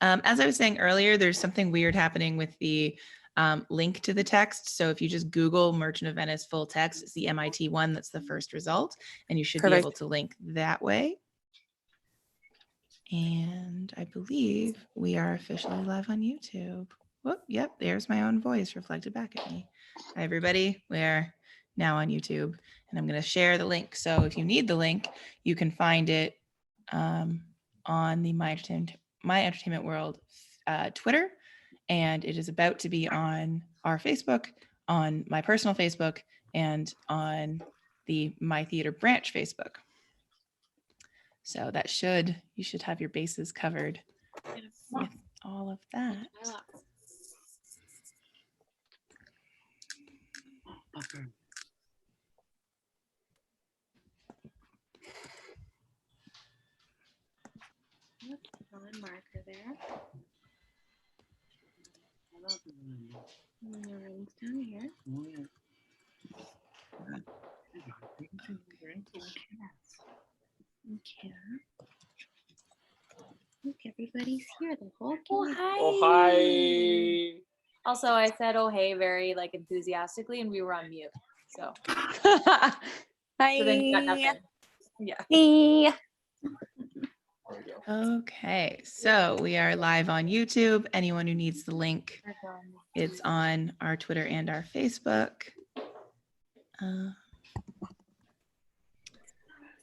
As I was saying earlier, there's something weird happening with the link to the text. So if you just Google Merchant of Venice full text, it's the MIT one that's the first result, and you should be able to link that way. And I believe we are officially live on YouTube. Whoop, yep, there's my own voice reflected back at me. Hi, everybody. We're now on YouTube, and I'm going to share the link. So if you need the link, you can find it on the My Entertainment World Twitter, and it is about to be on our Facebook, on my personal Facebook, and on the My Theater Branch Facebook. So that you should have your bases covered with all of that. Marker there. Down here. Okay. Look, everybody's here. The whole Oh, hi. Oh, hi. Also, I said, oh, hey, very like enthusiastically, and we were on mute. So. Hi. So then you got nothing. Yeah. Hey. Okay, so we are live on YouTube. Anyone who needs the link, it's on our Twitter and our Facebook.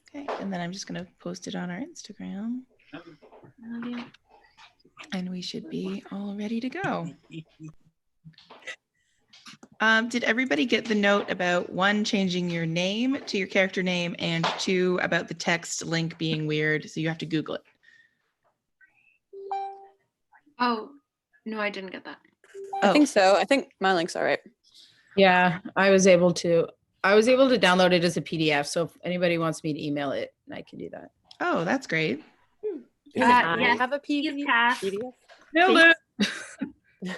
Okay, and then I'm just going to post it on our Instagram. And we should be all ready to go. Did everybody get the note about 1, changing your name to your character name, and 2, about the text link being weird, so you have to Google it? Oh, no, I didn't get that. I think so. I think my link's all right. Yeah, I was able to download it as a PDF. So if anybody wants me to email it, I can do that. Oh, that's great. I have a PDF. Nailed it.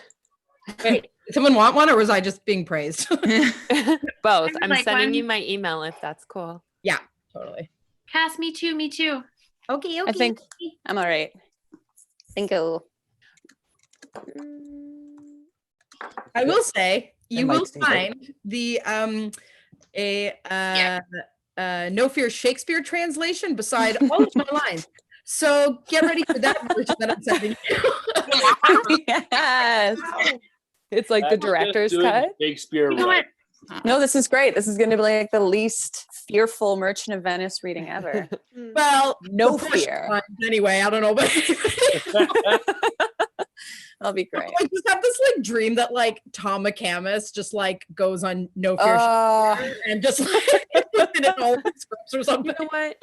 Wait, someone want one, or was I just being praised? Both. I'm sending you my email if that's cool. Yeah, totally. Cass, me too, me too. Okay. I think I'm all right. Thank you. I will say you will find the No Fear Shakespeare translation beside all of my lines. So get ready for that version that I'm sending you. Yes. It's like the director's cut. Shakespeare. You know what? No, this is great. This is going to be like the least fearful Merchant of Venice reading ever. Well, no fear. Anyway, I don't know, but that'll be great. I just have this like dream that like Tom McCamus just like goes on No Fear Shakespeare and just like puts it in all the scripts or something. You know what?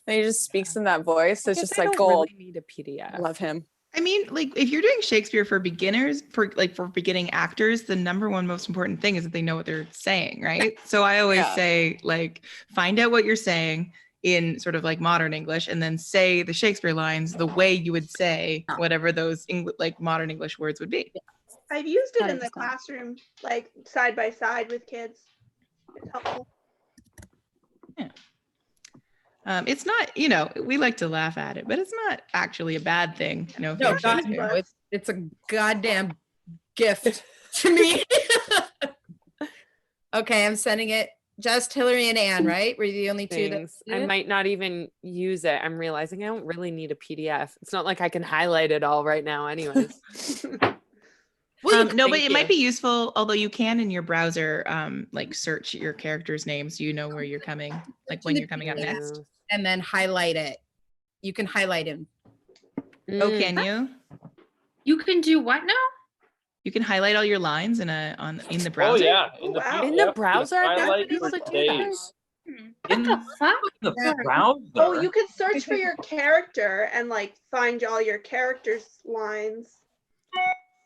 And he just speaks in that voice. It's just like gold. gold. Really need a PDF. Love him. I mean, like if you're doing Shakespeare for beginners, for beginning actors, the number one most important thing is that they know what they're saying, right? So I always say, like, find out what you're saying in sort of like modern English, and then say the Shakespeare lines the way you would say whatever those like modern English words would be. I've used it in the classroom, like side by side with kids. It's helpful. Yeah. It's not, you know, we like to laugh at it, but it's not actually a bad thing. No, God, no, it's a goddamn gift to me. Okay, I'm sending it. Just Hillary and Anne, right? We're the only two that I might not even use it. I'm realizing I don't really need a PDF. It's not like I can highlight it all right now anyways. No, but it might be useful, although you can in your browser like search your character's name so you know where you're coming, like when you're coming up next. And then highlight it. You can highlight him. Oh, can you? You can do what now? You can highlight all your lines in the browser. Oh yeah, in the browser, I've never been able to do that. In the browser. Oh, you can search for your character and like find all your character's lines.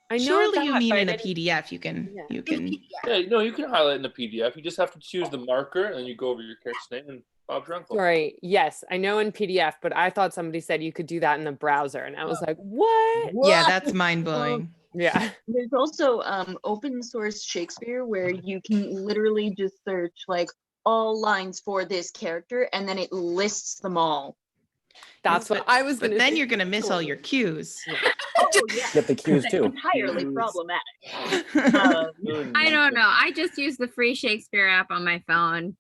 I know Surely you mean in a PDF. You can. Yeah, no, you can highlight in the PDF. You just have to choose the marker, and then you go over your character's name and Bob's your uncle. Right. Yes, I know in PDF, but I thought somebody said you could do that in the browser, and I was like, what? Yeah, that's mind blowing. Yeah. There's also open source Shakespeare where you can literally just search like all lines for this character, and then it lists them all. That's what I was But gonna then say. you're gonna miss all your cues. Oh, yeah. Get the cues too. Entirely Cues. problematic. I don't know. I just use the free Shakespeare app on my phone.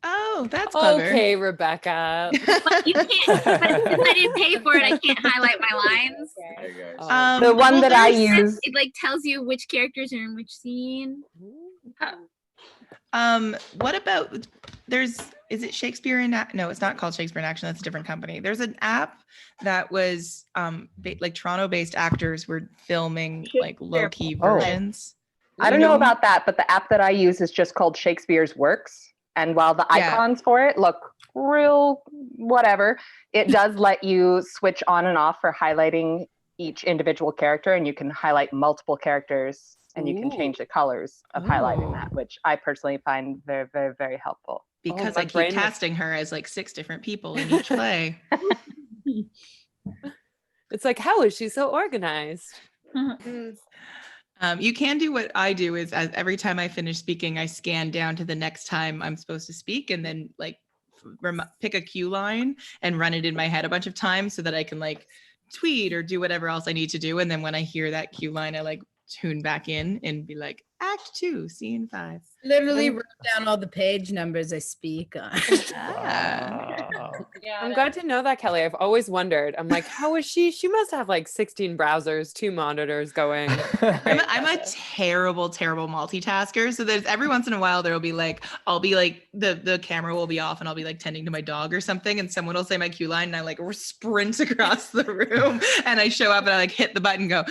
Oh, that's clever. Okay, Rebecca. But you can't. But since I didn't pay for it, I can't highlight my lines. Hey guys. Oh. The one that I there's- use. It like tells you which characters are in which scene. What about is it Shakespeare in no, it's not called Shakespeare in Action, that's a different company. There's an app that was like Toronto-based actors were filming like low-key Oh. versions. I don't know about that, but the app that I use is just called Shakespeare's Works. And while the Yeah. icons for it look real whatever, it does let you switch on and off for highlighting each individual character, and you can highlight multiple characters and you can change the colors of highlighting Ooh. that, which I personally find very, very, very helpful. Because my I keep brain was- casting her as like 6 different people in each play. It's like, how is she so organized? You can do what I do is every time I finish speaking, I scan down to the next time I'm supposed to speak and then like pick a cue line and run it in my head a bunch of times so that I can like tweet or do whatever else I need to do. And then when I hear that cue line, I like tune back in and be like, Act 2, Scene 5. Literally wrote down all the page numbers I speak on. Wow. I'm glad to know that, Kelly. I've always wondered. I'm like, how is she? She must have like 16 browsers, 2 monitors going. I'm a terrible multitasker. So there's every once in a while there'll be like, I'll be like the camera will be off and I'll be like tending to my dog or something, and someone will say my cue line and I like sprint across the room and I show up and I like hit the button and go,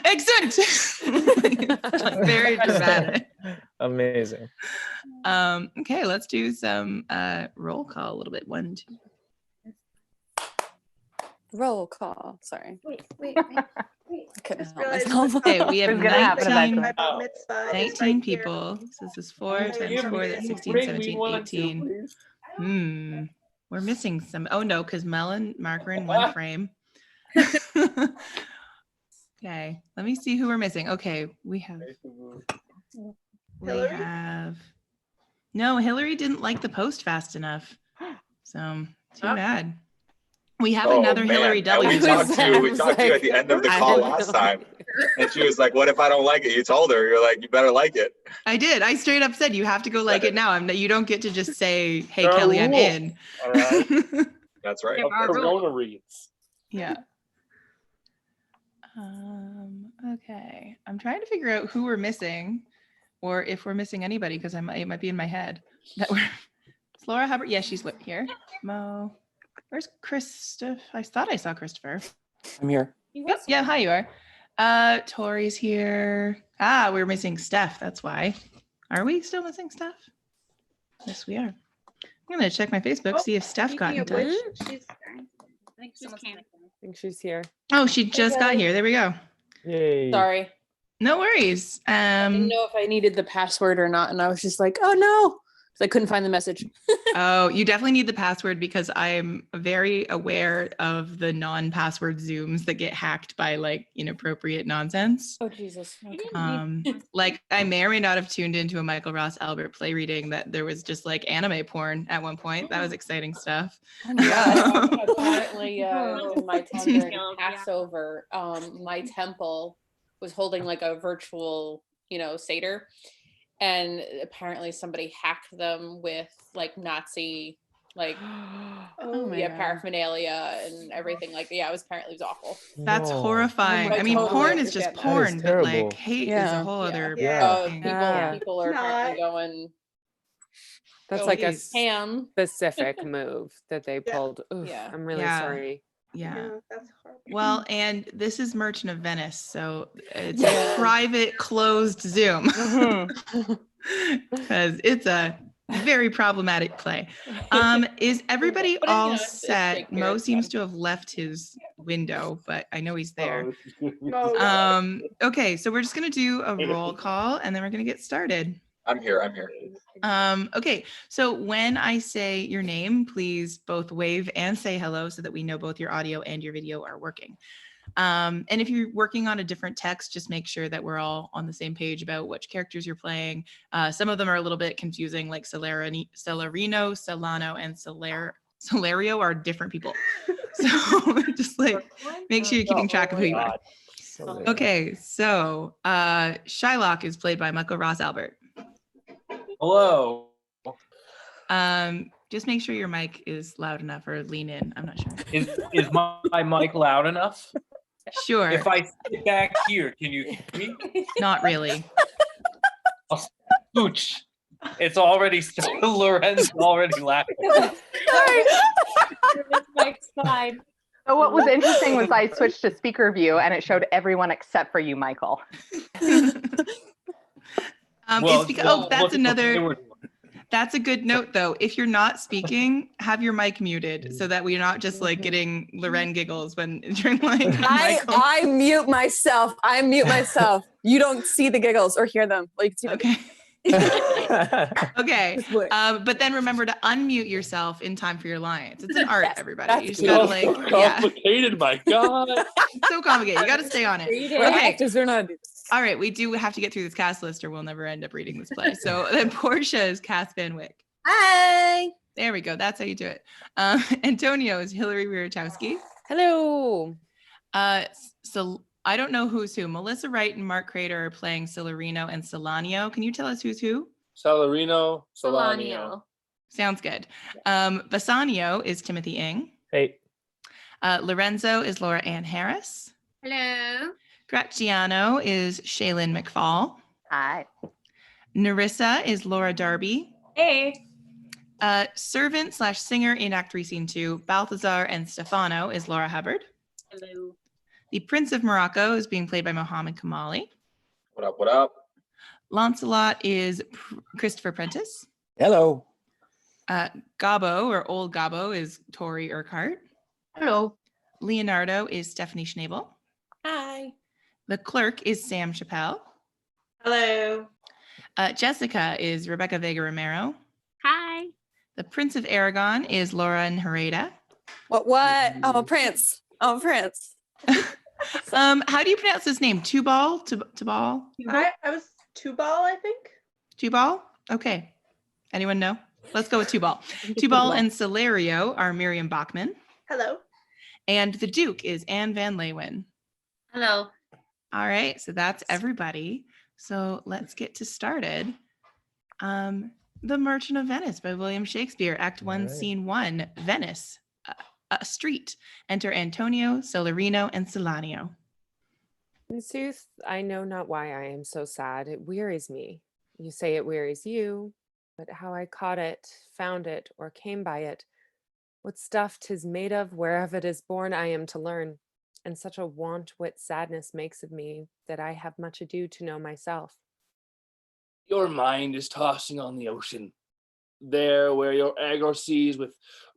exit. Like, very dramatic. Amazing. Okay, let's do some roll call a little bit. 1, 2. Roll call. Sorry. Wait. I couldn't Just help realized myself. Okay, we have It's gonna happen 19, eventually. my bat mitzvah is 19 right here. people. So this is 4 Yeah, times yeah, 4, yeah. that's 16, Bring 17, me 1, 2, 18. please. We're missing some. Oh no, because Melon marker in one frame. Okay, let me see who we're missing. Okay, we have. Hillary? No, Hillary didn't like the post fast enough. So too bad. We have another Hillary And W. we talked to you at the end of the call last time, and she was like, "What if I don't like it?" You told her, "You're like, you better like it." I did. I straight up said you have to go like it now. You don't get to just say, "Hey, There are Kelly, I'm rules. in." All right. That's right. Corona reads. Yeah. Okay. I'm trying to figure out who we're missing, or if we're missing anybody, because it might be in my head that we're. It's Laura Hubbard. Yeah, she's here. Mo. Where's Christopher? I thought I saw Christopher. I'm here. Yep. Yeah. Hi, you are. Tori's here. We're missing Steph. That's why. Are we still missing Steph? Yes, we are. I'm gonna check my Facebook, see if Steph got in touch. I think she's here. Oh, she just got here. There we go. Yay. Sorry. No worries. I didn't know if I needed the password or not, and I was just like, oh no, because I couldn't find the message. Oh, you definitely need the password because I'm very aware of the non-password Zooms that get hacked by like inappropriate nonsense. Oh Jesus. Okay. Like I may or may not have tuned into a Michael Ross Albert play reading that there was just like anime porn at one point. That was exciting stuff. Oh my God. Apparently, in my time during Passover, my temple was holding like a virtual, Seder. And apparently somebody hacked them with like Nazi, like paraphernalia and everything. Like, it was awful. That's horrifying. I mean, porn is just porn, but like hate is a whole other thing. People are apparently going. That's like a ham specific move that they pulled. Oof, I'm really sorry. Yeah. That's horrible. Well, and this is Merchant of Venice, so it's a private, closed Zoom because it's a very problematic play. Is everybody all set? Mo seems to have left his window, but I know he's there. Okay, so we're just gonna do a roll call and then we're gonna get started. I'm here. Okay, so when I say your name, please both wave and say hello so that we know both your audio and your video are working. And if you're working on a different text, just make sure that we're all on the same page about which characters you're playing. Some of them are a little bit confusing, like Celerino, Solano, and Solario are different people. So just like make sure you're keeping track of who you are. God. So good. Okay, so Shylock is played by Michael Ross Albert. Hello. Just make sure your mic is loud enough or lean in. I'm not sure. Is my mic loud enough? Sure. If I sit back here, can you hear me? Not really. Pooch. It's already Loren's already laughing. Sorry. Mike's fine. So what was interesting was I switched to speaker view and it showed everyone except for you, Michael. It's because, that's another. That's a good note, though. If you're not speaking, have your mic muted so that we're not just like getting Loren giggles when during like. I mute myself. I mute myself. You don't see the giggles or hear them. Like, okay. Okay. But then remember to unmute yourself in time for your lines. It's an art, everybody. You just gotta like, complicated, my God. It's so complicated. You got to stay on it. We're actors, we're not. All right, we do have to get through this cast list or we'll never end up reading this play. So then Portia is Cass Van Wyck. Hi. There we go. That's how you do it. Antonio is Hillary Wierchowski. Hello. So I don't know who's who. Melissa Wright and Mark Crater are playing Celerino and Solanio. Can you tell us who's who? Celerino, Solanio. Sounds good. Bassanio is Timothy Ng. Hey. Lorenzo is Laura Ann Harris. Hello. Graziano is Shaylin McFall. Hi. Narissa is Laura Darby. Hey. Servant / singer in Act 3, Scene 2, Balthazar and Stefano is Laura Hubbard. Hello. The Prince of Morocco is being played by Mohammed Kamali. What up? What up? Lancelot is Christopher Prentice. Hello. Gabo or Old Gabo is Tori Urquhart. Hello. Leonardo is Stephanie Schnabel. Hi. The clerk is Sam Chappelle. Hello. Jessica is Rebecca Vega Romero. Hi. The Prince of Aragon is Lauren Hereda. What? Oh, Prince. Oh, Prince. How do you pronounce his name? Tubal? Tubal? I was Tubal, I think. Tubal? Okay. Anyone know? Let's go with Tubal. Tubal and Celerio are Miriam Bachman. Hello. And the Duke is Anne Van Leeuwen. Hello. All right, so that's everybody. So let's get to started. The Merchant of Venice by William Shakespeare, Act 1, right. Scene 1, Venice, a street. Enter Antonio, Celerino, and Solanio. In sooth, I know not why I am so sad. It wearies me. You say it wearies you, but how I caught it, found it, or came by it, what stuff 'tis made of, whereof it is born, I am to learn. And such a want-wit sadness makes of me that I have much ado to know myself. Your mind is tossing on the ocean, there where your Agor seas with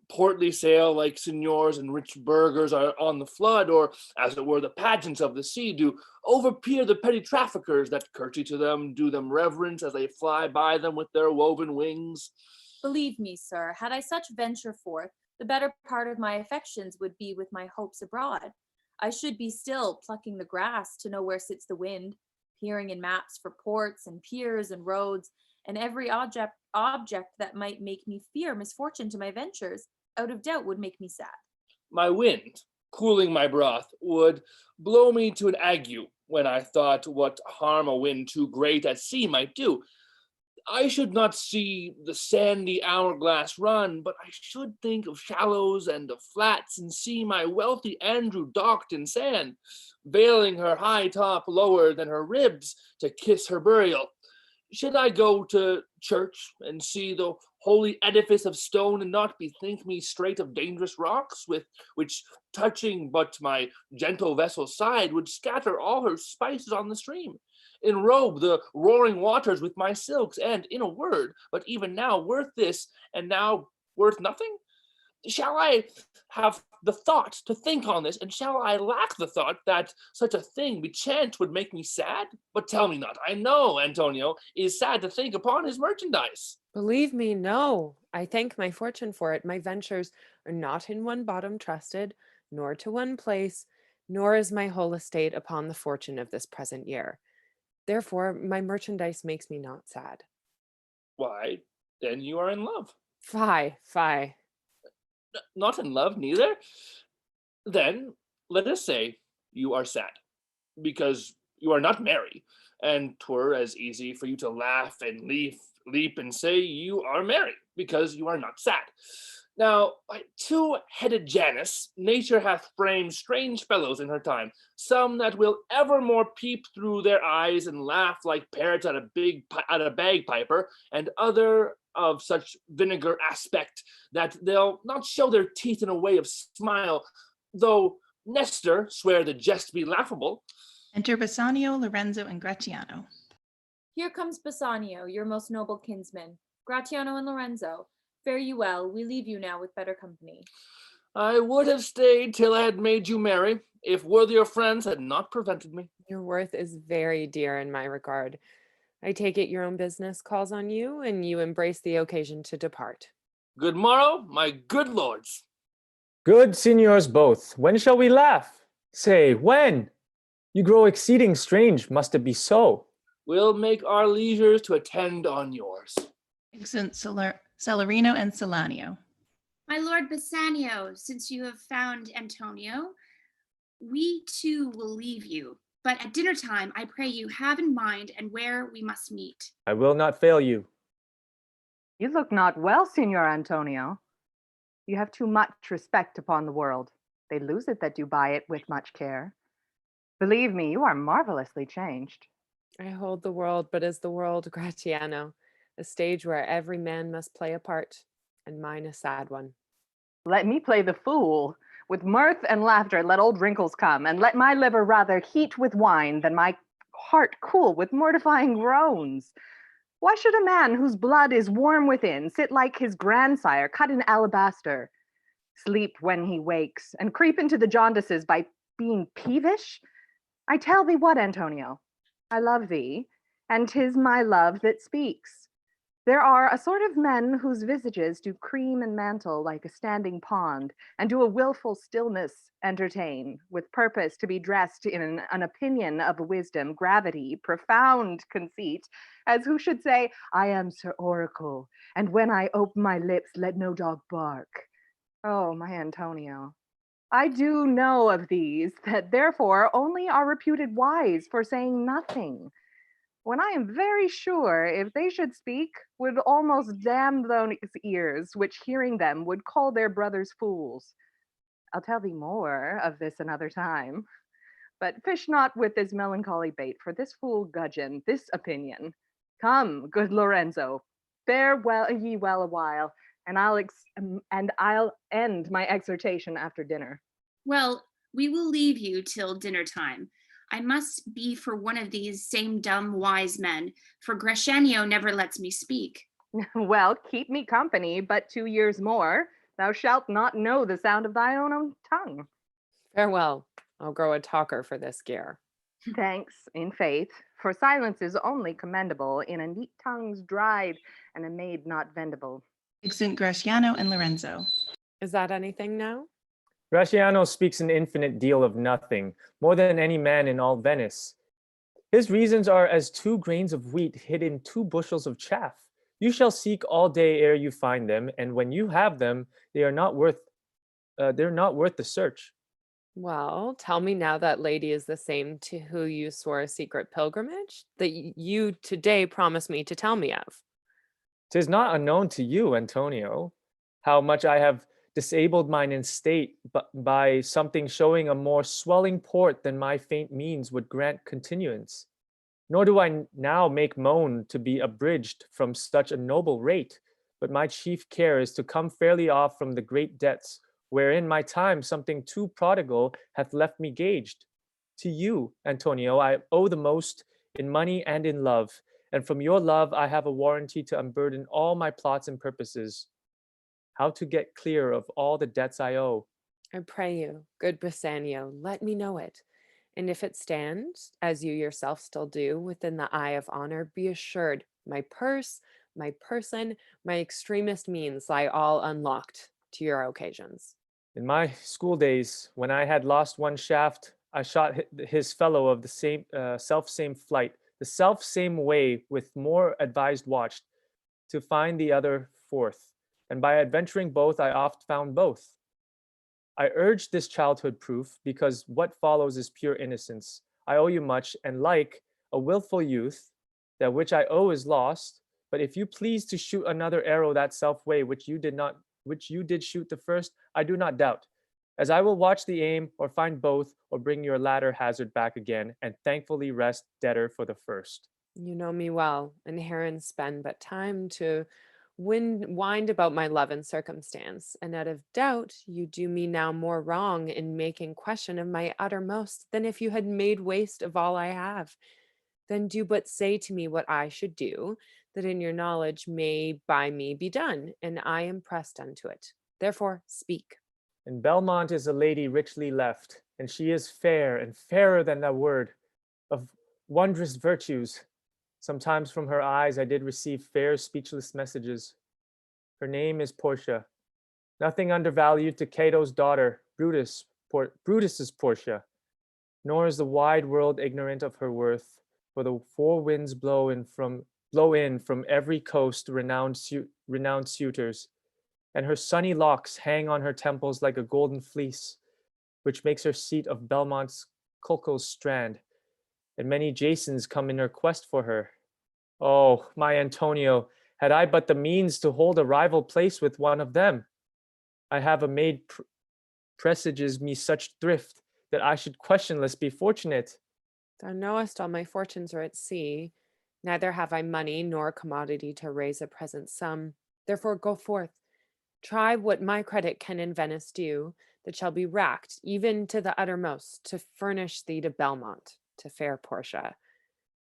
portly sail like signors and rich burghers are on the flood, or as it were the pageants of the sea do overpeer the petty traffickers that courtesy to them, do them reverence as they fly by them with their woven wings. Believe me, sir, had I such venture forth, the better part of my affections would be with my hopes abroad. I should be still plucking the grass to know where sits the wind, peering in maps for ports and piers and roads, and every object that might make me fear misfortune to my ventures, out of doubt would make me sad. My wind, cooling my broth, would blow me to an ague when I thought what harm a wind too great at sea might do. I should not see the sandy hourglass run, but I should think of shallows and of flats, and see my wealthy Andrew docked in sand, veiling her high top lower than her ribs to kiss her burial. Should I go to church and see the holy edifice of stone, and not bethink me straight of dangerous rocks, with which touching but my gentle vessel's side would scatter all her spices on the stream, enrobe the roaring waters with my silks, and in a word, but even now worth this, and now worth nothing? Shall I have the thought to think on this, and shall I lack the thought that such a thing bechance would make me sad? But tell me not, I know Antonio is sad to think upon his merchandise. Believe me, no. I thank my fortune for it. My ventures are not in one bottom trusted, nor to one place, nor is my whole estate upon the fortune of this present year. Therefore, my merchandise makes me not sad. Why, then you are in love. Fie, fie. Not in love, neither? Then let us say you are sad, because you are not merry, and 'twere as easy for you to laugh and leap and say you are merry, because you are not sad. Now, by two-headed Janus, nature hath framed strange fellows in her time, some that will evermore peep through their eyes and laugh like parrots at a bagpiper, and other of such vinegar aspect that they'll not show their teeth in a way of smile, though Nestor swear the jest be laughable. Enter Bassanio, Lorenzo, and Gratiano. Here comes Bassanio, your most noble kinsman. Gratiano and Lorenzo, fare you well. We leave you now with better company. I would have stayed till I had made you merry, if worthier friends had not prevented me. Your worth is very dear in my regard. I take it your own business calls on you, and you embrace the occasion to depart. Good morrow, my good lords. Good signors both, when shall we laugh? Say, when? You grow exceeding strange, must it be so? We'll make our leisures to attend on yours. Exeunt Celerino and Salanio. My lord Bassanio, since you have found Antonio, we too will leave you. But at dinner time, I pray you have in mind and where we must meet. I will not fail you. You look not well, Signor Antonio. You have too much respect upon the world. They lose it that do buy it with much care. Believe me, you are marvelously changed. I hold the world, but as the world, Gratiano, a stage where every man must play a part, and mine a sad one. Let me play the fool. With mirth and laughter, let old wrinkles come, and let my liver rather heat with wine than my heart cool with mortifying groans. Why should a man whose blood is warm within sit like his grandsire cut in alabaster, sleep when he wakes, and creep into the jaundices by being peevish? I tell thee what, Antonio, I love thee, and 'tis my love that speaks. There are a sort of men whose visages do cream and mantle like a standing pond, and do a willful stillness entertain, with purpose to be dressed in an opinion of wisdom, gravity, profound conceit, as who should say, I am Sir Oracle, and when I open my lips, let no dog bark. Oh, my Antonio, I do know of these that therefore only are reputed wise for saying nothing, when I am very sure if they should speak, would almost damn those ears, which hearing them would call their brothers fools. I'll tell thee more of this another time. But fish not with this melancholy bait, for this fool gudgeon, this opinion. Come, good Lorenzo, farewell ye well a while, and I'll end my exhortation after dinner. Well, we will leave you till dinner time. I must be for one of these same dumb wise men, for Gratiano never lets me speak. Well, keep me company but 2 years more. Thou shalt not know the sound of thine own tongue. Farewell. I'll grow a talker for this gear. Thanks, in faith, for silence is only commendable in a neat tongue's dried and a maid not vendible. Exeunt Gratiano and Lorenzo. Is that anything now? Gratiano speaks an infinite deal of nothing, more than any man in all Venice. His reasons are as 2 grains of wheat hid in 2 bushels of chaff. You shall seek all day ere you find them, and when you have them, they're not worth the search. Well, tell me now that lady is the same to who you swore a secret pilgrimage that you today promised me to tell me of. 'Tis not unknown to you, Antonio, how much I have disabled mine estate by something showing a more swelling port than my faint means would grant continuance. Nor do I now make moan to be abridged from such a noble rate, but my chief care is to come fairly off from the great debts, wherein my time something too prodigal hath left me gauged. To you, Antonio, I owe the most in money and in love, and from your love I have a warranty to unburden all my plots and purposes. How to get clear of all the debts I owe. I pray you, good Bassanio, let me know it. And if it stands, as you yourself still do, within the eye of honor, be assured my purse, my person, my extremest means lie all unlocked to your occasions. In my school days, when I had lost one shaft, I shot his fellow of the same self-same flight, the self-same way with more advised watch, to find the other forth. and by adventuring both, I oft found both. I urge this childhood proof, because what follows is pure innocence. I owe you much, and like a willful youth, that which I owe is lost. But if you please to shoot another arrow that self way which you did shoot the first, I do not doubt, as I will watch the aim, or find both, or bring your latter hazard back again, and thankfully rest debtor for the first. You know me well, and herein spend but time to wind about my love and circumstance, and out of doubt you do me now more wrong in making question of my uttermost than if you had made waste of all I have. Then do but say to me what I should do, that in your knowledge may by me be done, and I am pressed unto it. Therefore speak. In Belmont is a lady richly left, and she is fair, and fairer than that word, of wondrous virtues. Sometimes from her eyes I did receive fair speechless messages. Her name is Portia, nothing undervalued to Cato's daughter, Brutus's Portia, nor is the wide world ignorant of her worth, for the four winds blow in from every coast renowned suitors, and her sunny locks hang on her temples like a golden fleece, which makes her seat of Belmont's Culco's strand, and many Jasons come in her quest for her. Oh, my Antonio, had I but the means to hold a rival place with one of them. I have a maid presages me such thrift, that I should questionless be fortunate. Thou knowest all my fortunes are at sea, neither have I money nor commodity to raise a present sum. Therefore go forth, try what my credit can in Venice do, that shall be racked even to the uttermost, to furnish thee to Belmont, to fair Portia.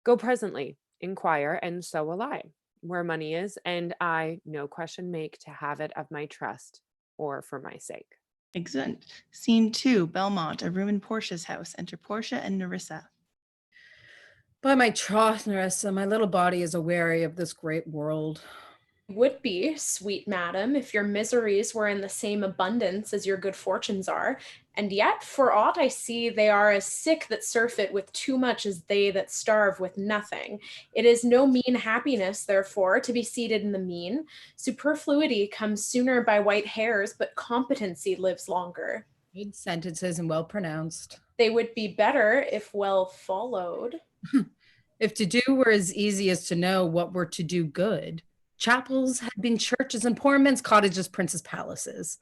Go presently, inquire, and so will I, where money is, and I no question make to have it of my trust, or for my sake. Excellent. Scene 2, Belmont, a room in Portia's house. Enter Portia and Nerissa. By my troth, Nerissa, my little body is aweary of this great world. Would be, sweet madam, if your miseries were in the same abundance as your good fortunes are, and yet, for aught I see, they are as sick that surfeit with too much as they that starve with nothing. It is no mean happiness, therefore, to be seated in the mean. Superfluity comes sooner by white hairs, but competency lives longer. Good sentences and well pronounced. They would be better if well followed. If to do were as easy as to know what were to do good, chapels had been churches and poor men's cottages princes' palaces.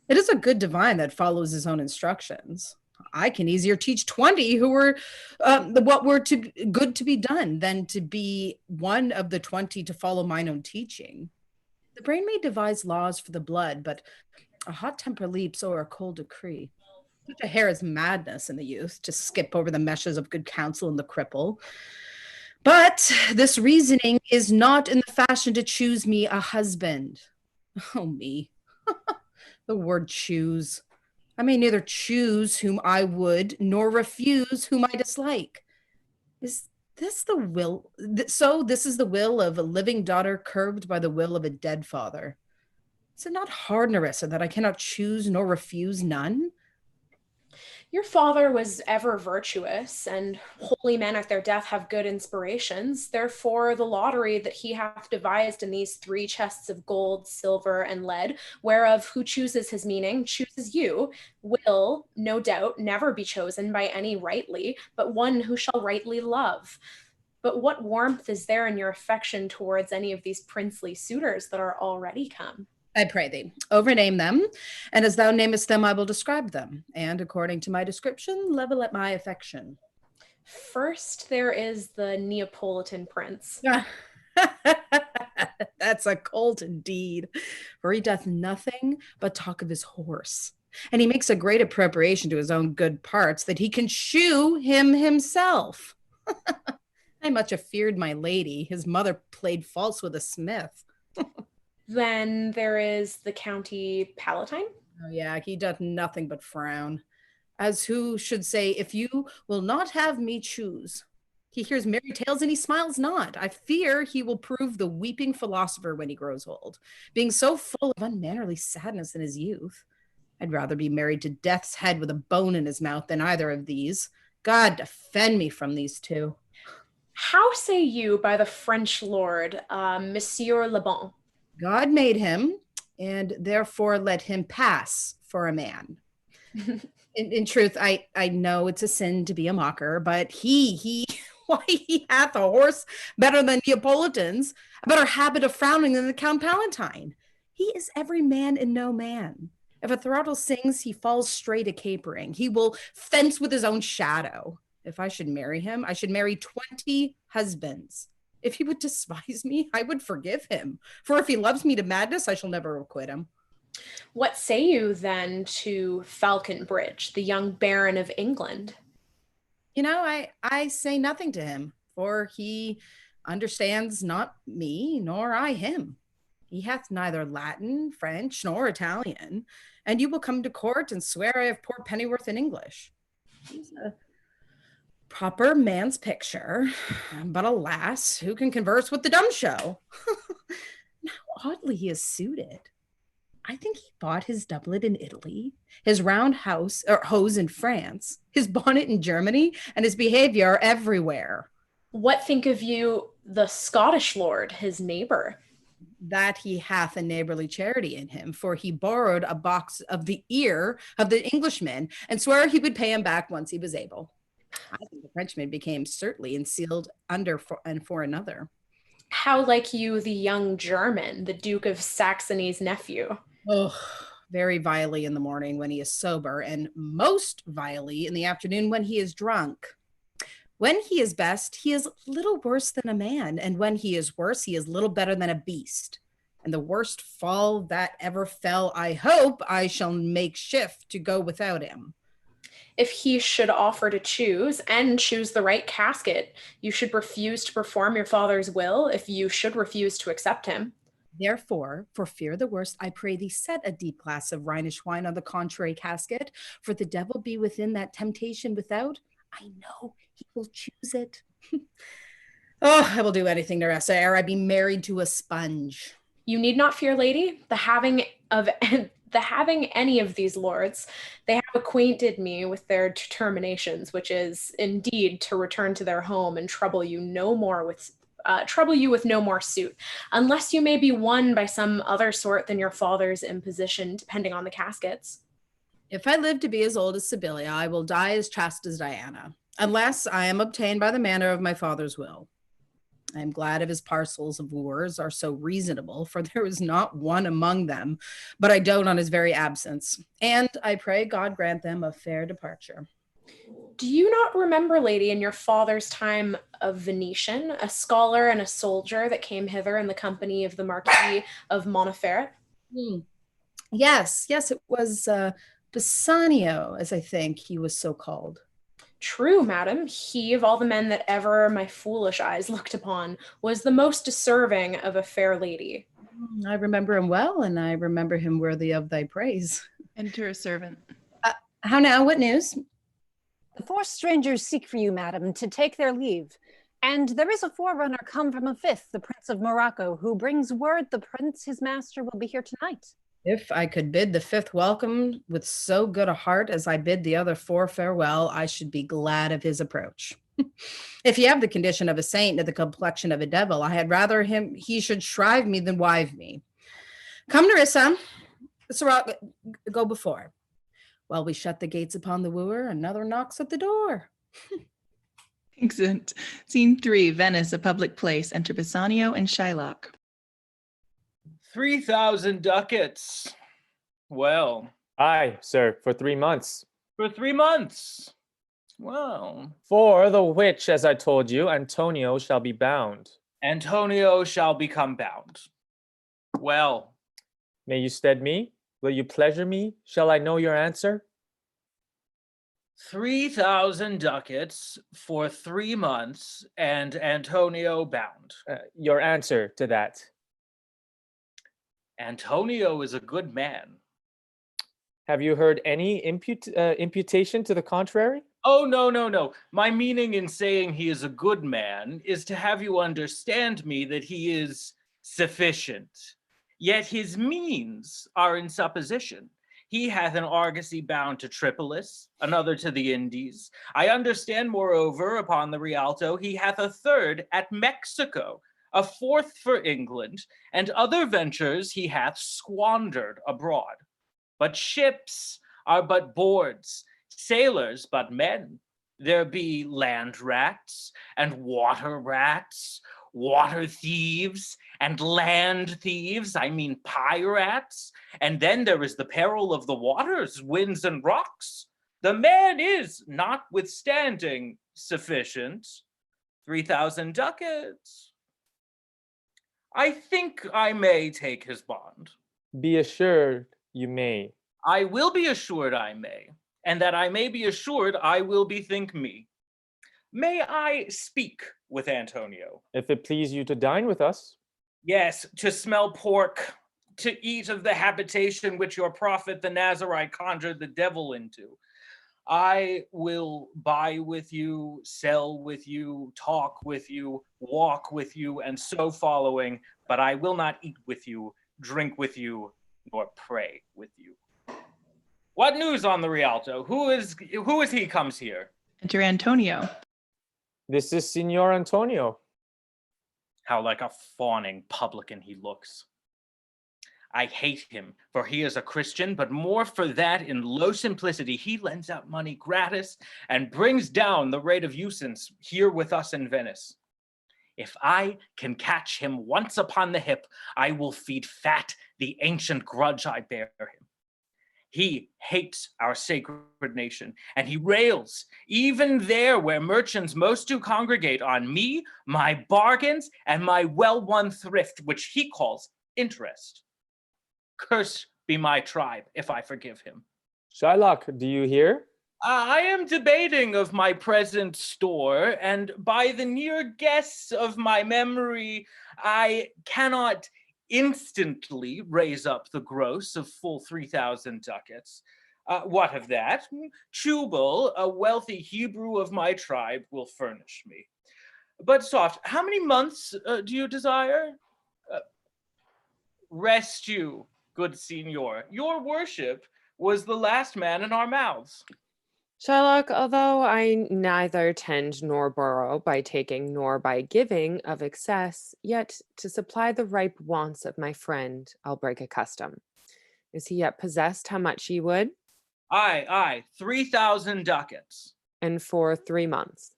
It is a good divine that follows his own instructions. I can easier teach 20 who were what were to good to be done than to be one of the 20 to follow mine own teaching. The brain may devise laws for the blood, but a hot temper leaps o'er a cold decree. Such a hair is madness in the youth to skip over the meshes of good counsel in the cripple. But this reasoning is not in the fashion to choose me a husband. Oh, me. The word choose. I may neither choose whom I would, nor refuse whom I dislike. Is this the will? So this is the will of a living daughter curbed by the will of a dead father. Is it not hard, Nerissa, that I cannot choose nor refuse none? Your father was ever virtuous, and holy men at their death have good inspirations. Therefore, the lottery that he hath devised in these 3 chests of gold, silver, and lead, whereof who chooses his meaning chooses you, will, no doubt, never be chosen by any rightly, but one who shall rightly love. But what warmth is there in your affection towards any of these princely suitors that are already come? I pray thee, overname them, and as thou namest them, I will describe them, and according to my description, level at my affection. First, there is the Neapolitan prince. That's a colt indeed, for he doth nothing but talk of his horse, and he makes a great appropriation to his own good parts that he can shoe him himself. I much afeared my lady, his mother played false with a smith. Then there is the County Palatine. Oh yeah, he doth nothing but frown, as who should say, if you will not have me choose. He hears merry tales and he smiles not. I fear he will prove the weeping philosopher when he grows old, being so full of unmannerly sadness in his youth. I'd rather be married to death's head with a bone in his mouth than either of these. God defend me from these two. How say you by the French lord, Monsieur Le Bon? God made him, and therefore let him pass for a man. In truth, I know it's a sin to be a mocker, but he why he hath a horse better than Neapolitans, a better habit of frowning than the Count Palatine. He is every man and no man. If a throttle sings, he falls straight a capering. He will fence with his own shadow. If I should marry him, I should marry 20 husbands. If he would despise me, I would forgive him. For if he loves me to madness, I shall never acquit him. What say you then to Falconbridge, the young Baron of England? You know, I say nothing to him, for he understands not me, nor I him. He hath neither Latin, French, nor Italian, and you will come to court and swear I have poor Pennyworth in English. He's a proper man's picture, but alas, who can converse with the dumb show? How oddly he is suited. I think he bought his doublet in Italy, his round hose in France, his bonnet in Germany, and his behavior everywhere. What think of you, the Scottish lord, his neighbor? That he hath a neighborly charity in him, for he borrowed a box of the ear of the Englishman and swore he would pay him back once he was able. I think the Frenchman became certainly and sealed under for another. How like you the young German, the Duke of Saxony's nephew? Oh, very vilely in the morning when he is sober, and most vilely in the afternoon when he is drunk. When he is best, he is little worse than a man, and when he is worse, he is little better than a beast. And the worst fall that ever fell, I hope I shall make shift to go without him. If he should offer to choose, and choose the right casket, you should refuse to perform your father's will if you should refuse to accept him. Therefore, for fear the worst, I pray thee set a deep glass of Rhenish wine on the contrary casket, for the devil be within, that temptation without. I know he will choose it. Oh, I will do anything to rest ere I be married to a sponge. You need not fear, lady. The having any of these lords, they have acquainted me with their determinations, which is indeed to return to their home and trouble you with no more suit, unless you may be won by some other sort than your father's imposition, depending on the caskets. If I live to be as old as Sibylla, I will die as chaste as Diana, unless I am obtained by the manner of my father's will. I am glad of his parcels of wooers are so reasonable, for there is not one among them, but I dote on his very absence, and I pray God grant them a fair departure. Do you not remember, lady, in your father's time of Venetian, a scholar and a soldier that came hither in the company of the Marquis of Montferrat? Yes, it was Bassanio, as I think he was so called. True, madam. He, of all the men that ever my foolish eyes looked upon, was the most deserving of a fair lady. I remember him well, and I remember him worthy of thy praise. Enter a servant. How now? What news? The 4 strangers seek for you, madam, to take their leave. And there is a forerunner come from a 5th, the Prince of Morocco, who brings word the prince, his master, will be here tonight. If I could bid the 5th welcome with so good a heart as I bid the other 4 farewell, I should be glad of his approach. If he have the condition of a saint and the complexion of a devil, I had rather he should shrive me than wive me. Come, Nerissa, Sirrah, go before. While we shut the gates upon the wooer, another knocks at the door. Excellent. Scene 3, Venice, a public place. Enter Bassanio and Shylock. 3,000 ducats. Well. Aye, sir, for 3 months. For 3 months. Well. For the which, as I told you, Antonio shall be bound. Antonio shall become bound. Well. May you stead me? Will you pleasure me? Shall I know your answer? 3,000 ducats for 3 months and Antonio bound. Your answer to that? Antonio is a good man. Have you heard any imputation to the contrary? Oh, no. My meaning in saying he is a good man is to have you understand me that he is sufficient. Yet his means are in supposition. He hath an argosy bound to Tripolis, another to the Indies. I understand, moreover, upon the Rialto, he hath a third at Mexico, a fourth for England, and other ventures he hath squandered abroad. But ships are but boards, sailors but men. There be land rats and water rats, water thieves and land thieves, I mean pirates. And then there is the peril of the waters, winds and rocks. The man is, notwithstanding, sufficient. 3,000 ducats. I think I may take his bond. Be assured you may. I will be assured I may, and that I may be assured I will bethink me. May I speak with Antonio? If it please you to dine with us. Yes, to smell pork, to eat of the habitation which your prophet the Nazarite conjured the devil into. I will buy with you, sell with you, talk with you, walk with you, and so following, but I will not eat with you, drink with you, nor pray with you. What news on the Rialto? Who is he comes here? Enter Antonio. This is Signor Antonio. How like a fawning publican he looks. I hate him, for he is a Christian, but more for that in low simplicity he lends out money gratis and brings down the rate of usance here with us in Venice. If I can catch him once upon the hip, I will feed fat the ancient grudge I bear him. He hates our sacred nation, and he rails, even there where merchants most do congregate, on me, my bargains, and my well-won thrift, which he calls interest. Cursed be my tribe if I forgive him. Shylock, do you hear? I am debating of my present store, and by the near guess of my memory, I cannot instantly raise up the gross of full 3,000 ducats. What of that? Tubal, a wealthy Hebrew of my tribe, will furnish me. But soft, how many months do you desire? Rest you, good signor. Your worship was the last man in our mouths. Shylock, although I neither tend nor borrow by taking nor by giving of excess, yet to supply the ripe wants of my friend, I'll break a custom. Is he yet possessed how much he would? Aye, 3,000 ducats. And for 3 months.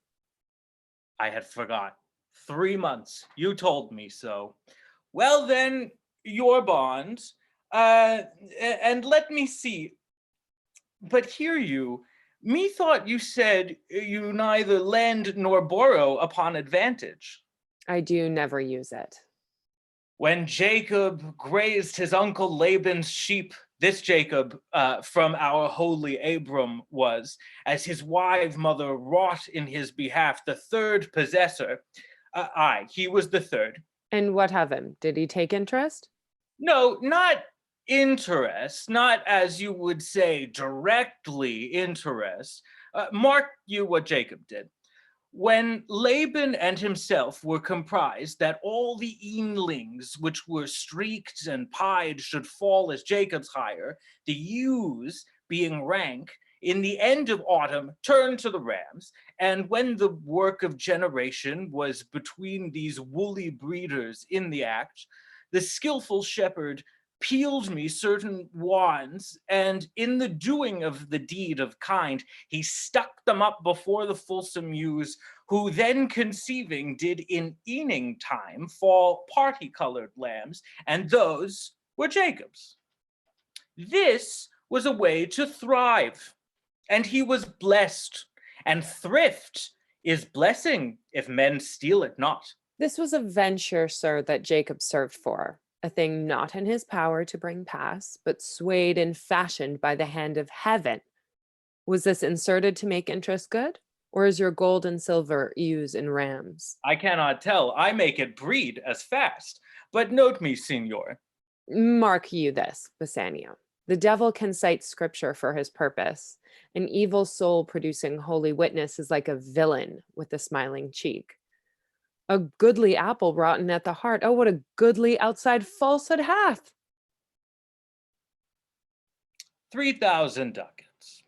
I had forgot. 3 months. You told me so. Well then, your bond. And let me see. But hear you, methought you said you neither lend nor borrow upon advantage. I do never use it. When Jacob grazed his uncle Laban's sheep, this Jacob from our holy Abram was, as his wife mother wrought in his behalf, the third possessor. Aye, he was the third. And what of him? Did he take interest? No, not interest, not as you would say directly interest. Mark you what Jacob did. When Laban and himself were comprised that all the eanlings which were streaked and pied should fall as Jacob's hire, the ewes, being rank, in the end of autumn turned to the rams, and when the work of generation was between these woolly breeders in the act, the skillful shepherd peeled me certain wands, and in the doing of the deed of kind, he stuck them up before the fulsome ewes, who then conceiving did in eaning time fall party-colored lambs, and those were Jacob's. This was a way to thrive, and he was blessed, and thrift is blessing if men steal it not. This was a venture, sir, that Jacob served for. A thing not in his power to bring pass, but swayed and fashioned by the hand of heaven. Was this inserted to make interest good? Or is your gold and silver ewes and rams? I cannot tell. I make it breed as fast. But note me, signor. Mark you this, Bassanio. The devil can cite scripture for his purpose. An evil soul producing holy witness is like a villain with a smiling cheek. A goodly apple rotten at the heart. Oh, what a goodly outside falsehood hath. 3,000 ducats.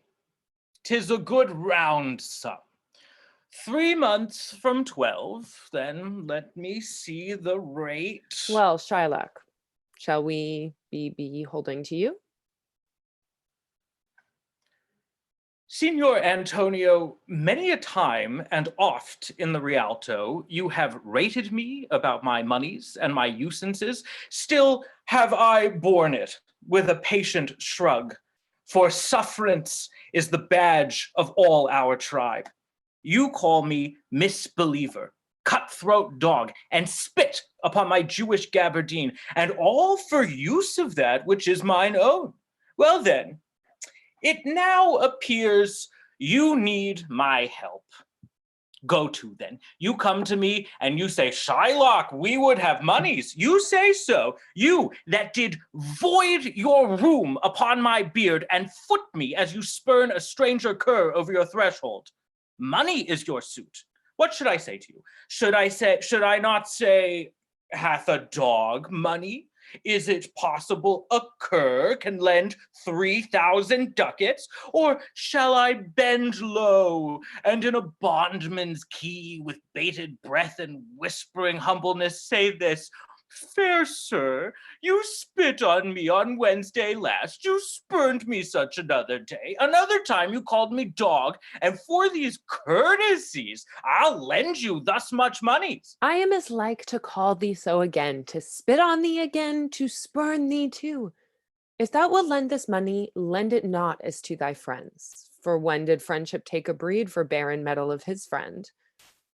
'Tis a good round sum. 3 months from 12, then let me see the rate. Well, Shylock, shall we be beholding to you? Signor Antonio, many a time and oft in the Rialto, you have rated me about my monies and my usances. Still have I borne it with a patient shrug, for sufferance is the badge of all our tribe. You call me misbeliever, cutthroat dog, and spit upon my Jewish gabardine, and all for use of that which is mine own. Well then, it now appears you need my help. Go to then. You come to me and you say, Shylock, we would have monies. You say so. You that did void your room upon my beard and foot me as you spurn a stranger cur over your threshold. Money is your suit. What should I say to you? Should I not say, hath a dog money? Is it possible a cur can lend 3,000 ducats? Or shall I bend low and in a bondman's key with bated breath and whispering humbleness say this, fair sir, you spit on me on Wednesday last, you spurned me such another day, another time you called me dog, and for these courtesies, I'll lend you thus much money. I am as like to call thee so again, to spit on thee again, to spurn thee too. If thou wilt lend this money, lend it not as to thy friends. For when did friendship take a breed for barren metal of his friend?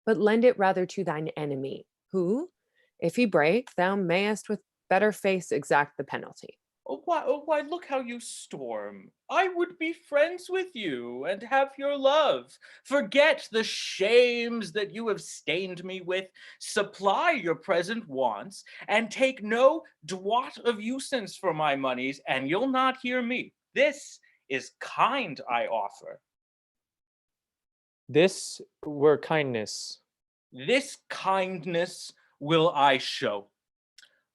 But lend it rather to thine enemy, who, if he break, thou mayest with better face exact the penalty. Why, look how you storm. I would be friends with you and have your love. Forget the shames that you have stained me with. Supply your present wants and take no doit of usance for my monies, and you'll not hear me. This is kind I offer. This were kindness. This kindness will I show.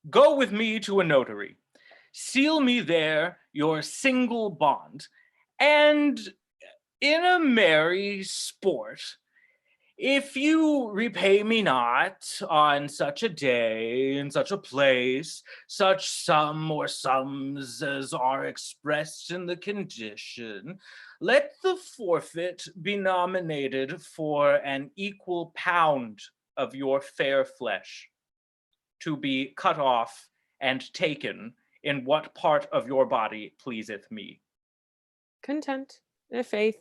Go with me to a notary. Seal me there your single bond, and in a merry sport, if you repay me not on such a day, in such a place, such sum or sums as are expressed in the condition, let the forfeit be nominated for an equal pound of your fair flesh, to be cut off and taken in what part of your body pleaseth me. Content, i' faith,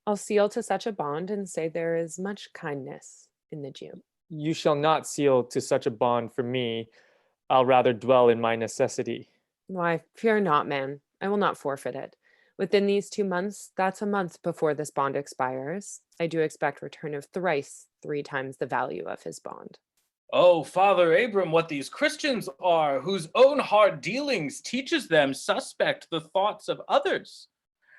I'll seal to such a bond and say there is much kindness in the Jew. You shall not seal to such a bond for me. I'll rather dwell in my necessity. Why, fear not, man. I will not forfeit it. Within these 2 months, that's a month before this bond expires, I do expect return of thrice 3 times the value of his bond. Oh, Father Abram, what these Christians are, whose own hard dealings teaches them suspect the thoughts of others.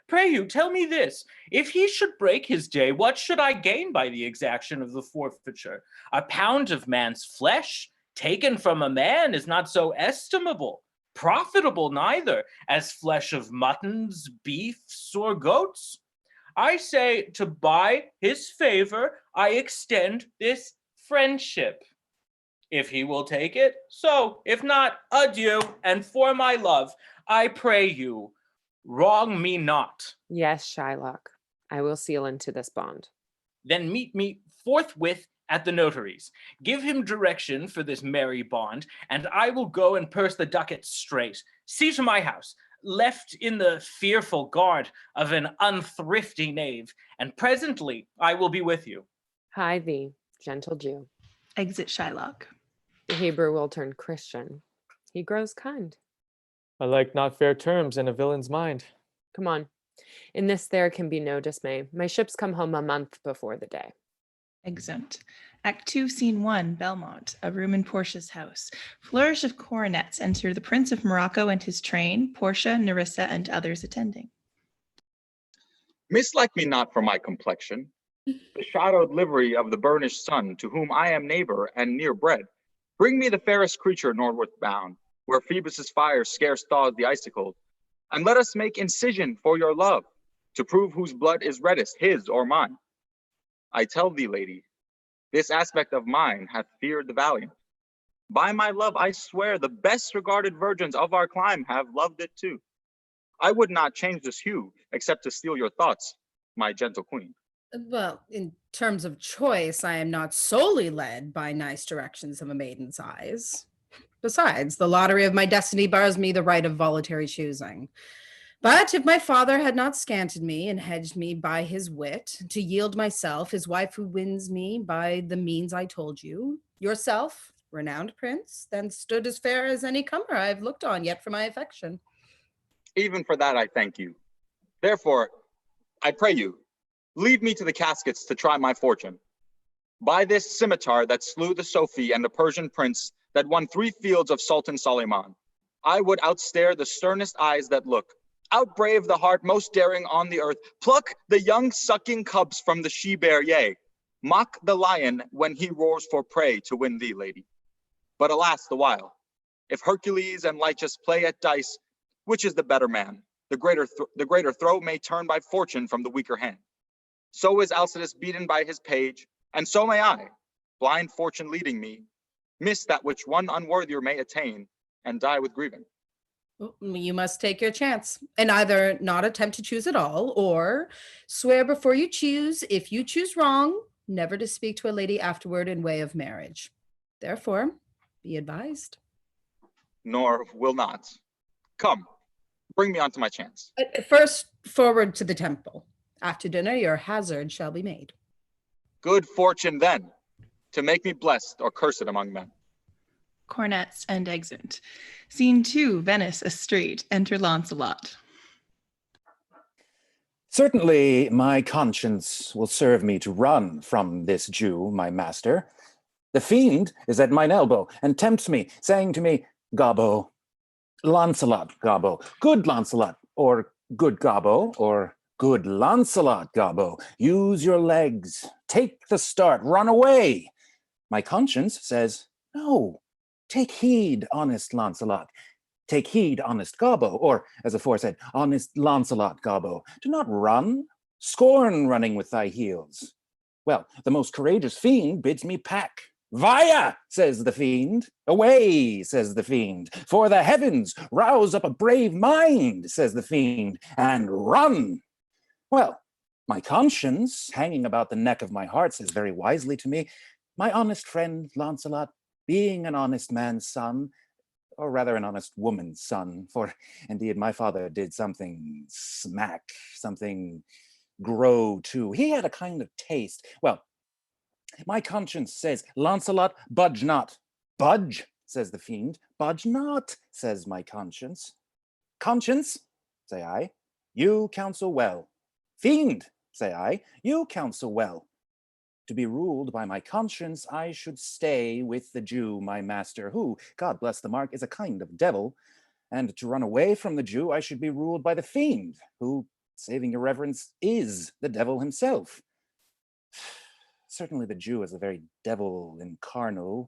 Pray you, tell me this, if he should break his day, what should I gain by the exaction of the forfeiture? A pound of man's flesh, taken from a man, is not so estimable, profitable neither, as flesh of muttons, beefs, or goats. I say, to buy his favor, I extend this friendship. If he will take it, so. If not, adieu, and for my love, I pray you, wrong me not. Yes, Shylock, I will seal into this bond. Then meet me forthwith at the notary's. Give him direction for this merry bond, and I will go and purse the ducats straight. See to my house, left in the fearful guard of an unthrifty knave, and presently I will be with you. Hie thee, gentle Jew. Exit Shylock. The Hebrew will turn Christian. He grows kind. I like not fair terms in a villain's mind. Come on. In this there can be no dismay. My ships come home a month before the day. Exeunt. Act 2, Scene 1, Belmont, a room in Portia's house. Flourish of coronets enter the Prince of Morocco and his train, Portia, Nerissa, and others attending. Mislike me not for my complexion, the shadowed livery of the burnished sun, to whom I am neighbor and near bred. Bring me the fairest creature northward bound, where Phoebus's fire scarce thaws the icicles, and let us make incision for your love, to prove whose blood is reddest, his or mine. I tell thee, lady, this aspect of mine hath feared the valiant. By my love, I swear the best regarded virgins of our clime have loved it too. I would not change this hue, except to steal your thoughts, my gentle queen. Well, in terms of choice, I am not solely led by nice directions of a maiden's eyes. Besides, the lottery of my destiny bars me the right of voluntary choosing. But if my father had not scanted me and hedged me by his wit, to yield myself, his wife who wins me by the means I told you, yourself, renowned prince, then stood as fair as any comer I have looked on yet for my affection. Even for that I thank you. Therefore, I pray you, lead me to the caskets to try my fortune. By this scimitar that slew the Sophie and the Persian prince that won 3 fields of Sultan Suleiman, I would outstare the sternest eyes that look, outbrave the heart most daring on the earth, pluck the young sucking cubs from the she-bear, yea, mock the lion when he roars for prey to win thee, lady. But alas, the while, if Hercules and Lychas play at dice, which is the better man? The greater throw may turn by fortune from the weaker hand. So is Alcides beaten by his page, and so may I, blind fortune leading me, miss that which one unworthier may attain, and die with grieving. You must take your chance and either not attempt to choose at all or swear before you choose, if you choose wrong, never to speak to a lady afterward in way of marriage. Therefore, be advised. Nor will not. Come, bring me on to my chance. First, forward to the temple. After dinner, your hazard shall be made. Good fortune then, to make me blessed or cursed among men. Cornets and exit. Scene 2, Venice, a street. Enter Launcelot. Certainly my conscience will serve me to run from this Jew, my master. The fiend is at mine elbow and tempts me, saying to me, Gobbo, Launcelot, Gobbo, good Launcelot, or good Gobbo, or good Launcelot, Gobbo, use your legs, take the start, run away. My conscience says, no, take heed, honest Launcelot. Take heed, honest Gobbo, or, as aforesaid, honest Launcelot, Gobbo. Do not run. Scorn running with thy heels. Well, the most courageous fiend bids me pack. Via, says the fiend. Away, says the fiend. For the heavens, rouse up a brave mind, says the fiend, and run. Well, my conscience, hanging about the neck of my heart, says very wisely to me, my honest friend, Launcelot, being an honest man's son, or rather an honest woman's son, for indeed my father did something smack, something grow too. He had a kind of taste. Well, my conscience says, Launcelot, budge not. Budge, says the fiend. Budge not, says my conscience. Conscience, say I, you counsel well. Fiend, say I, you counsel well. To be ruled by my conscience, I should stay with the Jew, my master, who, God bless the mark, is a kind of devil. And to run away from the Jew, I should be ruled by the fiend, who, saving your reverence, is the devil himself. Certainly the Jew is a very devil incarnal,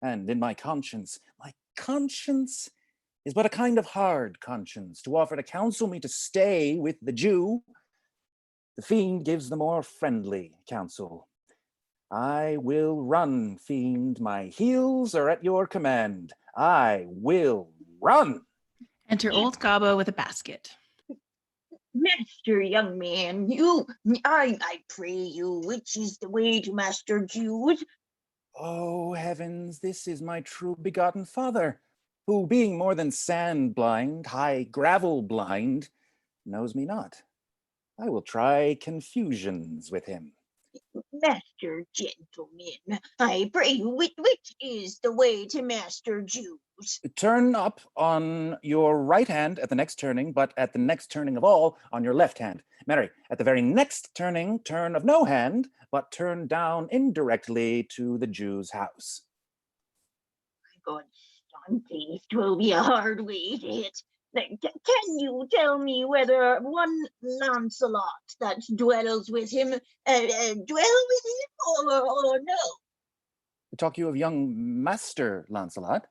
and in my conscience is but a kind of hard conscience to offer to counsel me to stay with the Jew. The fiend gives the more friendly counsel. I will run, fiend. My heels are at your command. I will run. Enter old Gobbo with a basket. Master, young man, I pray you, which is the way to Master Jude? Oh, heavens, this is my true begotten father, who, being more than sand blind, high gravel blind, knows me not. I will try confusions with him. Master gentleman, I pray you, which is the way to Master Jude's? Turn up on your right hand at the next turning, but at the next turning of all, on your left hand. Mary, at the very next turning, turn of no hand, but turn down indirectly to the Jew's house. My God, Stunty, 'twill be a hard way to hit. Can you tell me whether one Lancelot that dwells with him, or no? Talk you of young Master Lancelot?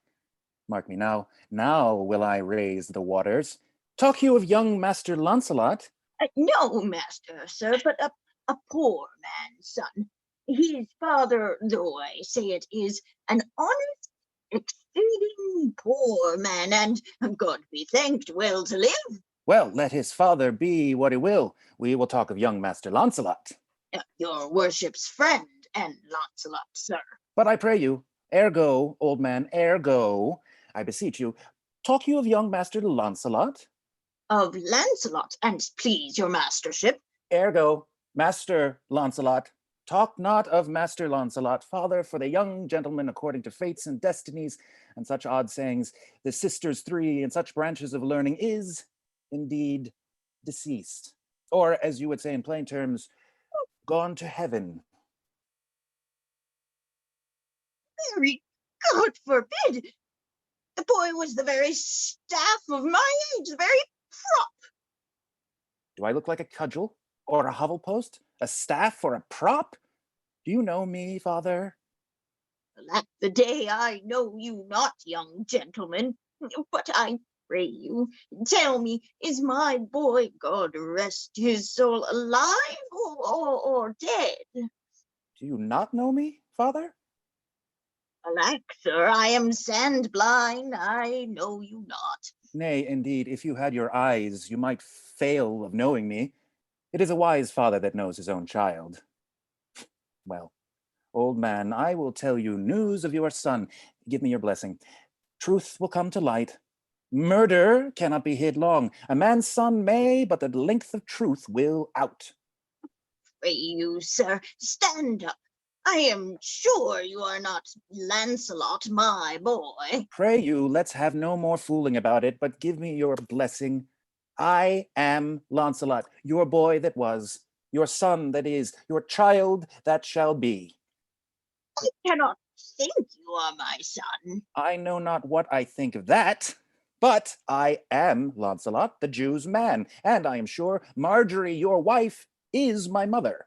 Mark me now, now will I raise the waters. Talk you of young Master Lancelot? No, master, sir, but a poor man's son. His father, though I say it, is an honest, exceeding poor man, and God be thanked, well to live. Well, let his father be what he will. We will talk of young Master Launcelot. Your worship's friend and Launcelot, sir. But I pray you, ergo, old man, ergo, I beseech you, talk you of young Master Launcelot? Of Lancelot, and please your mastership. Ergo, Master Launcelot, talk not of Master Launcelot, father, for the young gentleman according to fates and destinies, and such odd sayings, the sisters three, and such branches of learning, is indeed deceased. Or, as you would say in plain terms, gone to heaven. Very God forbid. The boy was the very staff of my age, the very prop. Do I look like a cudgel or a hovel post, a staff or a prop? Do you know me, father? Lack the day I know you not, young gentleman. But I pray you, tell me, is my boy, God rest his soul, alive or dead? Do you not know me, father? Alack, sir, I am sand blind, I know you not. Nay, indeed, if you had your eyes, you might fail of knowing me. It is a wise father that knows his own child. Well, old man, I will tell you news of your son. Give me your blessing. Truth will come to light. Murder cannot be hid long. A man's son may, but the length of truth will out. Pray you, sir, stand up. I am sure you are not Lancelot, my boy. Pray you, let's have no more fooling about it, but give me your blessing. I am Launcelot, your boy that was, your son that is, your child that shall be. I cannot think you are my son. I know not what I think of that, but I am Launcelot, the Jew's man, and I am sure Marjorie, your wife, is my mother.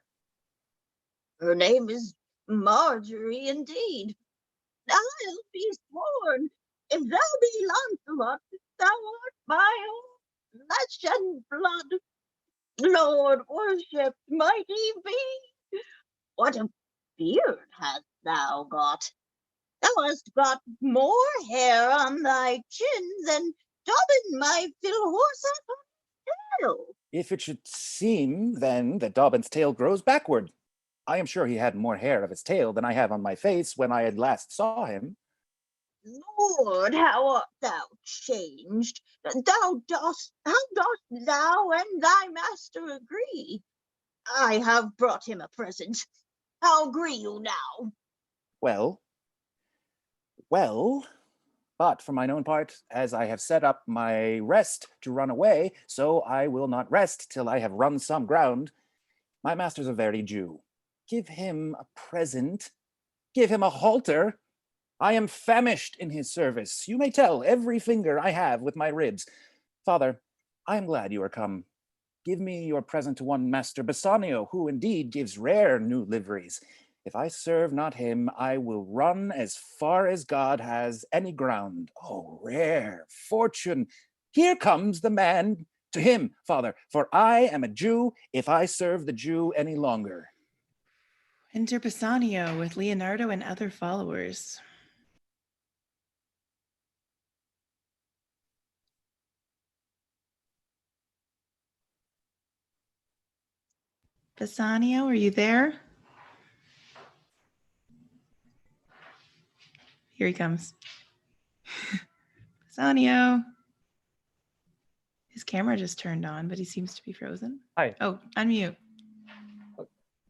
Her name is Marjorie, indeed. I'll be sworn, if thou be Launcelot, thou art my own flesh and blood. Lord worship mighty be. What a beard hast thou got? Thou hast got more hair on thy chin than Dobbin, my fiddle horse, hath on his tail. If it should seem, then, that Dobbin's tail grows backward, I am sure he had more hair of his tail than I have on my face when I had last saw him. Lord, how art thou changed? How dost thou and thy master agree? I have brought him a present. How agree you now? Well, but for mine own part, as I have set up my rest to run away, so I will not rest till I have run some ground. My master's a very Jew. Give him a present. Give him a halter. I am famished in his service. You may tell every finger I have with my ribs. Father, I am glad you are come. Give me your present to one Master Bassanio, who indeed gives rare new liveries. If I serve not him, I will run as far as God has any ground. Oh, rare fortune! Here comes the man. To him, Father, for I am a Jew if I serve the Jew any longer. Enter Bassanio with Leonardo and other followers. Bassanio, are you there? Here he comes. Bassanio. His camera just turned on, but he seems to be frozen. Hi. Oh, unmute.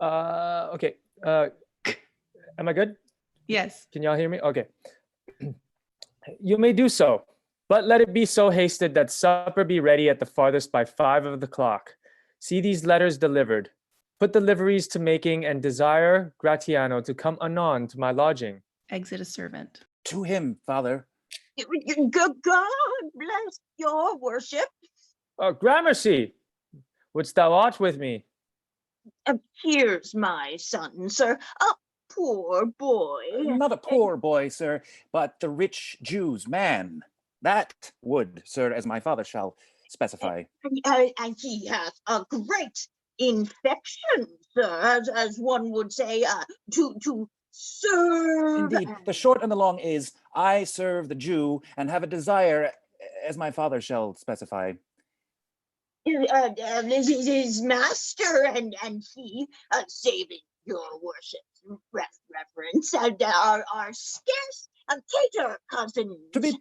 Okay. Am I good? Yes. Can y'all hear me? Okay. You may do so, but let it be so hasted that supper be ready at the farthest by 5 of the clock. See these letters delivered. Put the liveries to making and desire Gratiano to come anon to my lodging. Exit a servant. To him, Father. God bless your worship. Gramercy, wouldst thou aught with me? Here's my son, sir, a poor boy. Not a poor boy, sir, but the rich Jew's man. That would, sir, as my father shall specify. And he hath a great infection sir, as one would say, to serve. Indeed, the short and the long is, I serve the Jew and have a desire, as my father shall specify. His master and he, saving your worship's reverence, and are scarce cater cousins. To be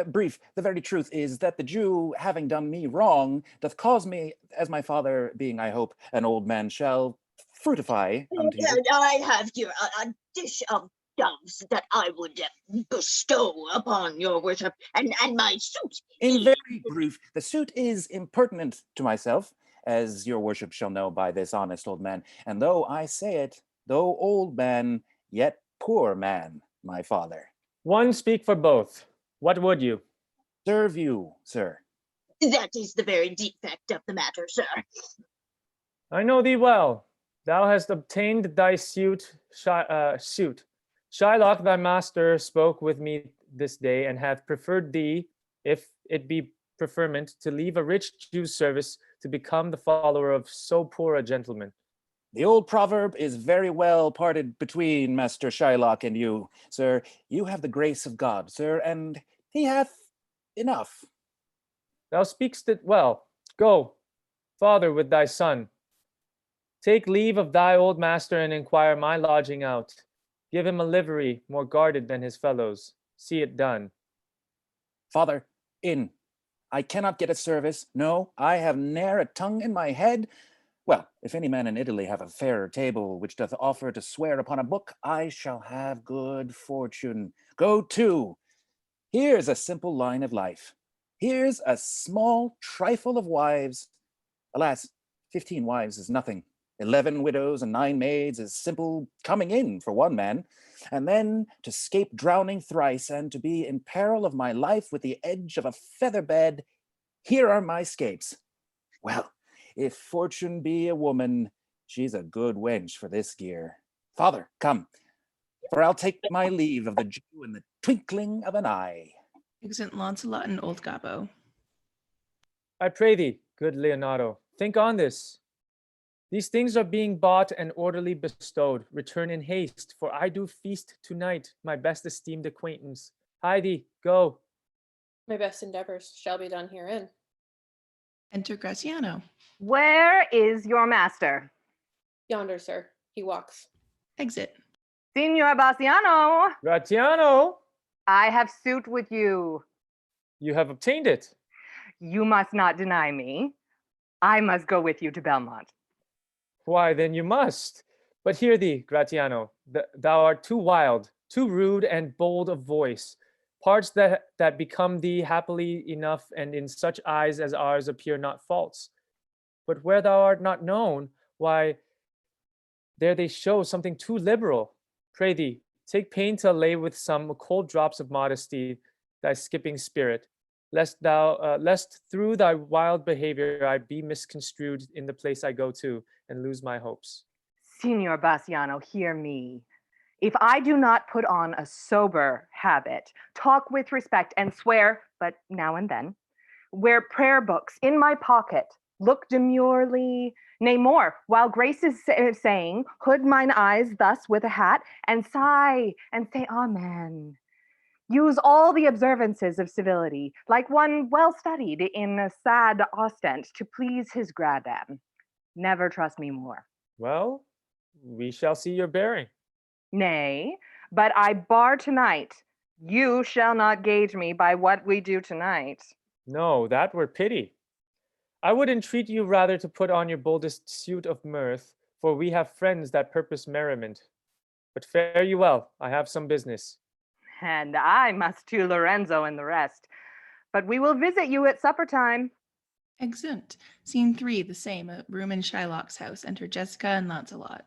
brief, the very truth is that the Jew, having done me wrong, doth cause me, as my father, being, I hope, an old man, shall fruitify unto you. And I have here a dish of doves that I would bestow upon your worship, and my suit. In very brief, the suit is impertinent to myself, as your worship shall know by this honest old man. And though I say it, though old man, yet poor man, my father. One speak for both. What would you? Serve you, sir. That is the very defect of the matter, sir. I know thee well. Thou hast obtained thy suit. Shylock, thy master, spoke with me this day, and hath preferred thee, if it be preferment, to leave a rich Jew's service to become the follower of so poor a gentleman. The old proverb is very well parted between Master Shylock and you, sir. You have the grace of God, sir, and he hath enough. Thou speak'st it well. Go, father, with thy son. Take leave of thy old master and inquire my lodging out. Give him a livery more guarded than his fellows. See it done. Father, in. I cannot get a service. No, I have ne'er a tongue in my head. Well, if any man in Italy have a fairer table which doth offer to swear upon a book, I shall have good fortune. Go to. Here's a simple line of life. Here's a small trifle of wives. Alas, 15 wives is nothing. 11 widows and 9 maids is simple coming in for one man. And then to scape drowning thrice and to be in peril of my life with the edge of a feather bed, here are my scapes. Well, if fortune be a woman, she's a good wench for this gear. Father, come, for I'll take my leave of the Jew in the twinkling of an eye. Exit Launcelot and old Gobbo. I pray thee, good Leonardo, think on this. These things are being bought and orderly bestowed. Return in haste, for I do feast tonight, my best esteemed acquaintance. Hie thee, go. My best endeavors shall be done herein. Enter Graziano. Where is your master? Yonder, sir. He walks. Exit. Signor Bassiano. Gratiano. I have suit with you. You have obtained it. You must not deny me. I must go with you to Belmont. Why, then you must. But hear thee, Gratiano, thou art too wild, too rude and bold of voice, parts that become thee happily enough, and in such eyes as ours appear not faults. But where thou art not known, why, there they show something too liberal. Pray thee, take pain to allay with some cold drops of modesty thy skipping spirit, lest through thy wild behavior I be misconstrued in the place I go to, and lose my hopes. Signor Bassiano, hear me. If I do not put on a sober habit, talk with respect, and swear, but now and then, wear prayer books in my pocket, look demurely, nay more, while grace is saying, hood mine eyes thus with a hat, and sigh, and say amen. Use all the observances of civility, like one well studied in a sad ostent, to please his gradam. Never trust me more. Well, we shall see your bearing. Nay, but I bar tonight. You shall not gauge me by what we do tonight. No, that were pity. I would entreat you rather to put on your boldest suit of mirth, for we have friends that purpose merriment. But fare you well, I have some business. And I must to Lorenzo and the rest. But we will visit you at supper time. Exeunt. Scene 3, the same, a room in Shylock's house. Enter Jessica and Lancelot.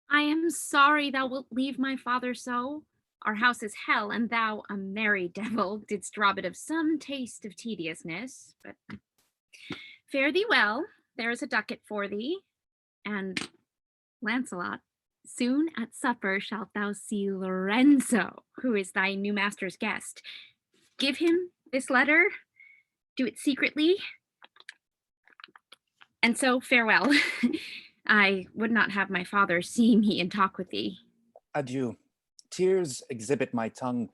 I am sorry thou wilt leave my father so. Our house is hell, and thou, a merry devil, didst rob it of some taste of tediousness. But fare thee well, there is a ducat for thee. And, Lancelot, soon at supper shalt thou see Lorenzo, who is thy new master's guest. Give him this letter. Do it secretly. And so farewell. I would not have my father see me and talk with thee. Adieu. Tears exhibit my tongue.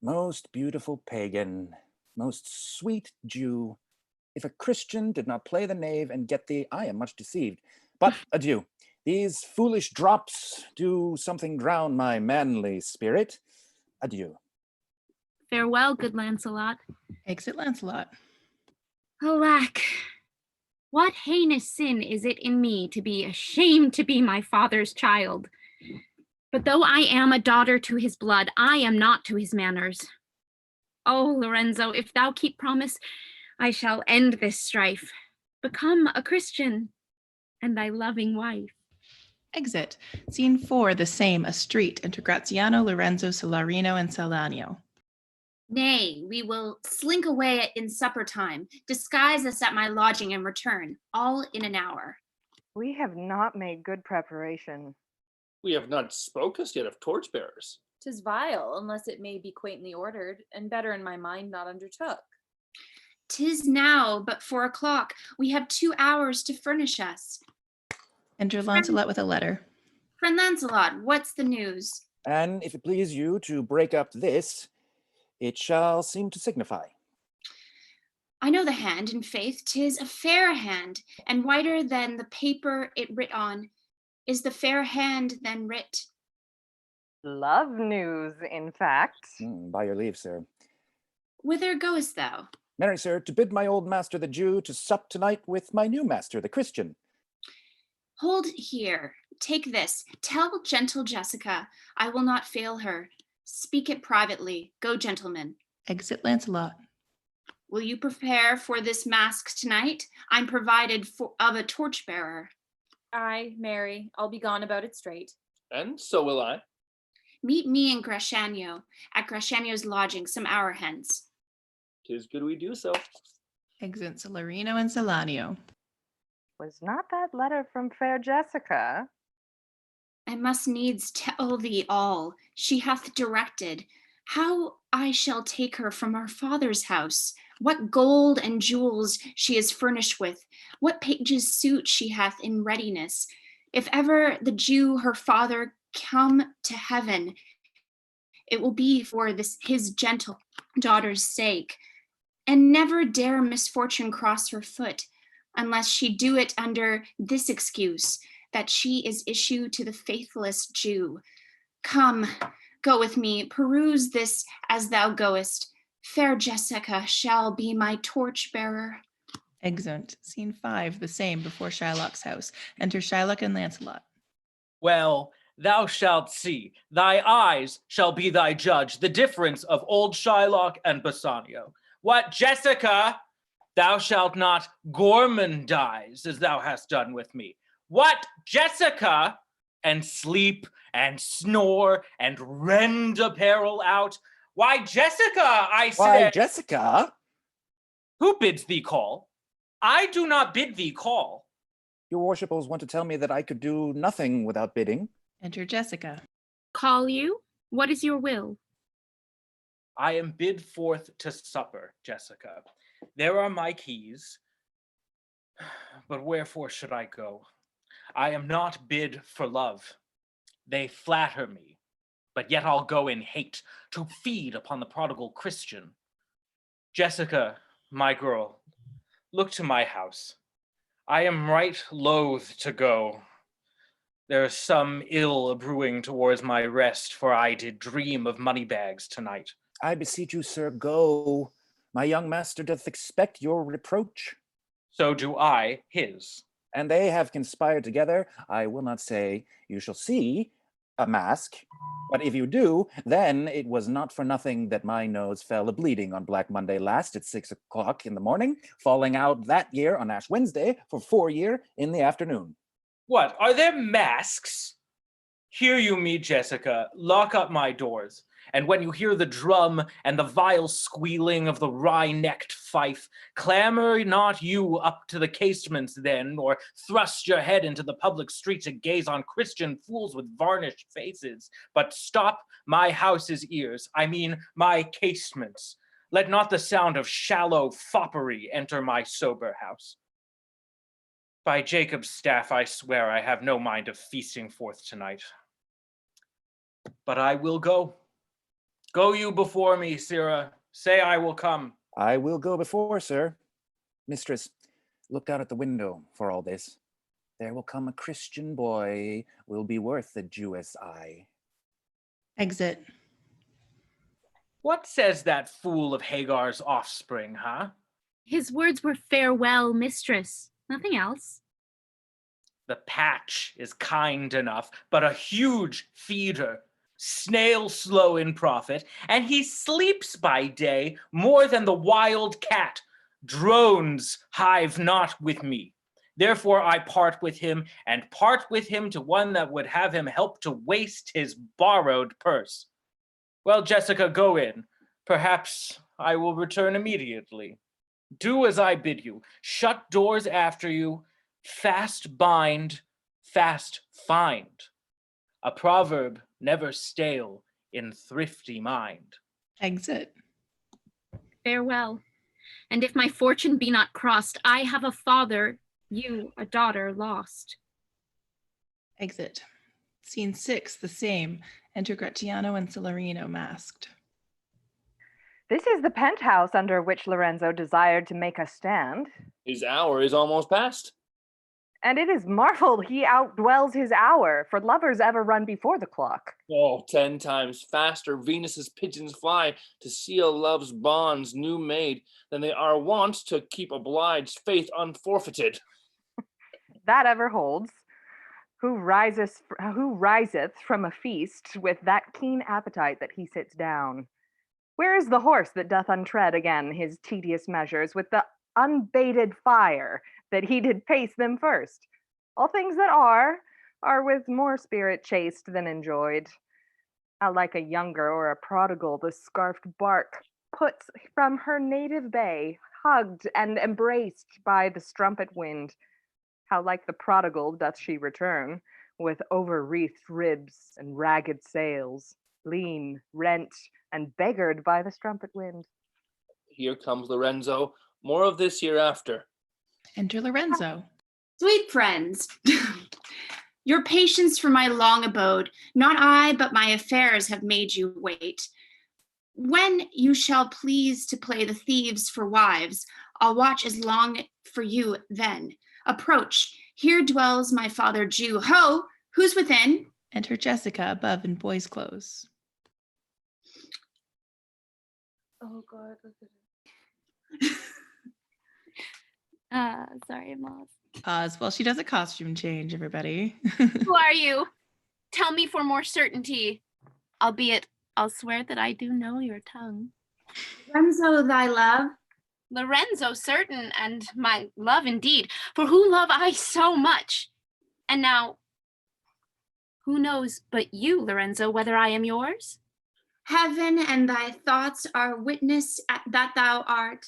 Most beautiful pagan, most sweet Jew. If a Christian did not play the knave and get thee, I am much deceived. But adieu. These foolish drops do something drown my manly spirit. Adieu. Farewell, good Lancelot. Exit Lancelot. Alack, what heinous sin is it in me to be ashamed to be my father's child? But though I am a daughter to his blood, I am not to his manners. Oh, Lorenzo, if thou keep promise, I shall end this strife, become a Christian, and thy loving wife. Exit. Scene 4, the same, a street. Enter Graziano, Lorenzo, Salarino, and Salanio. Nay, we will slink away in supper time, disguise us at my lodging and return, all in an hour. We have not made good preparation. We have not spoke us yet of torchbearers. 'Tis vile, unless it may be quaintly ordered, and better in my mind not undertook. 'Tis now but 4 o'clock. We have 2 hours to furnish us. Enter Lancelot with a letter. Friend Lancelot, what's the news? And if it please you to break up this, it shall seem to signify. I know the hand, in faith, 'tis a fair hand, and whiter than the paper it writ on. Is the fair hand then writ? Love news, in fact. By your leave, sir. Whither goest thou? Marry, sir, to bid my old master the Jew to sup tonight with my new master, the Christian. Hold here, take this. Tell gentle Jessica, I will not fail her. Speak it privately. Go, gentlemen. Exit Lancelot. Will you prepare for this mask tonight? I'm provided of a torchbearer. Aye, marry, I'll be gone about it straight. And so will I. Meet me in Gratiano, at Gratiano's lodging some hour hence. 'Tis good we do so. Exit Salarino and Salanio. Was not that letter from fair Jessica? I must needs tell thee all. She hath directed how I shall take her from our father's house, what gold and jewels she is furnished with, what page's suit she hath in readiness. If ever the Jew her father come to heaven, it will be for this his gentle daughter's sake, and never dare misfortune cross her foot, unless she do it under this excuse, that she is issue to the faithless Jew. Come, go with me, peruse this as thou goest. Fair Jessica shall be my torchbearer. Exeunt. Scene 5, the same, before Shylock's house. Enter Shylock and Lancelot. Well, thou shalt see. Thy eyes shall be thy judge, the difference of old Shylock and Bassanio. What, Jessica? Thou shalt not gormandize as thou hast done with me. What, Jessica? And sleep and snore and rend apparel out. Why, Jessica, I say. Why, Jessica? Who bids thee call? I do not bid thee call. Your worshippers want to tell me that I could do nothing without bidding. Enter Jessica. Call you? What is your will? I am bid forth to supper, Jessica. There are my keys. But wherefore should I go? I am not bid for love. They flatter me, but yet I'll go in hate to feed upon the prodigal Christian. Jessica, my girl, look to my house. I am right loath to go. There is some ill brewing towards my rest, for I did dream of money bags tonight. I beseech you, sir, go. My young master doth expect your reproach. So do I his. And they have conspired together. I will not say you shall see a mask, but if you do, then it was not for nothing that my nose fell a-bleeding on Black Monday last at 6 o'clock in the morning, falling out that year on Ash Wednesday for 4 year in the afternoon. What, are there masks? Hear you me, Jessica, lock up my doors. And when you hear the drum and the vile squealing of the wry-necked fife, clamor not you up to the casements then, or thrust your head into the public street to gaze on Christian fools with varnished faces, but stop my house's ears, I mean my casements. Let not the sound of shallow foppery enter my sober house. By Jacob's staff, I swear I have no mind of feasting forth tonight. But I will go. Go you before me, Sirrah. Say I will come. I will go before, sir. Mistress, look out at the window for all this. There will come a Christian boy, will be worth a Jewess eye. Exit. What says that fool of Hagar's offspring, huh? His words were farewell, mistress. Nothing else. The patch is kind enough, but a huge feeder, snail slow in profit, and he sleeps by day more than the wild cat. Drones hive not with me. Therefore I part with him, and part with him to one that would have him help to waste his borrowed purse. Well, Jessica, go in. Perhaps I will return immediately. Do as I bid you. Shut doors after you. Fast bind, fast find. A proverb never stale in thrifty mind. Exit. Farewell. And if my fortune be not crossed, I have a father, you a daughter lost. Exit. Scene 6, the same. Enter Gratiano and Celerino masked. This is the penthouse under which Lorenzo desired to make us stand. His hour is almost past. And it is marveled he outdwells his hour, for lovers ever run before the clock. Oh, 10 times faster Venus's pigeons fly to seal love's bonds new made than they are wont to keep obliged faith unforfeited. That ever holds. Who riseth from a feast with that keen appetite that he sits down? Where is the horse that doth untread again his tedious measures with the unbated fire that he did pace them first? All things that are with more spirit chased than enjoyed. How like a younger or a prodigal the scarfed bark puts from her native bay, hugged and embraced by the strumpet wind. How like the prodigal doth she return, with over-wreathed ribs and ragged sails, lean, rent, and beggared by the strumpet wind. Here comes Lorenzo. More of this hereafter. Enter Lorenzo. Sweet friends, your patience for my long abode, not I, but my affairs have made you wait. When you shall please to play the thieves for wives, I'll watch as long for you then. Approach, here dwells my father Jew. Ho, who's within? Enter Jessica above in boy's clothes. Oh God, look at it. Sorry, I'm lost. Pause while she does a costume change, everybody. Who are you? Tell me for more certainty. Albeit, I'll swear that I do know your tongue. Lorenzo, thy love. Lorenzo, certain, and my love indeed. For who love I so much? And now, who knows but you, Lorenzo, whether I am yours? Heaven and thy thoughts are witness that thou art.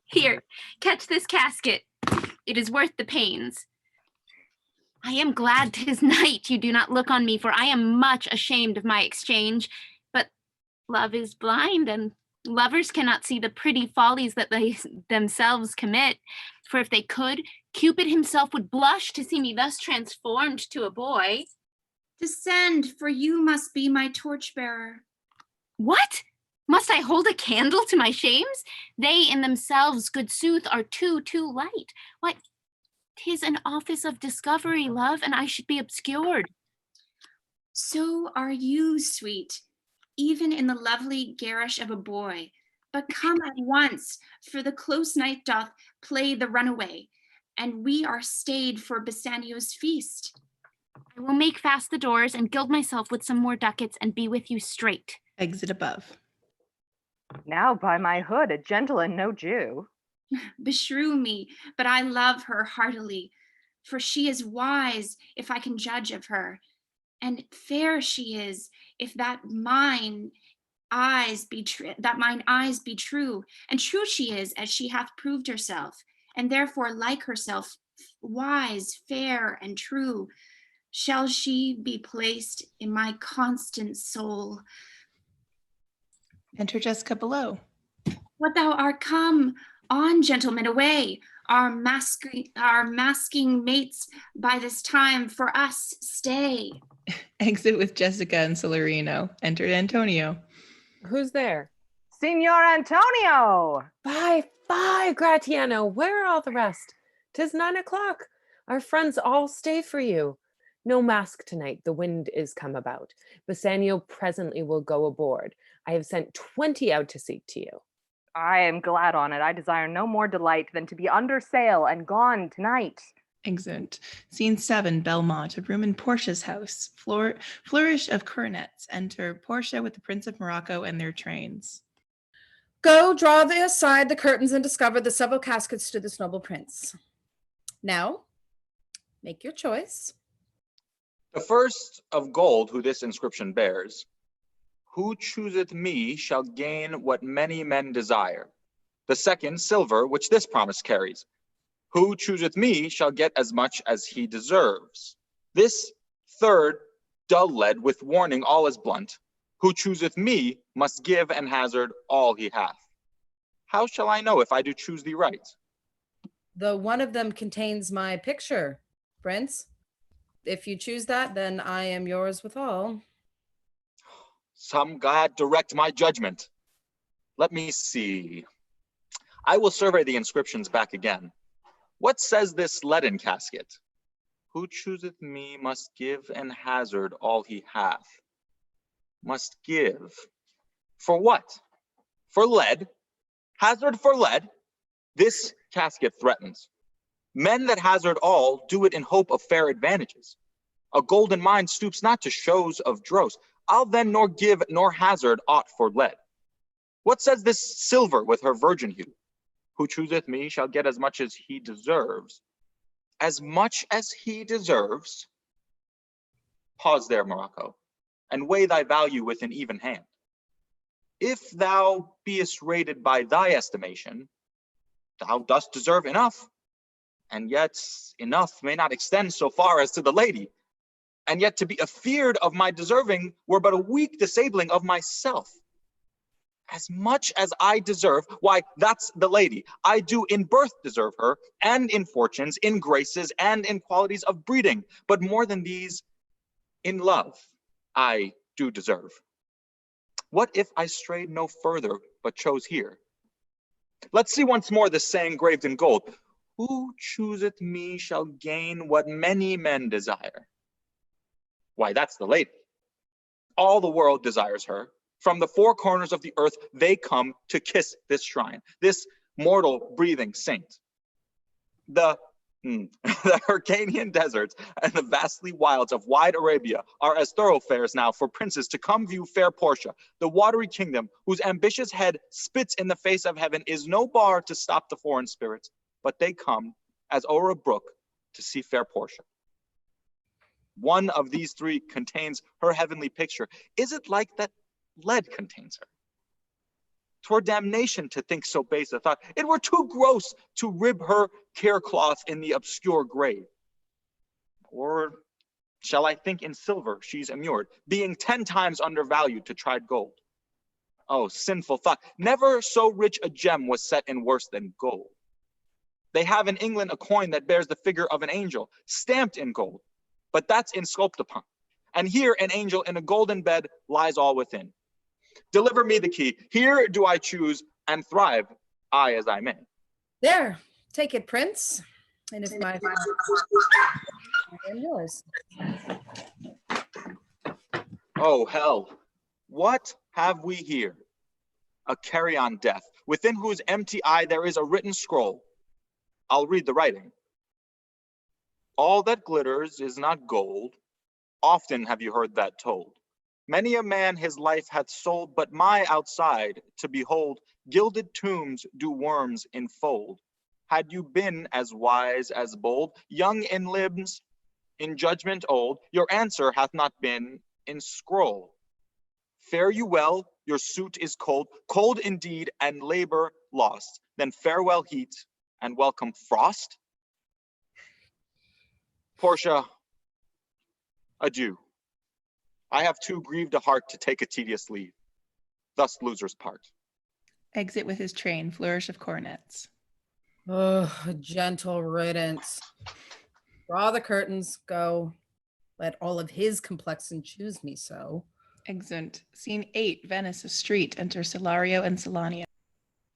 Here, catch this casket. It is worth the pains. I am glad 'tis night you do not look on me, for I am much ashamed of my exchange. But love is blind, and lovers cannot see the pretty follies that they themselves commit. For if they could, Cupid himself would blush to see me thus transformed to a boy. Descend, for you must be my torchbearer. What? Must I hold a candle to my shames? They in themselves, good sooth, are too light. Why, 'tis an office of discovery, love, and I should be obscured. So are you, sweet, even in the lovely garish of a boy. But come at once, for the close night doth play the runaway, and we are stayed for Bassanio's feast. I will make fast the doors and gild myself with some more ducats and be with you straight. Exit above. Now by my hood, a gentle and no Jew. Beshrew me, but I love her heartily, for she is wise, if I can judge of her, and fair she is, if that mine eyes be true, and true she is, as she hath proved herself, and therefore like herself, wise, fair, and true, shall she be placed in my constant soul. Enter Jessica below. What thou art come, on, gentlemen, away. our masking mates by this time. For us, stay. Exit with Jessica and Celerino. Enter Antonio. Who's there? Signor Antonio! Bye, Gratiano. Where are all the rest? 'Tis 9 o'clock. Our friends all stay for you. No mask tonight. The wind is come about. Bassanio presently will go aboard. I have sent 20 out to seek to you. I am glad on it. I desire no more delight than to be under sail and gone tonight. Exit. Scene 7, Belmont, a room in Portia's house. Flourish of cornets. Enter Portia with the Prince of Morocco and their trains. Go, draw aside the curtains and discover the several caskets to this noble prince. Now, make your choice. The first of gold who this inscription bears, who chooseth me shall gain what many men desire. The second, silver, which this promise carries, who chooseth me shall get as much as he deserves. This third, dull lead, with warning all is blunt, who chooseth me must give and hazard all he hath. How shall I know if I do choose thee right? The one of them contains my picture, Prince. If you choose that, then I am yours withal. Some God direct my judgment. Let me see. I will survey the inscriptions back again. What says this leaden casket? Who chooseth me must give and hazard all he hath. Must give. For what? For lead? Hazard for lead? This casket threatens. Men that hazard all do it in hope of fair advantages. A golden mind stoops not to shows of dross. I'll then nor give nor hazard aught for lead. What says this silver with her virgin hue? Who chooseth me shall get as much as he deserves. As much as he deserves? Pause there, Morocco, and weigh thy value with an even hand. If thou beest rated by thy estimation, thou dost deserve enough. And yet enough may not extend so far as to the lady. And yet to be afeard of my deserving were but a weak disabling of myself. As much as I deserve, why, that's the lady. I do in birth deserve her, and in fortunes, in graces, and in qualities of breeding. But more than these, in love, I do deserve. What if I strayed no further, but chose here? Let's see once more this saying graved in gold. Who chooseth me shall gain what many men desire. Why, that's the lady. All the world desires her. From the four corners of the earth, they come to kiss this shrine, this mortal breathing saint. The Hyrcanian deserts and the vastly wilds of wide Arabia are as thoroughfares now for princes to come view fair Portia. The watery kingdom, whose ambitious head spits in the face of heaven, is no bar to stop the foreign spirits, but they come, as o'er a brook, to see fair Portia. One of these three contains her heavenly picture. Is it like that lead contains her? 'Twere damnation to think so base a thought. It were too gross to rib her care cloth in the obscure grave. Or shall I think in silver she's immured, being 10 times undervalued to tried gold? Oh, sinful thought. Never so rich a gem was set in worse than gold. They have in England a coin that bears the figure of an angel, stamped in gold, but that's insculped upon. And here an angel in a golden bed lies all within. Deliver me the key. Here do I choose and thrive, I as I may. There, take it, Prince. And if my I am yours. Oh, hell. What have we here? A carrion death, within whose empty eye there is a written scroll. I'll read the writing. All that glitters is not gold. Often have you heard that told. Many a man his life hath sold, but my outside to behold, gilded tombs do worms enfold. Had you been as wise as bold, young in limbs, in judgment old, your answer hath not been in scroll. Fare you well, your suit is cold, cold indeed, and labor lost. Then farewell heat, and welcome frost. Portia, adieu. I have too grieved a heart to take a tedious leave. Thus losers part. Exit with his train, flourish of cornets. Oh, gentle riddance. Draw the curtains, go. Let all of his complexion choose me so. Exeunt. Scene 8, Venice, a street. Enter Silario and Silanio.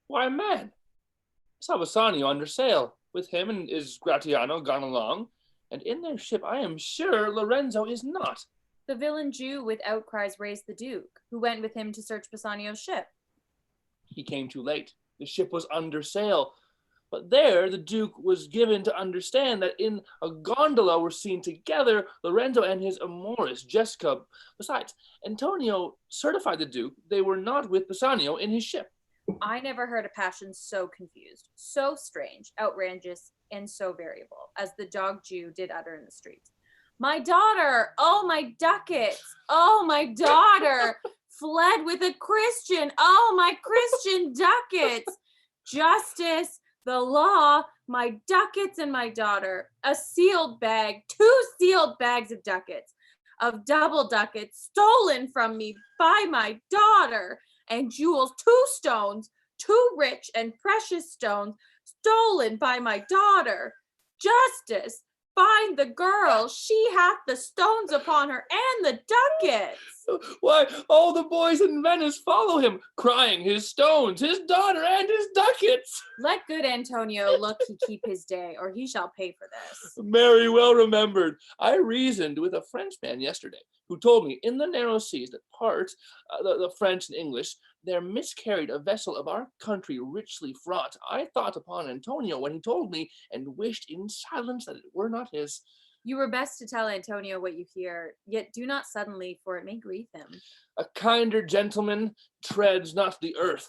Why, man, I saw Bassanio under sail, with him and his Gratiano gone along, and in their ship I am sure Lorenzo is not. The villain Jew with outcries raised the Duke, who went with him to search Bassanio's ship. He came too late. The ship was under sail. But there the Duke was given to understand that in a gondola were seen together Lorenzo and his amoris, Jessica. Besides, Antonio certified the Duke they were not with Bassanio in his ship. I never heard a passion so confused, so strange, outrageous, and so variable, as the dog Jew did utter in the streets. My daughter, oh my ducats, oh my daughter, fled with a Christian, oh my Christian ducats, justice, the law, my ducats and my daughter, a sealed bag, 2 sealed bags of ducats, of double ducats stolen from me by my daughter, and jewels, 2 stones, 2 rich and precious stones stolen by my daughter. Justice, find the girl, she hath the stones upon her and the ducats. Why, all the boys in Venice follow him, crying his stones, his daughter, and his ducats. Let good Antonio look he keep his day, or he shall pay for this. Very well remembered. I reasoned with a Frenchman yesterday, who told me in the narrow seas that part, the French and English, there miscarried a vessel of our country richly fraught. I thought upon Antonio when he told me, and wished in silence that it were not his. You were best to tell Antonio what you hear, yet do not suddenly, for it may grieve him. A kinder gentleman treads not the earth.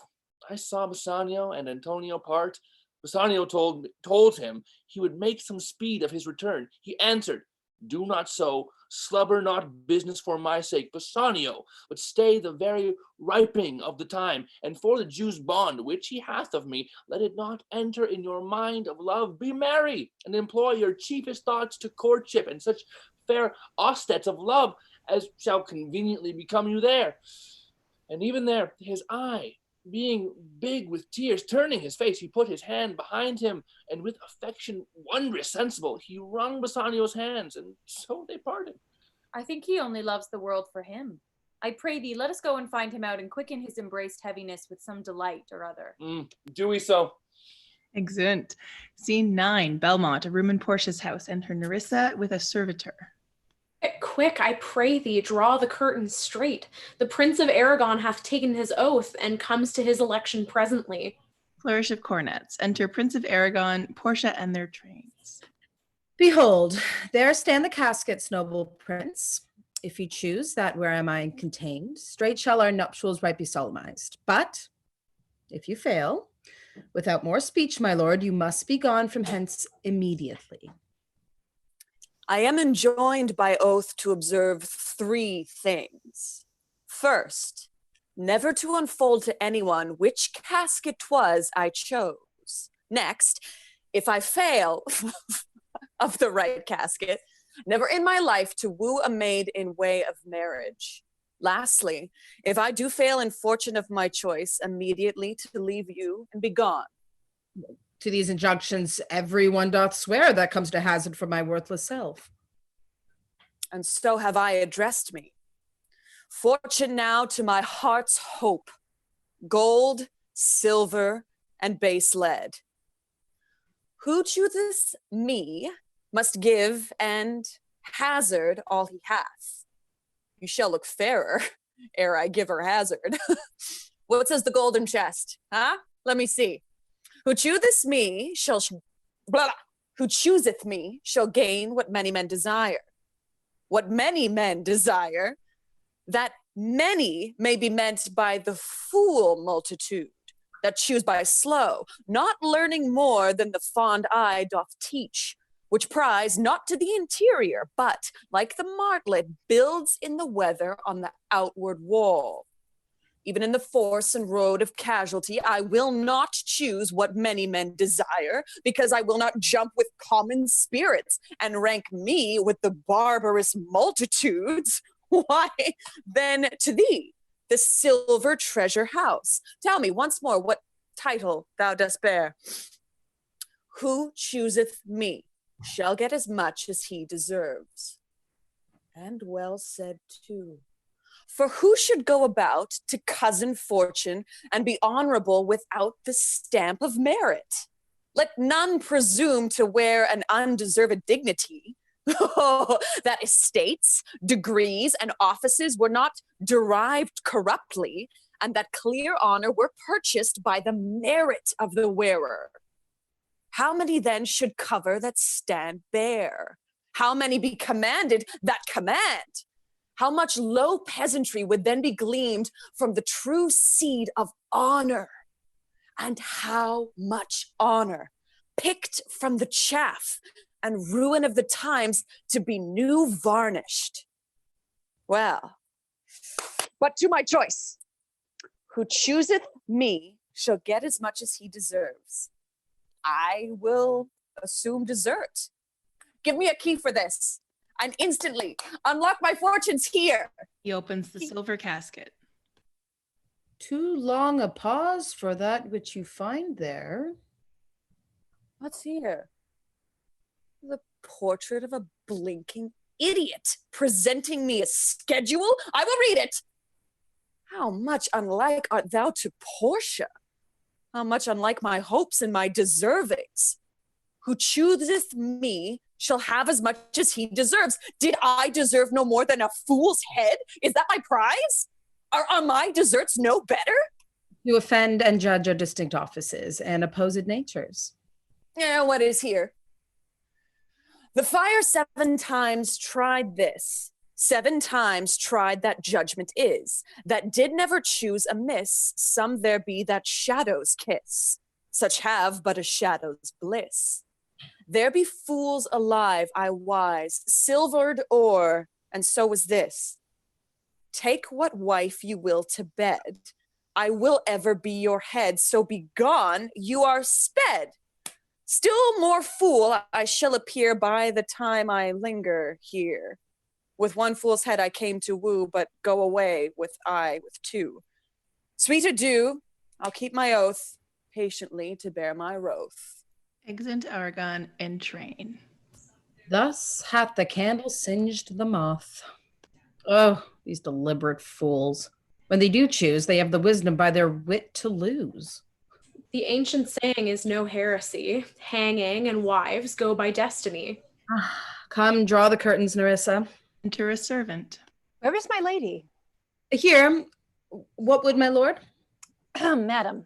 I saw Bassanio and Antonio part. Bassanio told him he would make some speed of his return. He answered, do not so, slubber not business for my sake, Bassanio, but stay the very ripening of the time, and for the Jew's bond which he hath of me, let it not enter in your mind of love. Be merry, and employ your chiefest thoughts to courtship, and such fair ostets of love as shall conveniently become you there. And even there, his eye, being big with tears, turning his face, he put his hand behind him, and with affection wondrous sensible, he wrung Bassanio's hands, and so they parted. I think he only loves the world for him. I pray thee, let us go and find him out, and quicken his embraced heaviness with some delight or other. Do we so? Exeunt. Scene 9, Belmont, a room in Portia's house. Enter Nerissa with a servitor. Quick, I pray thee, draw the curtains straight. The Prince of Aragon hath taken his oath, and comes to his election presently. Flourish of cornets. Enter Prince of Aragon, Portia, and their trains. Behold, there stand the caskets, noble prince. If you choose that where am I contained, straight shall our nuptials right be solemnized. But if you fail, without more speech, my lord, you must be gone from hence immediately. I am enjoined by oath to observe 3 things. First, never to unfold to anyone which casket 'twas I chose. Next, if I fail of the right casket, never in my life to woo a maid in way of marriage. Lastly, if I do fail in fortune of my choice, immediately to leave you and be gone. To these injunctions, everyone doth swear that comes to hazard for my worthless self. And so have I addressed me. Fortune now to my heart's hope, gold, silver, and base lead. Who chooses me must give and hazard all he hath. You shall look fairer ere I give or hazard. What says the golden chest? Huh? Let me see. Who chooseth me who chooseth me shall gain what many men desire. What many men desire, that many may be meant by the fool multitude that choose by slow, not learning more than the fond eye doth teach, which prize not to the interior, but, like the martlet, builds in the weather on the outward wall. Even in the force and road of casualty, I will not choose what many men desire, because I will not jump with common spirits and rank me with the barbarous multitudes. Why, then to thee, the silver treasure house. Tell me once more what title thou dost bear. Who chooseth me shall get as much as he deserves. And well said too. For who should go about to cozen fortune and be honorable without the stamp of merit? Let none presume to wear an undeserved dignity. That estates, degrees, and offices were not derived corruptly, and that clear honor were purchased by the merit of the wearer. How many then should cover that stand bare? How many be commanded that command? How much low peasantry would then be gleaned from the true seed of honor? And how much honor, picked from the chaff and ruin of the times, to be new varnished? Well, but to my choice. Who chooseth me shall get as much as he deserves. I will assume desert. Give me a key for this, and instantly unlock my fortunes here. He opens the silver casket. Too long a pause for that which you find there. What's here? The portrait of a blinking idiot presenting me a schedule. I will read it. How much unlike art thou to Portia? How much unlike my hopes and my deservings? Who chooseth me shall have as much as he deserves. Did I deserve no more than a fool's head? Is that my prize? Are my deserts no better? To offend and judge are distinct offices and opposed natures. Yeah, what is here? The fire 7 times tried this. 7 times tried that judgment is, that did never choose amiss. Some there be that shadows kiss, such have but a shadow's bliss. There be fools alive, I wise, silvered o'er, and so was this. Take what wife you will to bed, I will ever be your head, so be gone, you are sped. Still more fool I shall appear by the time I linger here. With one fool's head I came to woo, but go away with 2. Sweet adieu, I'll keep my oath, patiently to bear my wroth. Exeunt Argon and train. Thus hath the candle singed the moth. Oh, these deliberate fools. When they do choose, they have the wisdom by their wit to lose. The ancient saying is no heresy. Hanging and wives go by destiny. Come, draw the curtains, Nerissa. Enter a servant. Where is my lady? Here. What would my lord? Madam,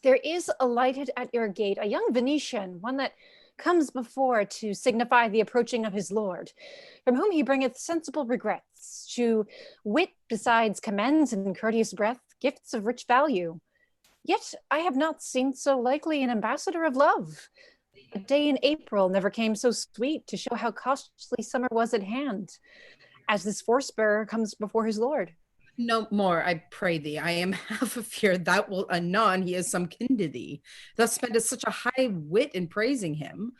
there is alighted at your gate a young Venetian, one that comes before to signify the approaching of his lord, from whom he bringeth sensible regrets, to wit besides commends and courteous breath, gifts of rich value. Yet I have not seen so likely an ambassador of love. A day in April never came so sweet to show how costly summer was at hand, as this force-bearer comes before his lord. No more, I pray thee. I am half afeard that will anon he is some kin to thee. Thus spendeth such a high wit in praising him.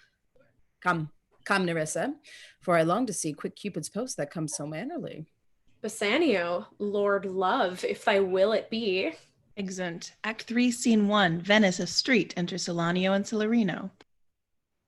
Come, Nerissa, for I long to see quick Cupid's post that comes so mannerly. Bassanio, Lord Love, if thy will it be. Exeunt. Act 3, Scene 1. Venice, a street. Enter Solanio and Celerino.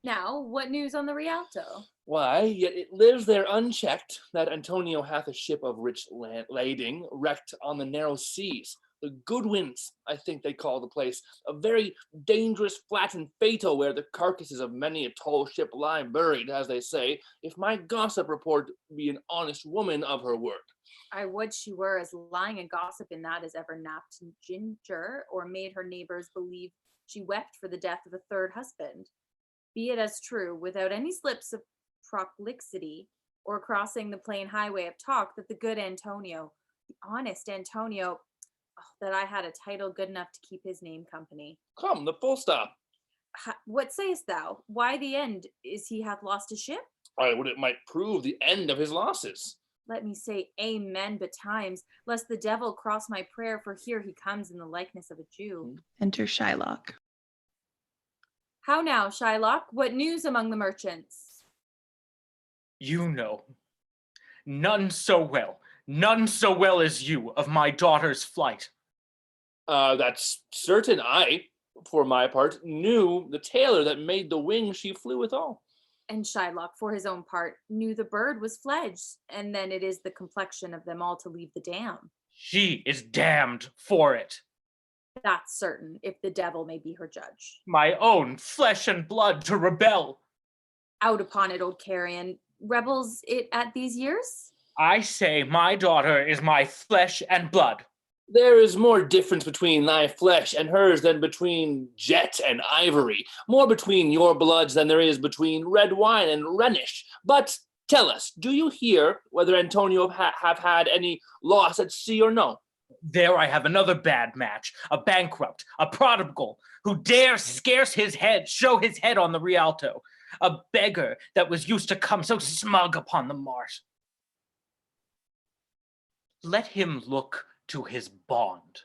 Now, what news on the Rialto? Why, yet it lives there unchecked, that Antonio hath a ship of rich lading wrecked on the narrow seas. The Goodwins, I think they call the place, a very dangerous flat and fatal, where the carcasses of many a tall ship lie buried, as they say, if my gossip report be an honest woman of her word. I would she were as lying and gossip in that as ever napped ginger, or made her neighbors believe she wept for the death of a 3rd husband. Be it as true, without any slips of prolixity, or crossing the plain highway of talk, that the good Antonio, the honest Antonio, that I had a title good enough to keep his name company. Come, the full stop. What sayest thou? Why the end? Is he hath lost his ship? I would it might prove the end of his losses. Let me say amen betimes, lest the devil cross my prayer, for here he comes in the likeness of a Jew. Enter Shylock. How now, Shylock? What news among the merchants? You know, none so well as you, of my daughter's flight. That's certain, aye. for my part, knew the tailor that made the wings she flew withal. And Shylock, for his own part, knew the bird was fledged, and then it is the complexion of them all to leave the dam. She is damned for it. That's certain, if the devil may be her judge. My own flesh and blood to rebel. Out upon it, old carrion. Rebels it at these years? I say my daughter is my flesh and blood. There is more difference between thy flesh and hers than between jet and ivory, more between your bloods than there is between red wine and Rhenish. But tell us, do you hear whether Antonio have had any loss at sea or no? There I have another bad match, a bankrupt, a prodigal, who dare scarce show his head on the Rialto, a beggar that was used to come so smug upon the mart. Let him look to his bond.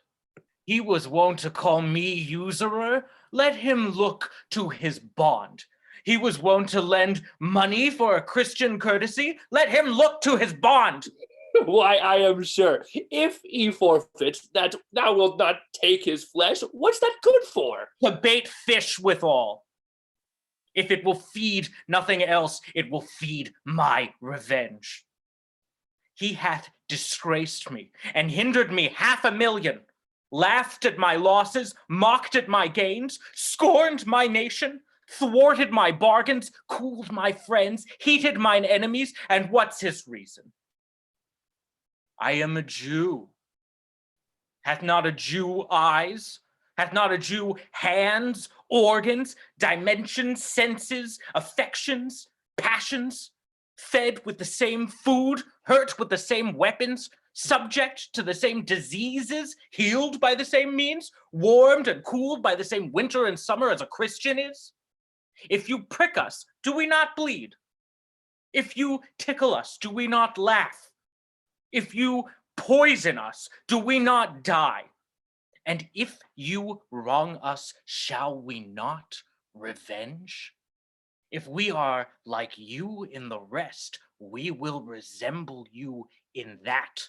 He was wont to call me usurer. Let him look to his bond. He was wont to lend money for a Christian courtesy. Let him look to his bond. Why, I am sure, if he forfeits that thou wilt not take his flesh, what's that good for? To bait fish withal. If it will feed nothing else, it will feed my revenge. He hath disgraced me and hindered me 500,000, laughed at my losses, mocked at my gains, scorned my nation, thwarted my bargains, cooled my friends, heated mine enemies, and what's his reason? I am a Jew. Hath not a Jew eyes? Hath not a Jew hands, organs, dimensions, senses, affections, passions? Fed with the same food, hurt with the same weapons, subject to the same diseases, healed by the same means, warmed and cooled by the same winter and summer as a Christian is? If you prick us, do we not bleed? If you tickle us, do we not laugh? If you poison us, do we not die? And if you wrong us, shall we not revenge? If we are like you in the rest, we will resemble you in that.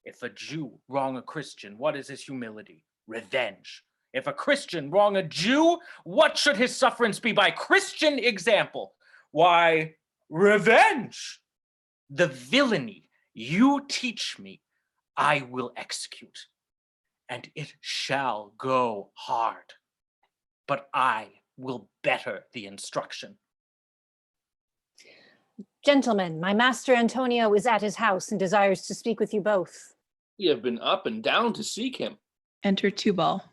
If a Jew wrong a Christian, what is his humility? Revenge. If a Christian wrong a Jew, what should his sufferance be by Christian example? Why, revenge. The villainy you teach me, I will execute, and it shall go hard. But I will better the instruction. Gentlemen, my master Antonio is at his house and desires to speak with you both. Ye have been up and down to seek him. Enter Tubal.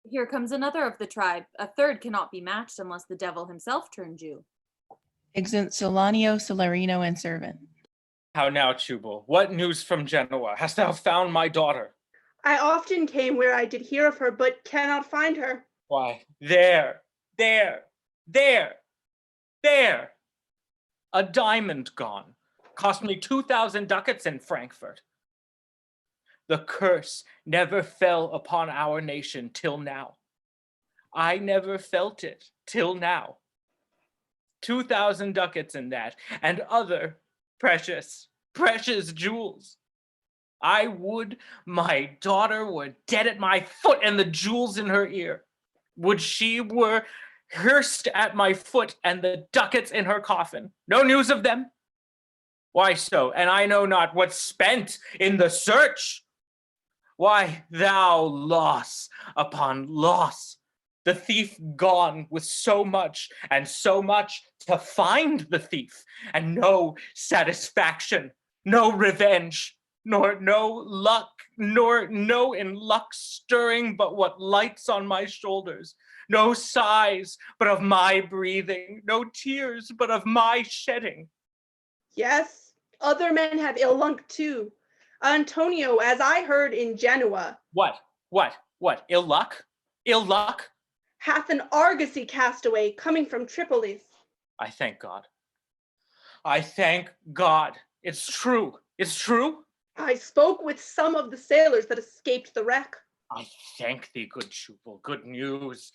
Here comes another of the tribe. A third cannot be matched unless the devil himself turn Jew. Exeunt Solanio, Celerino, and servant. How now, Tubal? What news from Genoa? Hast thou found my daughter? I often came where I did hear of her, but cannot find her. Why, there. A diamond gone. Cost me 2,000 ducats in Frankfurt. The curse never fell upon our nation till now. I never felt it till now. 2,000 ducats in that, and other precious jewels. I would my daughter were dead at my foot and the jewels in her ear. Would she were hearsed at my foot and the ducats in her coffin. No news of them? Why so? And I know not what's spent in the search. Why, thou loss upon loss. The thief gone with so much and so much to find the thief, and no satisfaction, no revenge, nor no luck, nor no in luck stirring but what lights on my shoulders, no sighs but of my breathing, no tears but of my shedding. Yes, other men have ill luck too. Antonio, as I heard in Genoa. What? Ill luck? Ill luck? Hath an argosy castaway coming from Tripolis. I thank God. I thank God. It's true. It's true. I spoke with some of the sailors that escaped the wreck. I thank thee, good Tubal. Good news.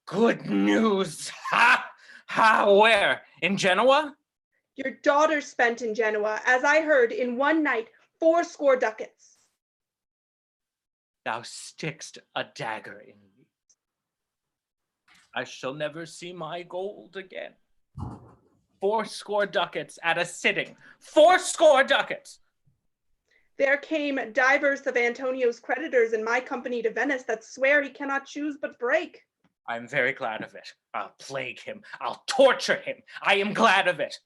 Good news. Ha! Where? In Genoa? Your daughter spent in Genoa, as I heard, in one night 80 ducats. Thou stickst a dagger in me. I shall never see my gold again. 80 ducats at a sitting. 80 ducats! There came divers of Antonio's creditors in my company to Venice that swear he cannot choose but break. I'm very glad of it. I'll plague him. I'll torture him. I am glad of it.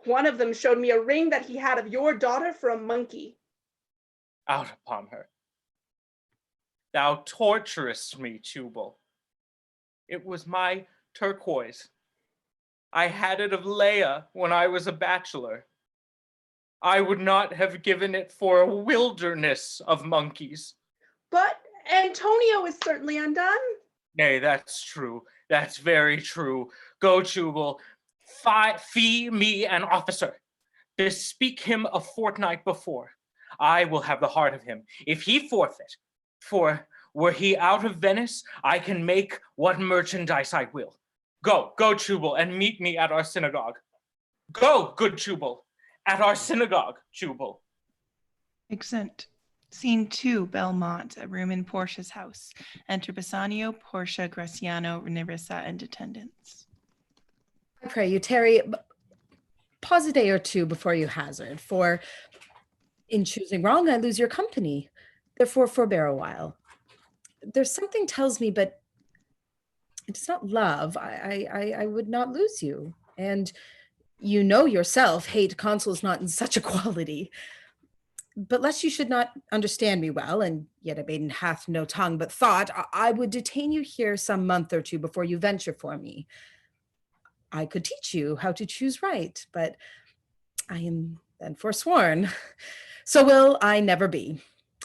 One of them showed me a ring that he had of your daughter for a monkey. Out upon her. Thou torturest me, Tubal. It was my turquoise. I had it of Leia when I was a bachelor. I would not have given it for a wilderness of monkeys. But Antonio is certainly undone. Nay, that's true. That's very true. Go, Tubal. Fee me an officer. Bespeak him a fortnight before. I will have the heart of him. If he forfeit, for were he out of Venice, I can make what merchandise I will. Go, Tubal, and meet me at our synagogue. Go, good Tubal, at our synagogue, Tubal. Exeunt. Scene 2, Belmont, a room in Portia's house. Enter Bassanio, Portia, Graciano, Nerissa, and attendants. I pray you, Terry, pause a day or two before you hazard, for in choosing wrong, I lose your company. Therefore, forbear a while. There's something tells me, but it is not love. I would not lose you. And you know yourself, hate consuls not in such a quality. But lest you should not understand me well, and yet a maiden hath no tongue but thought, I would detain you here some month or two before you venture for me. I could teach you how to choose right, but I am then forsworn. So will I never be.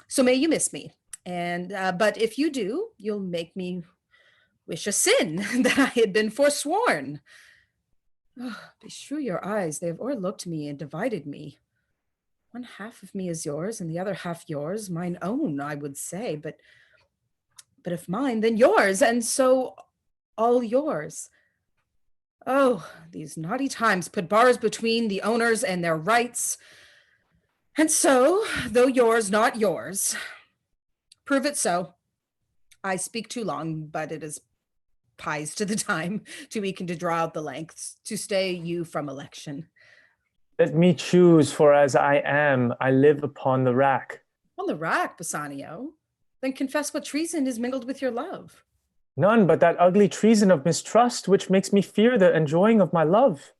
So may you miss me. And but if you do, you'll make me wish a sin that I had been forsworn. Oh, beshrew your eyes, they have o'erlooked me and divided me. One half of me is yours, and the other half yours, mine own, I would say, but if mine, then yours, and so all yours. Oh, these naughty times put bars between the owners and their rights. And so, though yours, not yours, prove it so. I speak too long, but it is pies to the time, too weak and to draw out the lengths, to stay you from election. Let me choose, for as I am, I live upon the rack. On the rack, Bassanio? Then confess what treason is mingled with your love. None but that ugly treason of mistrust, which makes me fear the enjoying of my love.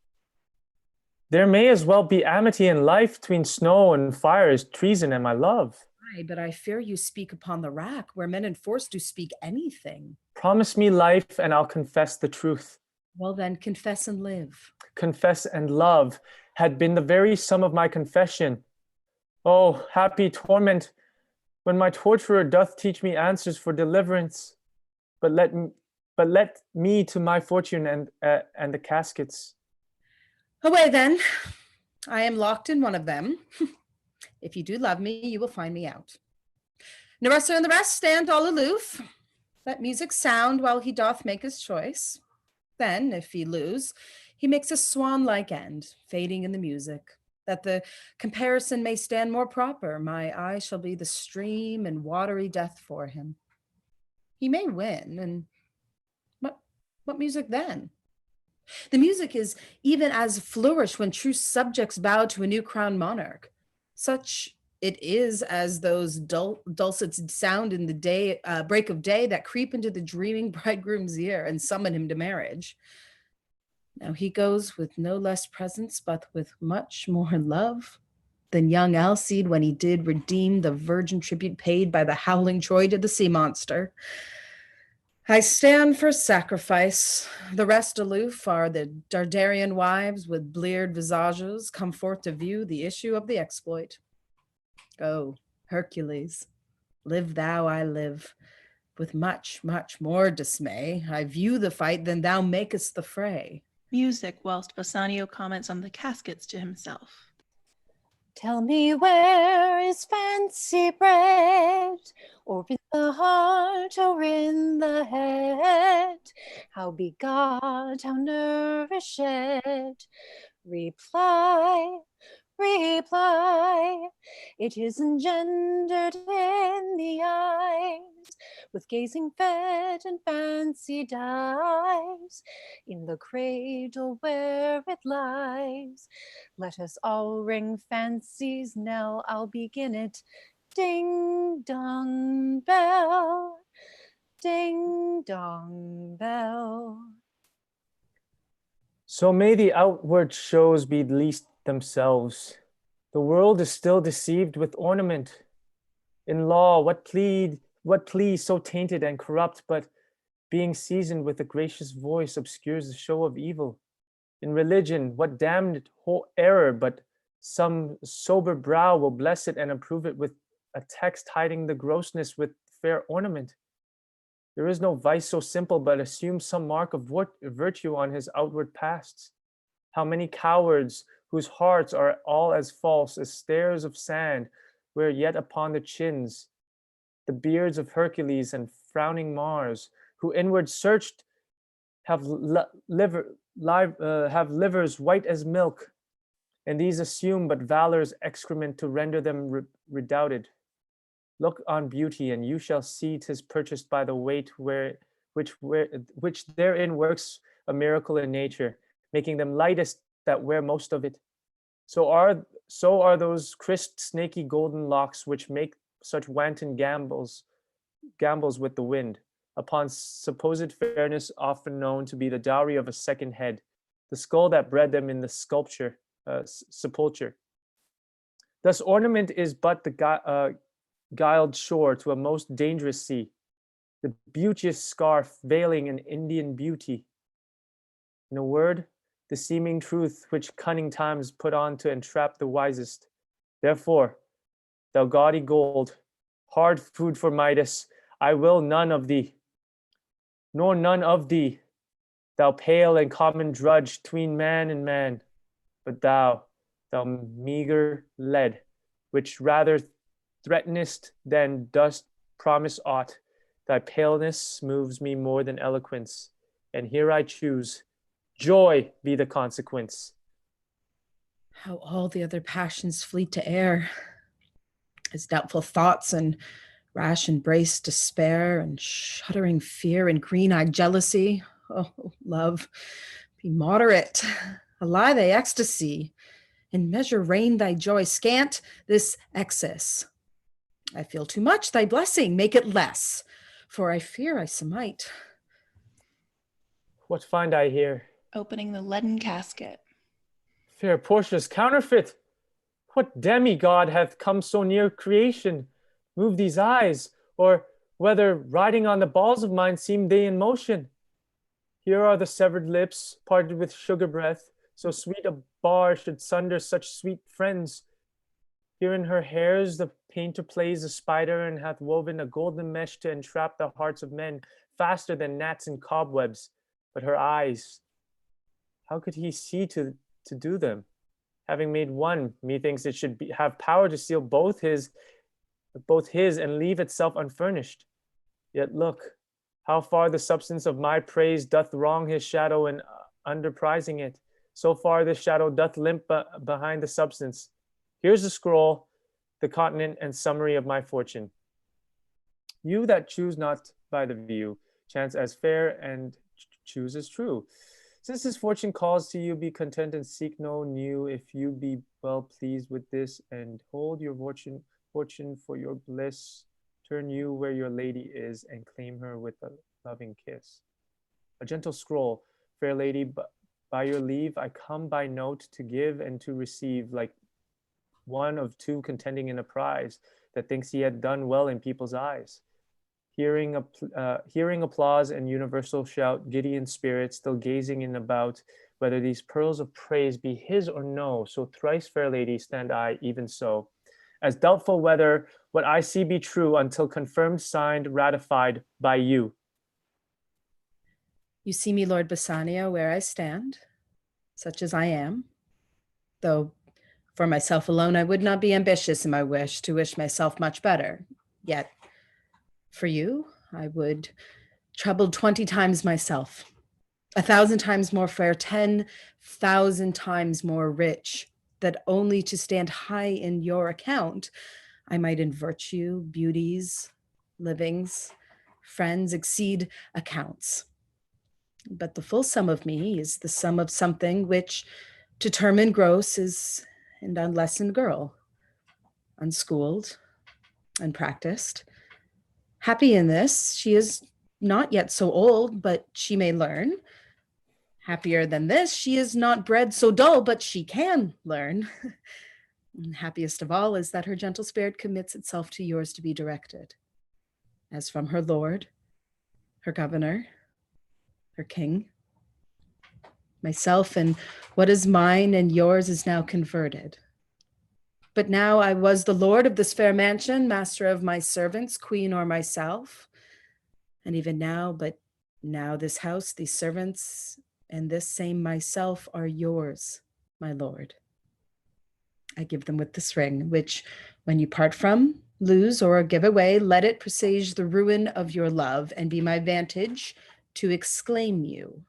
There may as well be amity in life between snow and fire as treason and my love. Aye, but I fear you speak upon the rack, where men enforced to speak anything. Promise me life, and I'll confess the truth. Well then, confess and live. Confess and love had been the very sum of my confession. Oh, happy torment, when my torturer doth teach me answers for deliverance. But let me to my fortune and the caskets. Away then, I am locked in one of them. If you do love me, you will find me out. Nerissa and the rest stand all aloof. Let music sound while he doth make his choice. Then, if he lose, he makes a swan-like end, fading in the music, that the comparison may stand more proper. My eye shall be the stream and watery death for him. He may win, and what music then? The music is even as flourish when true subjects bow to a new crowned monarch. Such it is as those dulcets sound in the day, break of day that creep into the dreaming bridegroom's ear and summon him to marriage. Now he goes with no less presence, but with much more love than young Alcide when he did redeem the virgin tribute paid by the howling Troy to the sea monster. I stand for sacrifice. The rest aloof are the Dardarian wives with bleared visages come forth to view the issue of the exploit. Go, Hercules, live thou, I live. With much, much more dismay, I view the fight than thou makest the fray. Music, whilst Bassanio comments on the caskets to himself. Tell me, where is fancy bred, or in the heart, or in the head? How begot, how nourished? Reply, reply. It is engendered in the eyes, with gazing fed and fancy dies in the cradle where it lies. Let us all ring fancy's knell, I'll begin it. Ding dong bell, ding dong bell. So may the outward shows be least themselves. The world is still deceived with ornament. In law, what plea so tainted and corrupt, but being seasoned with a gracious voice obscures the show of evil. In religion, what damned error, but some sober brow will bless it and approve it with a text hiding the grossness with fair ornament. There is no vice so simple, but assumes some mark of virtue on his outward pasts. How many cowards whose hearts are all as false as stairs of sand, where yet upon the chins the beards of Hercules and frowning Mars, who inward searched have livers white as milk, and these assume but valor's excrement to render them redoubted. Look on beauty, and you shall see 'tis purchased by the weight which therein works a miracle in nature, making them lightest that wear most of it. So are those crisped, snaky golden locks which make such wanton gambols with the wind, upon supposed fairness often known to be the dowry of a second head, the skull that bred them in the sepulture. Thus ornament is but the guiled shore to a most dangerous sea, the beauteous scarf veiling an Indian beauty. In a word, the seeming truth which cunning times put on to entrap the wisest. Therefore, thou gaudy gold, hard food for Midas, I will none of thee, nor none of thee, thou pale and common drudge tween man and man, but thou meager lead, which rather threatenest than dost promise aught. Thy paleness moves me more than eloquence, and here I choose. Joy be the consequence. How all the other passions fleet to air, as doubtful thoughts and rash embrace despair and shuddering fear and green-eyed jealousy. Oh, love, be moderate, allay thy ecstasy, in measure reign thy joy, scant this excess. I feel too much, thy blessing, make it less, for I fear I smite. What find I here? Opening the leaden casket. Fair Portia's counterfeit. What demigod hath come so near creation? Move these eyes, or whether riding on the balls of mine seem they in motion? Here are the severed lips, parted with sugar breath, so sweet a bar should sunder such sweet friends. Here in her hairs the painter plays a spider and hath woven a golden mesh to entrap the hearts of men faster than gnats in cobwebs. But her eyes, how could he see to do them? Having made one, methinks it should have power to seal both his and leave itself unfurnished. Yet look, how far the substance of my praise doth wrong his shadow in underprizing it. So far this shadow doth limp behind the substance. Here's the scroll, the continent and summary of my fortune. You that choose not by the view, chance as fair and choose as true. Since this fortune calls to you, be content and seek no new. If you be well pleased with this and hold your fortune for your bliss, turn you where your lady is and claim her with a loving kiss. A gentle scroll, fair lady, by your leave, I come by note to give and to receive, like one of two contending in a prize that thinks he had done well in people's eyes. Hearing applause and universal shout, giddy in spirit, still gazing in about whether these pearls of praise be his or no. So thrice fair lady stand I even so, as doubtful whether what I see be true until confirmed, signed, ratified by you. You see me, Lord Bassanio, where I stand, such as I am, though for myself alone I would not be ambitious in my wish to wish myself much better. Yet for you, I would trouble 20 times myself, 1,000 times more fair, 10,000 times more rich, that only to stand high in your account, I might in virtue, beauties, livings, friends exceed accounts. But the full sum of me is the sum of something which, to term in gross, is an unlessoned girl, unschooled, unpracticed. Happy in this, she is not yet so old, but she may learn. Happier than this, she is not bred so dull, but she can learn. And happiest of all is that her gentle spirit commits itself to yours to be directed, as from her lord, her governor, her king. Myself and what is mine and yours is now converted. But now I was the lord of this fair mansion, master of my servants, queen or myself. And even now, but now this house, these servants, and this same myself are yours, my lord. I give them with this ring, which when you part from, lose, or give away, let it presage the ruin of your love and be my vantage to exclaim you.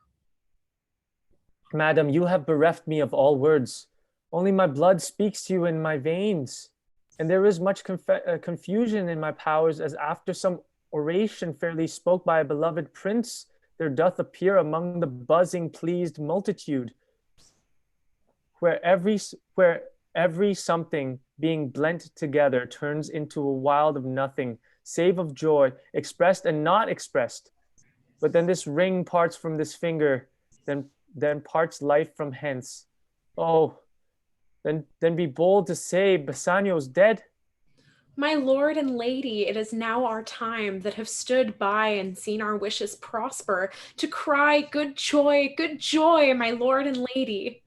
Madam, you have bereft me of all words. Only my blood speaks to you in my veins. And there is much confusion in my powers, as after some oration fairly spoke by a beloved prince, there doth appear among the buzzing pleased multitude, where every something being blent together turns into a wild of nothing, save of joy, expressed and not expressed. But then this ring parts from this finger, then parts life from hence. Oh, then be bold to say Bassanio's dead. My lord and lady, it is now our time that have stood by and seen our wishes prosper to cry good joy, my lord and lady.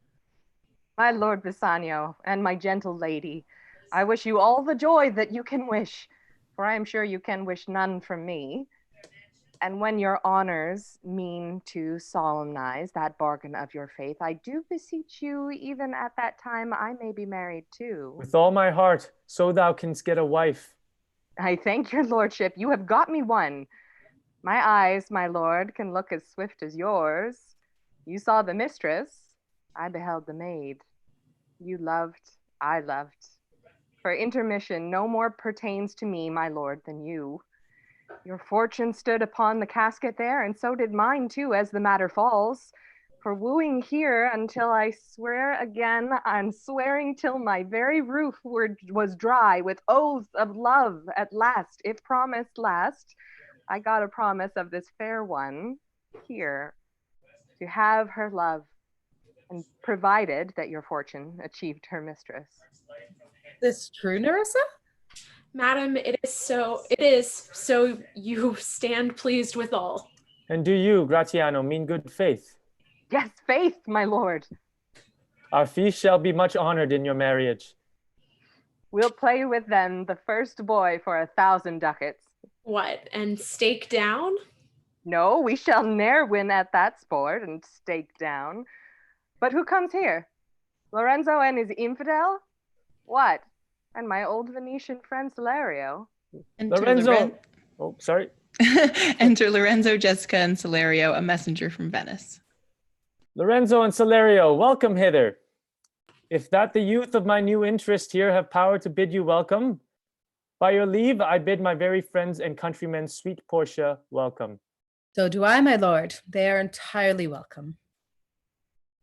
My lord Bassanio and my gentle lady, I wish you all the joy that you can wish, for I am sure you can wish none from me. And when your honors mean to solemnize that bargain of your faith, I do beseech you, even at that time, I may be married too. With all my heart, so thou canst get a wife. I thank your lordship, you have got me one. My eyes, my lord, can look as swift as yours. You saw the mistress, I beheld the maid. You loved, I loved. For intermission no more pertains to me, my lord, than you. Your fortune stood upon the casket there, and so did mine too, as the matter falls. For wooing here until I swear again, I'm swearing till my very roof was dry with oaths of love at last, if promise last. I got a promise of this fair one here, to have her love, and provided that your fortune achieved her mistress. This true, Nerissa? Madam, it is so you stand pleased withal. And do you, Gratiano, mean good faith? Yes, faith, my lord. Our feast shall be much honored in your marriage. We'll play with them the first boy for 1,000 ducats. What, and stake down? No, we shall ne'er win at that sport and stake down. But who comes here? Lorenzo and his infidel? What? And my old Venetian friend Salario. Lorenzo! Oh, sorry. Enter Lorenzo, Jessica, and Salario, a messenger from Venice. Lorenzo and Salario, welcome hither. If that the youth of my new interest here have power to bid you welcome, by your leave, I bid my very friends and countrymen, sweet Portia, welcome. So do I, my lord. They are entirely welcome.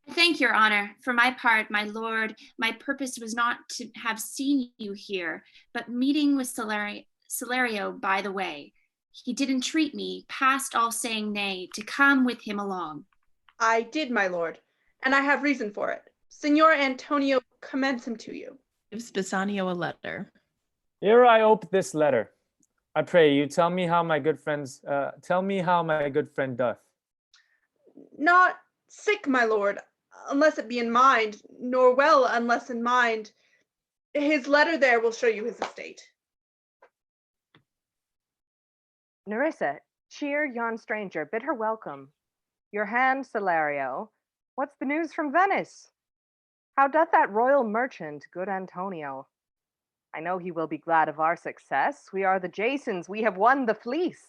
I thank your honor. For my part, my lord, my purpose was not to have seen you here, but meeting with Salario by the way. He did entreat me, past all saying nay, to come with him along. I did, my lord, and I have reason for it. Signor Antonio commends him to you. Gives Bassanio a letter. Here I ope this letter. I pray you tell me how my good friend doth. Not sick, my lord, unless it be in mind, nor well unless in mind. His letter there will show you his estate. Nerissa, cheer yon stranger, bid her welcome. Your hand, Salario. What's the news from Venice? How doth that royal merchant, good Antonio? I know he will be glad of our success. We are the Jasons, we have won the fleece.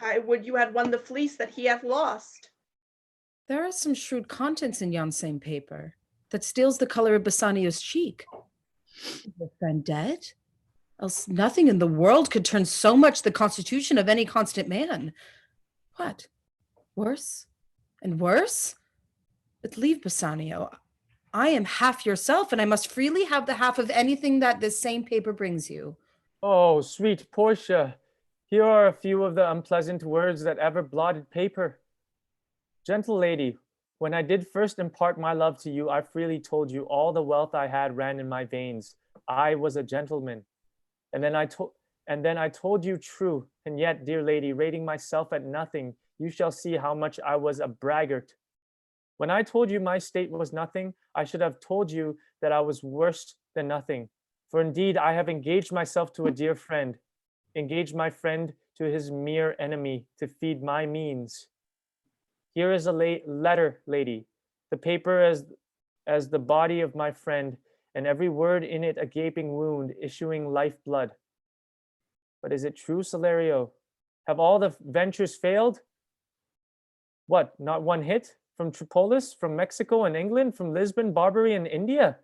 I would you had won the fleece that he hath lost. There are some shrewd contents in yon same paper that steals the color of Bassanio's cheek. Is your friend dead? else nothing in the world could turn so much the constitution of any constant man. What? Worse and worse? But leave Bassanio. I am half yourself, and I must freely have the half of anything that this same paper brings you. Oh, sweet Portia, here are a few of the unpleasant words that ever blotted paper. Gentle lady, when I did first impart my love to you, I freely told you all the wealth I had ran in my veins. I was a gentleman. And then I told you true. And yet, dear lady, rating myself at nothing, you shall see how much I was a braggart. When I told you my state was nothing, I should have told you that I was worse than nothing. For indeed, I have engaged myself to a dear friend, engaged my friend to his mere enemy to feed my means. Here is a letter, lady, the paper as the body of my friend, and every word in it a gaping wound, issuing lifeblood. But is it true, Salerio? Have all the ventures failed? What, not one hit? From Tripolis, from Mexico and England, from Lisbon, Barbary, and India?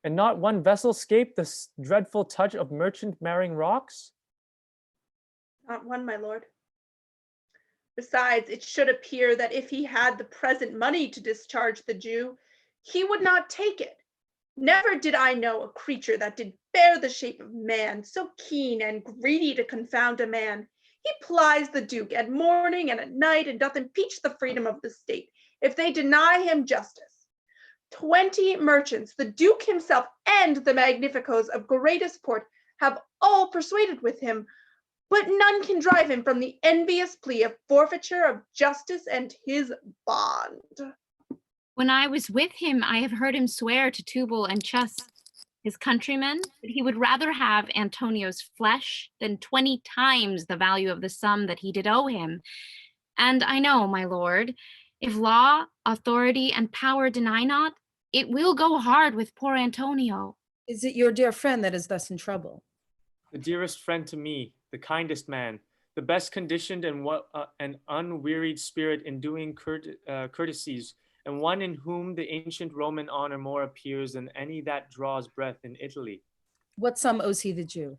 And not one vessel escaped the dreadful touch of merchant marrying rocks? Not one, my lord. Besides, it should appear that if he had the present money to discharge the Jew, he would not take it. Never did I know a creature that did bear the shape of man, so keen and greedy to confound a man. He plies the Duke at morning and at night, and doth impeach the freedom of the state, if they deny him justice. 20 merchants, the Duke himself, and the magnificos of greatest port, have all persuaded with him, but none can drive him from the envious plea of forfeiture of justice and his bond. When I was with him, I have heard him swear to Tubal and Chus, his countrymen, that he would rather have Antonio's flesh than 20 times the value of the sum that he did owe him. And I know, my lord, if law, authority, and power deny not, it will go hard with poor Antonio. Is it your dear friend that is thus in trouble? The dearest friend to me, the kindest man, the best conditioned and an unwearied spirit in doing courtesies, and one in whom the ancient Roman honor more appears than any that draws breath in Italy. What sum owes he the Jew?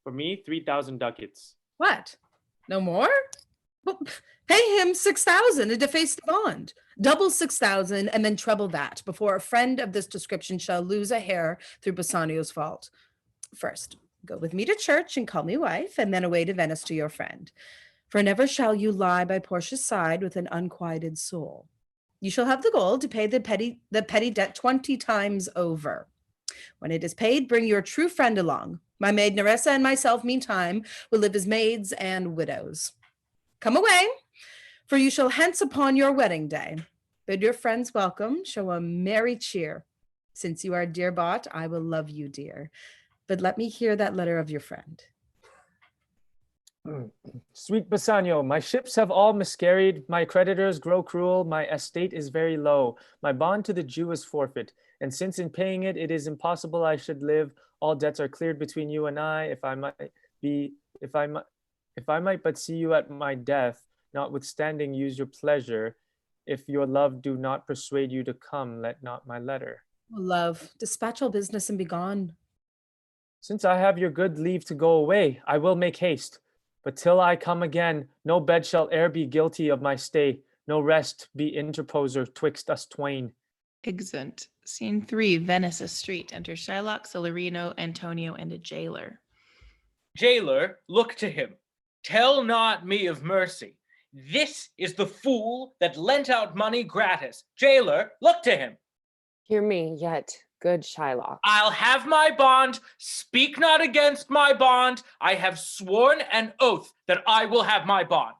For me, 3,000 ducats. What? No more? Well, pay him 6,000 and deface the bond. Double 6,000 and then treble that before a friend of this description shall lose a hair through Bassanio's fault. First, go with me to church and call me wife, and then away to Venice to your friend. For never shall you lie by Portia's side with an unquieted soul. You shall have the gold to pay the petty debt 20 times over. When it is paid, bring your true friend along. My maid Nerissa and myself, meantime, will live as maids and widows. Come away, for you shall hence upon your wedding day. Bid your friends welcome, show a merry cheer. Since you are dear bought, I will love you, dear. But let me hear that letter of your friend. Sweet Bassanio, my ships have all miscarried, my creditors grow cruel, my estate is very low, my bond to the Jew is forfeit, and since in paying it, it is impossible I should live, all debts are cleared between you and I, if I might but see you at my death, notwithstanding use your pleasure, if your love do not persuade you to come, let not my letter. Oh, love, dispatch all business and be gone. Since I have your good leave to go away, I will make haste. But till I come again, no bed shall e'er be guilty of my stay, no rest be interposer twixt us twain. Exeunt. Scene 3, Venice street. Enter Shylock, Celerino, Antonio, and a jailer. Jailer, look to him. Tell not me of mercy. This is the fool that lent out money gratis. Jailer, look to him. Hear me yet, good Shylock. I'll have my bond. Speak not against my bond. I have sworn an oath that I will have my bond.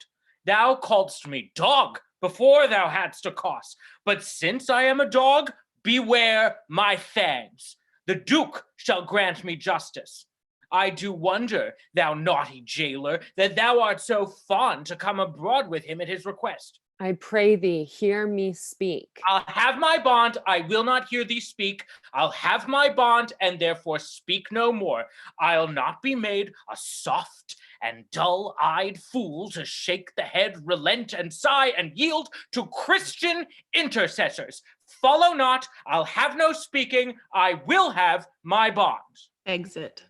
Thou calledst me dog before thou hadst a cause. But since I am a dog, beware my fangs. The Duke shall grant me justice. I do wonder, thou naughty jailer, that thou art so fond to come abroad with him at his request. I pray thee, hear me speak. I'll have my bond, I will not hear thee speak. I'll have my bond, and therefore speak no more. I'll not be made a soft and dull-eyed fool to shake the head, relent, and sigh, and yield to Christian intercessors. Follow not, I'll have no speaking, I will have my bond. Exit.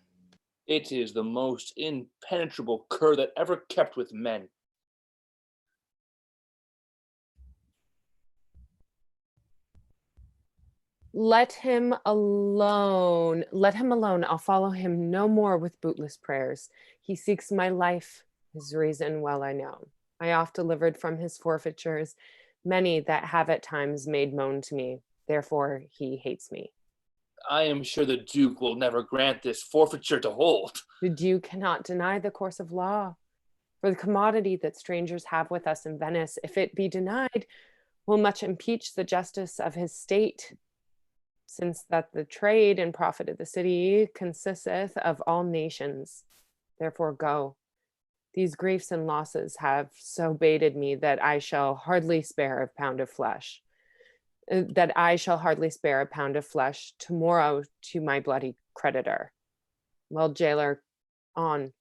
It is the most impenetrable cur that ever kept with men. Let him alone. Let him alone. I'll follow him no more with bootless prayers. He seeks my life, his reason well I know. I oft delivered from his forfeitures, many that have at times made moan to me. Therefore he hates me. I am sure the Duke will never grant this forfeiture to hold. The Duke cannot deny the course of law. For the commodity that strangers have with us in Venice, if it be denied, will much impeach the justice of his state, since that the trade and profit of the city consisteth of all nations. Therefore go. These griefs and losses have so baited me that I shall hardly spare a pound of flesh. Tomorrow to my bloody creditor. Well, jailer, on.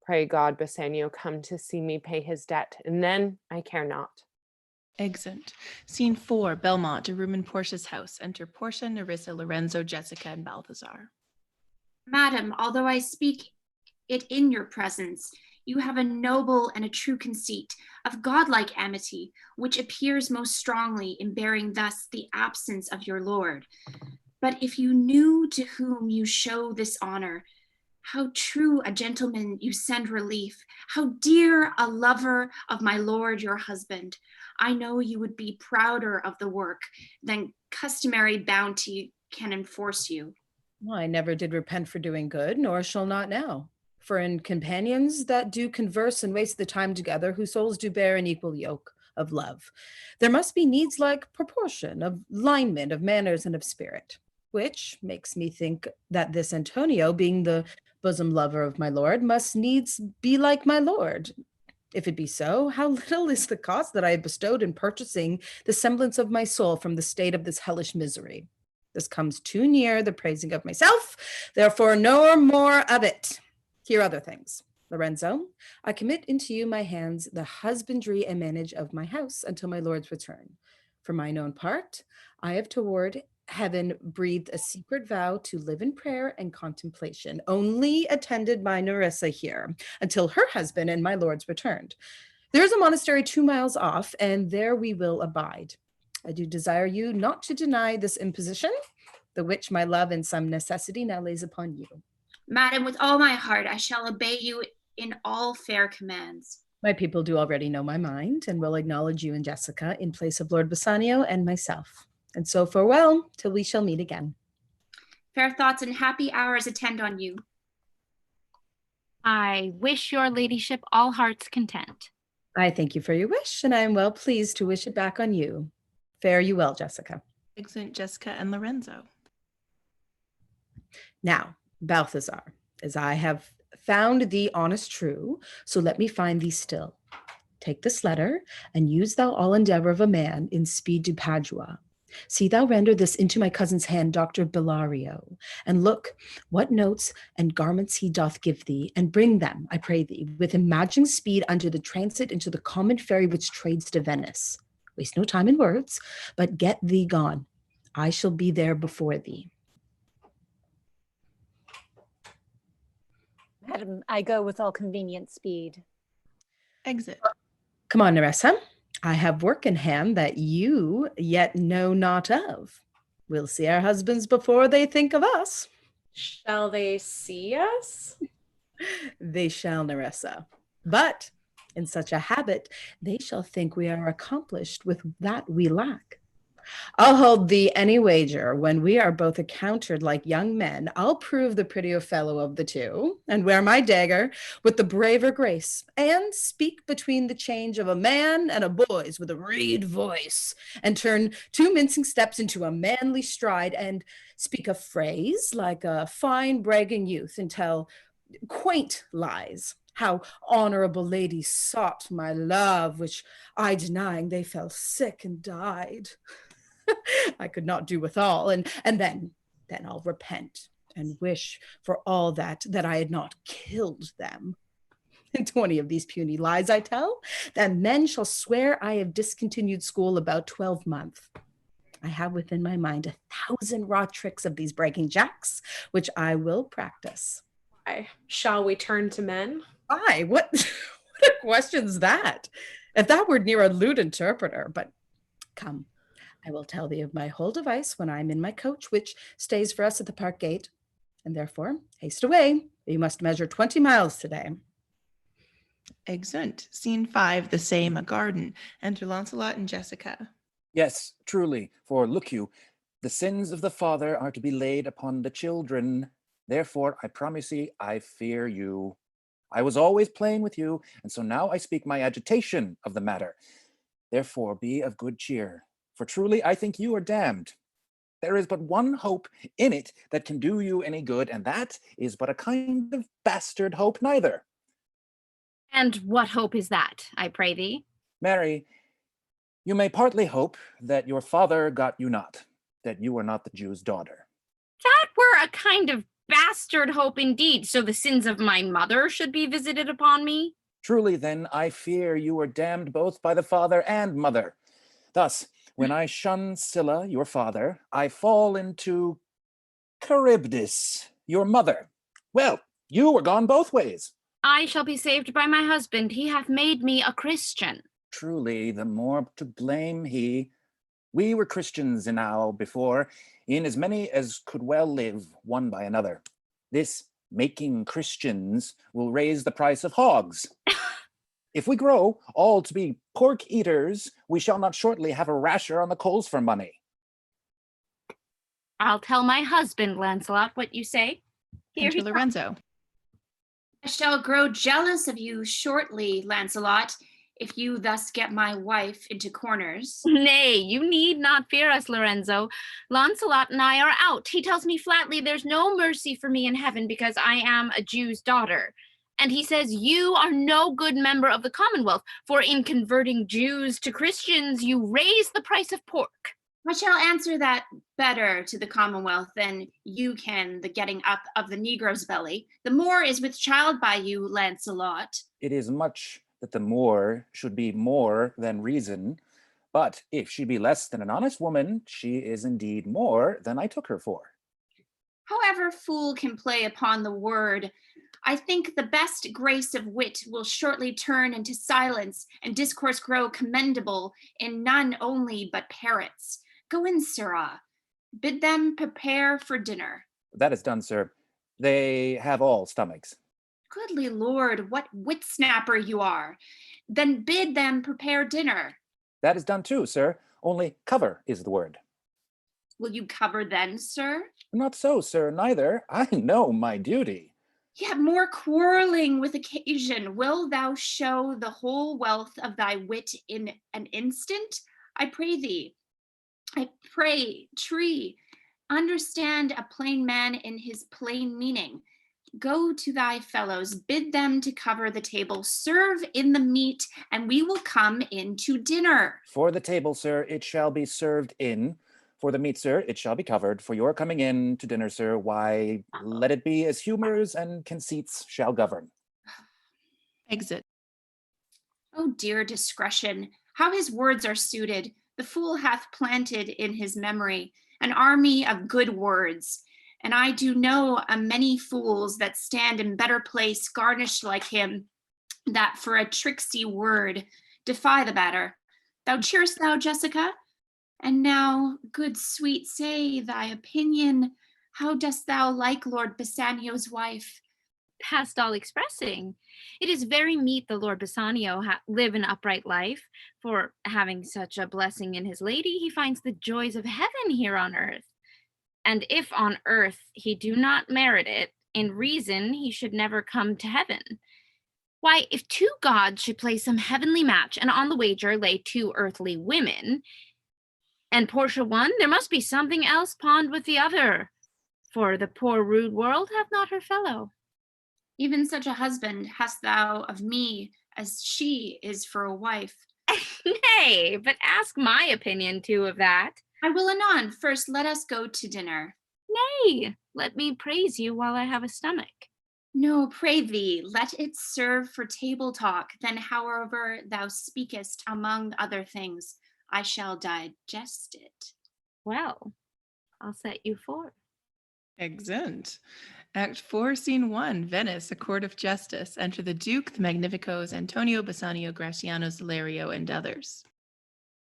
Pray God Bassanio come to see me pay his debt, and then I care not. Exit. Scene 4, Belmont, a room in Portia's house. Enter Portia, Nerissa, Lorenzo, Jessica, and Balthazar. Madam, although I speak it in your presence, you have a noble and a true conceit of godlike amity, which appears most strongly in bearing thus the absence of your lord. But if you knew to whom you show this honor, how true a gentleman you send relief, how dear a lover of my lord your husband, I know you would be prouder of the work than customary bounty can enforce you. Well, I never did repent for doing good, nor shall not now. For in companions that do converse and waste the time together, whose souls do bear an equal yoke of love, there must be needs like proportion, of alignment, of manners, and of spirit, which makes me think that this Antonio, being the bosom lover of my lord, must needs be like my lord. If it be so, how little is the cost that I have bestowed in purchasing the semblance of my soul from the state of this hellish misery. This comes too near the praising of myself, therefore no more of it. Here other things. Lorenzo, I commit into you my hands the husbandry and manage of my house until my lord's return. For mine own part, I have toward heaven breathed a secret vow to live in prayer and contemplation, only attended by Nerissa here, until her husband and my lord's returned. There is a monastery 2 miles off, and there we will abide. I do desire you not to deny this imposition, the which my love in some necessity now lays upon you. Madam, with all my heart, I shall obey you in all fair commands. My people do already know my mind, and will acknowledge you and Jessica in place of Lord Bassanio and myself. And so farewell, till we shall meet again. Fair thoughts and happy hours attend on you. I wish your ladyship all heart's content. I thank you for your wish, and I am well pleased to wish it back on you. Fare you well, Jessica. Exit Jessica and Lorenzo. Now, Balthazar, as I have found thee honest true, so let me find thee still. Take this letter, and use thou all endeavor of a man in speed to Padua. See thou render this into my cousin's hand, Dr. Bellario, and look what notes and garments he doth give thee, and bring them, I pray thee, with imagining speed unto the transit into the common ferry which trades to Venice. Waste no time in words, but get thee gone. I shall be there before thee. Madam, I go with all convenient speed. Exit. Come on, Nerissa. I have work in hand that you yet know not of. We'll see our husbands before they think of us. Shall they see us? They shall, Nerissa. But in such a habit, they shall think we are accomplished with that we lack. I'll hold thee any wager when we are both accounted like young men. I'll prove the prettier fellow of the two, and wear my dagger with the braver grace, and speak between the change of a man and a boy's with a reed voice, and turn 2 mincing steps into a manly stride, and speak a phrase like a fine bragging youth, and tell quaint lies, how honorable ladies sought my love, which I denying, they fell sick and died. I could not do withal, and then I'll repent and wish for all that I had not killed them. In 20 of these puny lies I tell, that men shall swear I have discontinued school about 12 months. I have within my mind 1,000 raw tricks of these bragging jacks, which I will practice. Shall we turn to men? Aye, what, what a question's that? If that were near a lewd interpreter, but come, I will tell thee of my whole device when I am in my coach, which stays for us at the park gate. And therefore, haste away. You must measure 20 miles today. Excellent. Scene 5, the same, a garden. Enter Launcelot and Jessica. Yes, truly, for look you, the sins of the father are to be laid upon the children. Therefore, I promise ye, I fear you. I was always playing with you, and so now I speak my agitation of the matter. Therefore, be of good cheer, for truly I think you are damned. There is but one hope in it that can do you any good, and that is but a kind of bastard hope neither. And what hope is that, I pray thee? Mary, you may partly hope that your father got you not, that you are not the Jew's daughter. That were a kind of bastard hope indeed, so the sins of my mother should be visited upon me? Truly, then, I fear you are damned both by the father and mother. Thus, when I shun Scylla, your father, I fall into Charybdis, your mother. Well, you were gone both ways. I shall be saved by my husband. He hath made me a Christian. Truly, the more to blame he. We were Christians enow before, in as many as could well live one by another. This making Christians will raise the price of hogs. If we grow all to be pork eaters, we shall not shortly have a rasher on the coals for money. I'll tell my husband, Lancelot, what you say. Here Enter he Lorenzo. I shall grow jealous of you shortly, Lancelot, if you thus get my wife into corners. Nay, you need not fear us, Lorenzo. Lancelot and I are out. He tells me flatly there's no mercy for me in heaven because I am a Jew's daughter. And he says you are no good member of the Commonwealth, for in converting Jews to Christians, you raise the price of pork. I shall answer that better to the Commonwealth than you can the getting up of the Negro's belly. The Moor is with child by you, Lancelot. It is much that the Moor should be more than reason, but if she be less than an honest woman, she is indeed more than I took her for. However fool can play upon the word, I think the best grace of wit will shortly turn into silence and discourse grow commendable in none only but parrots. Go in, sirrah. Bid them prepare for dinner. That is done, sir. They have all stomachs. Goodly Lord, what wit snapper you are. Then bid them prepare dinner. That is done too, sir. Only cover is the word. Will you cover then, sir? Not so, sir, neither. I know my duty. Yet more quarreling with occasion. Will thou show the whole wealth of thy wit in an instant? I pray thee. I pray, tree, understand a plain man in his plain meaning. Go to thy fellows, bid them to cover the table, serve in the meat, and we will come in to dinner. For the table, sir, it shall be served in. For the meat, sir, it shall be covered. For your coming in to dinner, sir, why, let it be as humors and conceits shall govern. Exit. Oh dear discretion, how his words are suited. The fool hath planted in his memory an army of good words. And I do know a many fools that stand in better place garnished like him, that for a tricksy word defy the batter. Thou cheerest thou, Jessica? And now, good sweet, say thy opinion. How dost thou like Lord Bassanio's wife? Past all expressing. It is very meet the Lord Bassanio live an upright life, for having such a blessing in his lady, he finds the joys of heaven here on earth. And if on earth he do not merit it, in reason he should never come to heaven. Why, if two gods should play some heavenly match, and on the wager lay two earthly women, and Portia one, there must be something else pawned with the other, for the poor rude world hath not her fellow. Even such a husband hast thou of me as she is for a wife. Nay, but ask my opinion too of that. I will anon. First let us go to dinner. Nay, let me praise you while I have a stomach. No, pray thee, let it serve for table talk. Then however thou speakest among other things, I shall digest it. Well, I'll set you forth. Excellent. Act 4, Scene 1, Venice, a court of justice. Enter the Duke, the Magnificos, Antonio, Bassanio, Graciano, Zalerio, and others.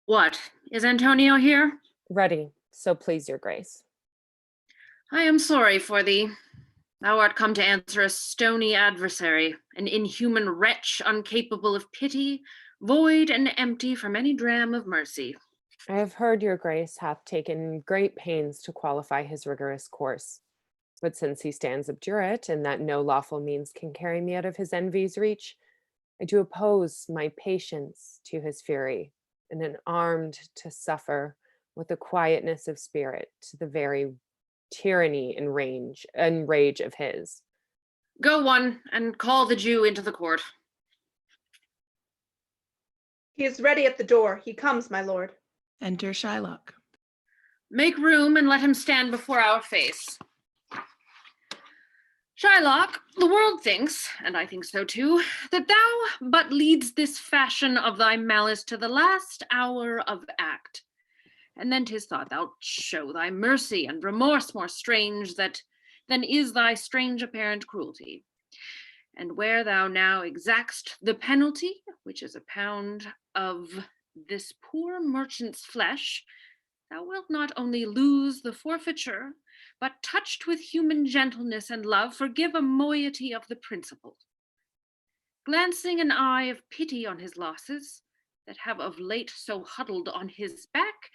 What? Is Antonio here? Ready, so please your grace. I am sorry for thee. Thou art come to answer a stony adversary, an inhuman wretch, incapable of pity, void and empty from any dram of mercy. I have heard your grace hath taken great pains to qualify his rigorous course. But since he stands obdurate, and that no lawful means can carry me out of his envy's reach, I do oppose my patience to his fury, and am armed to suffer with the quietness of spirit to the very tyranny and rage of his. Go one, and call the Jew into the court. He is ready at the door. He comes, my lord. Enter Shylock. Make room and let him stand before our face. Shylock, the world thinks, and I think so too, that thou but leads this fashion of thy malice to the last hour of act. And then 'tis thought thou'lt show thy mercy and remorse more strange than is thy strange apparent cruelty. And where thou now exactst the penalty, which is a pound of this poor merchant's flesh, thou wilt not only lose the forfeiture, but touched with human gentleness and love, forgive a moiety of the principal. Glancing an eye of pity on his losses, that have of late so huddled on his back,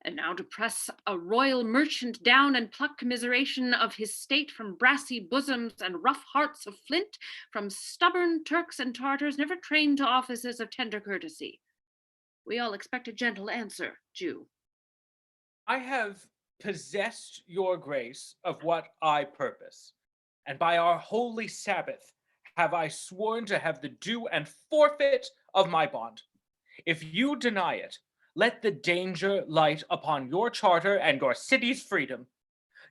and now to press a royal merchant down and pluck commiseration of his state from brassy bosoms and rough hearts of flint, from stubborn Turks and Tartars never trained to offices of tender courtesy. We all expect a gentle answer, Jew. I have possessed your grace of what I purpose, and by our holy Sabbath have I sworn to have the due and forfeit of my bond. If you deny it, let the danger light upon your charter and your city's freedom.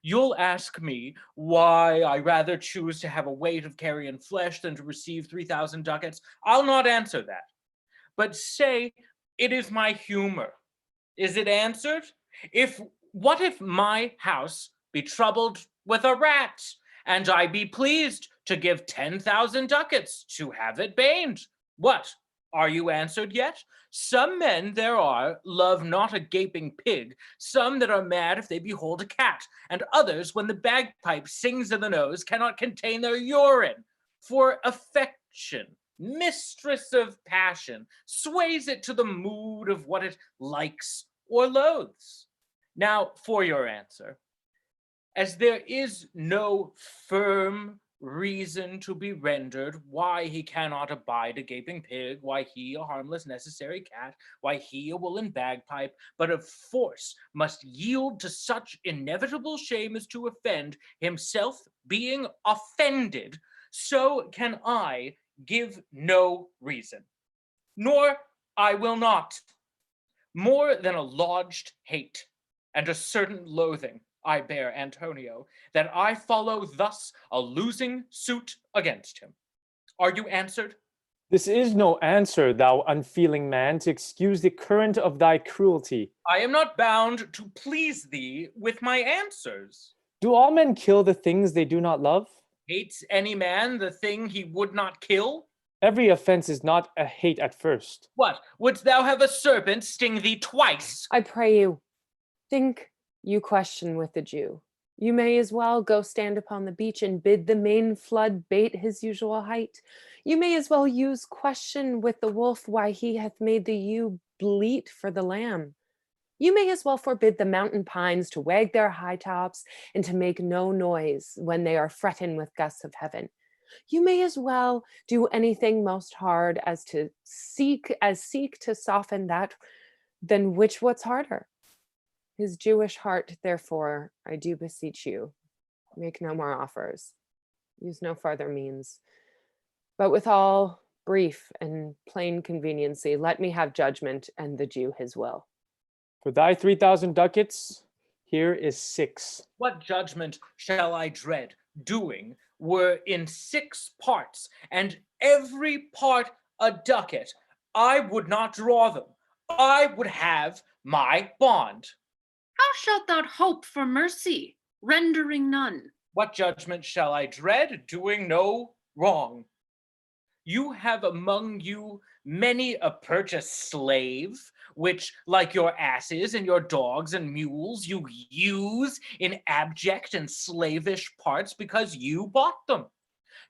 You'll ask me why I rather choose to have a weight of carrion flesh than to receive 3,000 ducats. I'll not answer that, but say it is my humor. Is it answered? What if my house be troubled with a rat, and I be pleased to give 10,000 ducats to have it baned? What? Are you answered yet? Some men there are love not a gaping pig, some that are mad if they behold a cat, and others, when the bagpipe sings in the nose, cannot contain their urine. For affection, mistress of passion, sways it to the mood of what it likes or loathes. Now for your answer. As there is no firm reason to be rendered why he cannot abide a gaping pig, why he a harmless necessary cat, why he a woolen bagpipe, but of force must yield to such inevitable shame as to offend, himself being offended, so can I give no reason, nor I will not. More than a lodged hate and a certain loathing I bear Antonio, that I follow thus a losing suit against him. Are you answered? This is no answer, thou unfeeling man, to excuse the current of thy cruelty. I am not bound to please thee with my answers. Do all men kill the things they do not love? Hates any man the thing he would not kill? Every offense is not a hate at first. What, wouldst thou have a serpent sting thee twice? I pray you, think you question with the Jew. You may as well go stand upon the beach and bid the main flood bait his usual height. You may as well use question with the wolf why he hath made the ewe bleat for the lamb. You may as well forbid the mountain pines to wag their high tops and to make no noise when they are fretting with gusts of heaven. You may as well do anything most hard as seek to soften that than which what's harder. His Jewish heart, therefore, I do beseech you, make no more offers, use no farther means, but with all brief and plain conveniency, let me have judgment and the Jew his will. For thy 3,000 ducats, here is 6. What judgment shall I dread doing were in 6 parts, and every part a ducat? I would not draw them. I would have my bond. How shalt thou hope for mercy, rendering none? What judgment shall I dread, doing no wrong? You have among you many a purchased slave, which, like your asses and your dogs and mules, you use in abject and slavish parts because you bought them.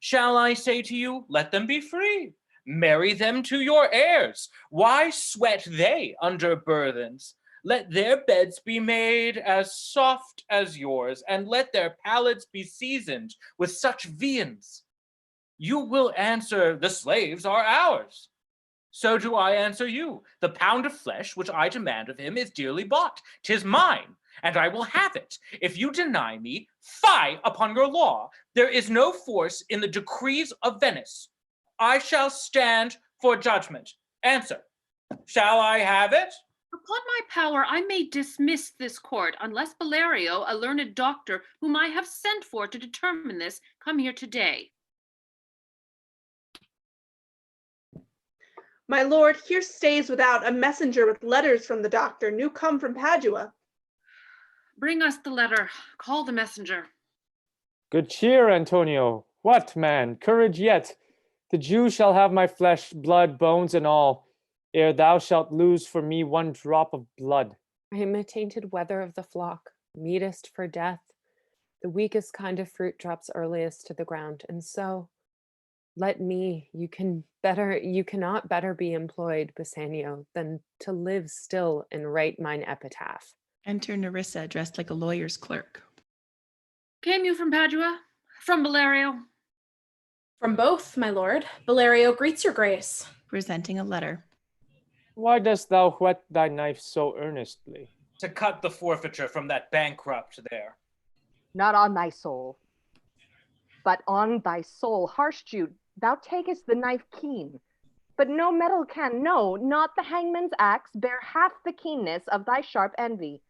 Shall I say to you, let them be free? Marry them to your heirs. Why sweat they under burthens? Let their beds be made as soft as yours, and let their palates be seasoned with such viands. You will answer, the slaves are ours. So do I answer you. The pound of flesh which I demand of him is dearly bought. 'Tis mine, and I will have it. If you deny me, fie upon your law. There is no force in the decrees of Venice. I shall stand for judgment. Answer, shall I have it? Upon my power, I may dismiss this court, unless Valerio, a learned doctor, whom I have sent for to determine this, come here today. My lord, here stays without a messenger with letters from the doctor, new come from Padua. Bring us the letter. Call the messenger. Good cheer, Antonio. What, man? Courage yet. The Jew shall have my flesh, blood, bones, and all, ere thou shalt lose for me one drop of blood. I am a tainted wether of the flock, meetest for death. The weakest kind of fruit drops earliest to the ground, and so let me, you cannot better be employed, Bassanio, than to live still and write mine epitaph. Enter Nerissa, dressed like a lawyer's clerk. Came you from Padua? From Valerio? From both, my lord. Valerio greets your grace. Presenting a letter. Why dost thou whet thy knife so earnestly? To cut the forfeiture from that bankrupt there. Not on thy soul, but on thy soul, harsh Jew, thou takest the knife keen. But no metal can, no, not the hangman's axe, bear half the keenness of thy sharp envy.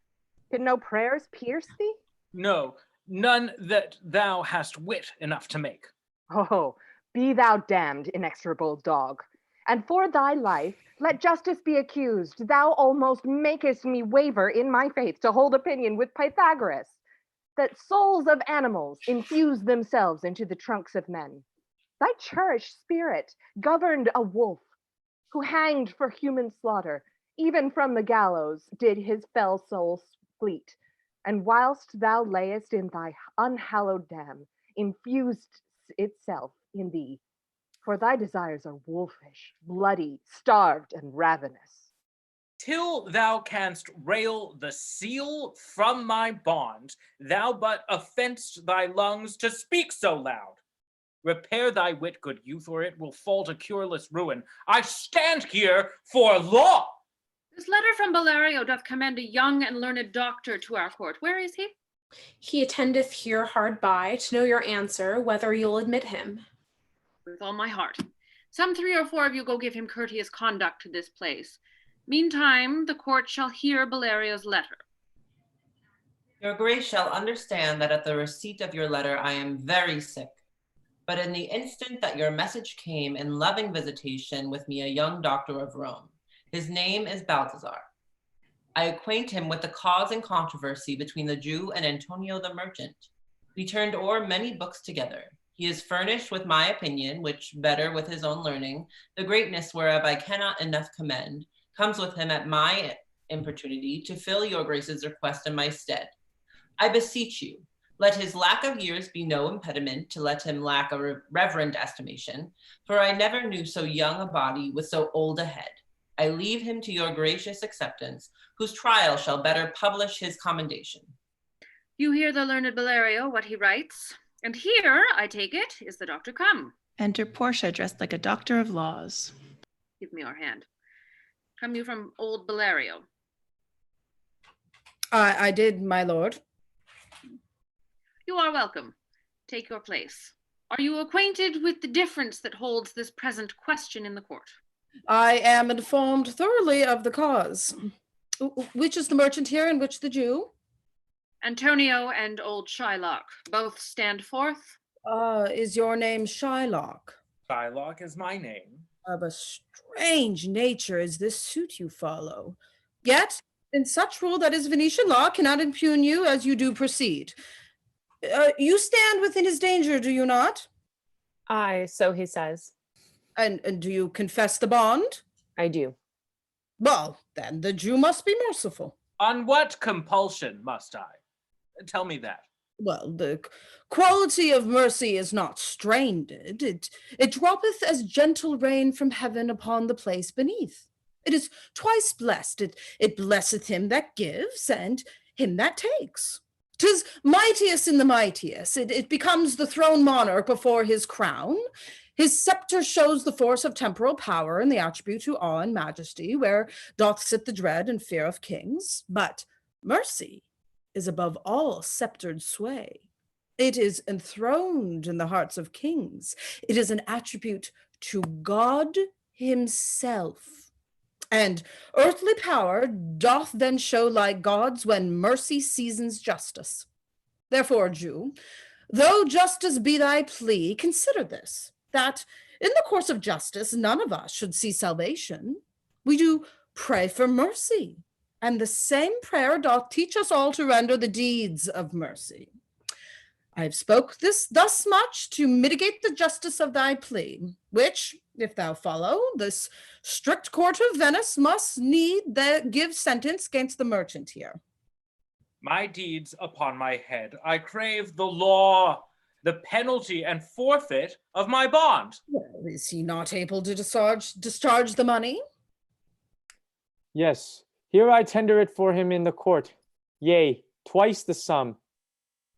Can no prayers pierce thee? No, none that thou hast wit enough to make. Oh, be thou damned, inexorable dog. And for thy life, let justice be accused. Thou almost makest me waver in my faith to hold opinion with Pythagoras, that souls of animals infuse themselves into the trunks of men. Thy cherished spirit governed a wolf, who hanged for human slaughter, even from the gallows did his fell soul fleet. And whilst thou layest in thy unhallowed dam, infused itself in thee. For thy desires are wolfish, bloody, starved, and ravenous. Till thou canst rail the seal from my bond, thou but offend'st thy lungs to speak so loud. Repair thy wit, good youth, or it will fall to cureless ruin. I stand here for law. This letter from Valerio doth commend a young and learned doctor to our court. Where is he? He attendeth here hard by to know your answer, whether you'll admit him. With all my heart. Some 3 or 4 of you go give him courteous conduct to this place. Meantime, the court shall hear Valerio's letter. Your grace shall understand that at the receipt of your letter I am very sick. But in the instant that your message came in loving visitation with me a young doctor of Rome, his name is Balthazar. I acquaint him with the cause and controversy between the Jew and Antonio the merchant. We turned o'er many books together. He is furnished with my opinion, which, better with his own learning, the greatness whereof I cannot enough commend, comes with him at my importunity to fill your grace's request in my stead. I beseech you, let his lack of years be no impediment to let him lack a reverend estimation, for I never knew so young a body with so old a head. I leave him to your gracious acceptance, whose trial shall better publish his commendation. You hear the learned Valerio, what he writes. And here, I take it, is the doctor come. Enter Portia, dressed like a doctor of laws. Give me your hand. Come you from old Valerio? I did, my lord. You are welcome. Take your place. Are you acquainted with the difference that holds this present question in the court? I am informed thoroughly of the cause. Which is the merchant here and which the Jew? Antonio and old Shylock, both stand forth. Is your name Shylock? Shylock is my name. Of a strange nature is this suit you follow. Yet, in such rule that is Venetian law, cannot impugn you as you do proceed. You stand within his danger, do you not? Aye, so he says. And do you confess the bond? I do. Well, then the Jew must be merciful. On what compulsion must I? Tell me that. Well, the quality of mercy is not strained. It droppeth as gentle rain from heaven upon the place beneath. It is twice blessed. It blesseth him that gives and him that takes. 'Tis mightiest in the mightiest. It becomes the throne monarch before his crown. His scepter shows the force of temporal power and the attribute to awe and majesty, where doth sit the dread and fear of kings. But mercy is above all sceptered sway. It is enthroned in the hearts of kings. It is an attribute to God himself. And earthly power doth then show like gods when mercy seasons justice. Therefore, Jew, though justice be thy plea, consider this, that in the course of justice none of us should see salvation. We do pray for mercy, and the same prayer doth teach us all to render the deeds of mercy. I have spoke this thus much to mitigate the justice of thy plea, which, if thou follow, this strict court of Venice must need give sentence against the merchant here. My deeds upon my head, I crave the law, the penalty and forfeit of my bond. Well, is he not able to discharge the money? Yes, here I tender it for him in the court. Yea, twice the sum.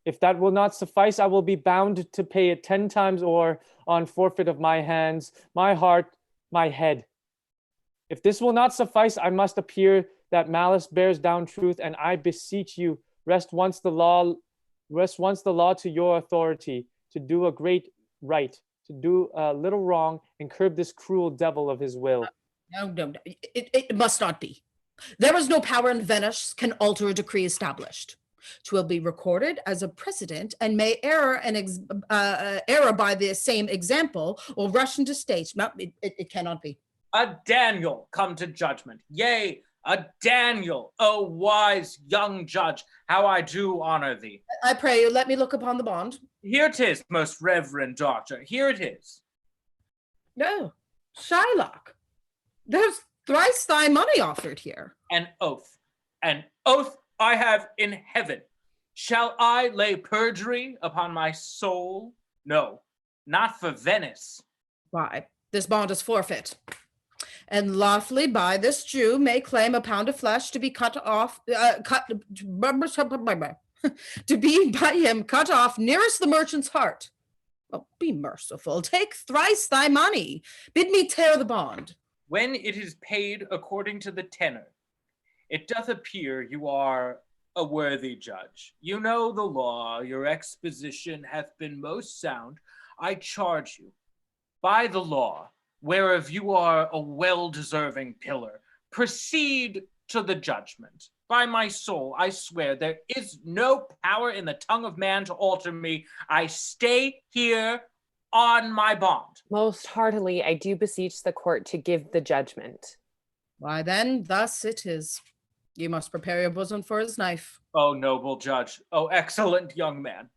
If that will not suffice, I will be bound to pay it 10 times or on forfeit of my hands, my heart, my head. If this will not suffice, I must appear that malice bears down truth, and I beseech you, rest once the law to your authority, to do a great right, to do a little wrong, and curb this cruel devil of his will. No, it must not be. There is no power in Venice can alter a decree established. 'Twill be recorded as a precedent, and may error by the same example or rush into state. No, it cannot be. A Daniel come to judgment. Yea, a Daniel, O wise young judge, how I do honor thee. I pray you, let me look upon the bond. Here it is, most reverend doctor. Here it is. No, Shylock, there's thrice thy money offered here. An oath I have in heaven. Shall I lay perjury upon my soul? No, not for Venice. Why, this bond is forfeit. And lawfully by this Jew may claim a pound of flesh to be cut off, to be by him cut off nearest the merchant's heart. Well, be merciful, take thrice thy money. Bid me tear the bond. When it is paid according to the tenor, it doth appear you are a worthy judge. You know the law, your exposition hath been most sound. I charge you, by the law, whereof you are a well-deserving pillar, proceed to the judgment. By my soul, I swear there is no power in the tongue of man to alter me. I stay here on my bond. Most heartily, I do beseech the court to give the judgment. Why then, thus it is. You must prepare your bosom for his knife. Oh, noble judge. Oh, excellent young man.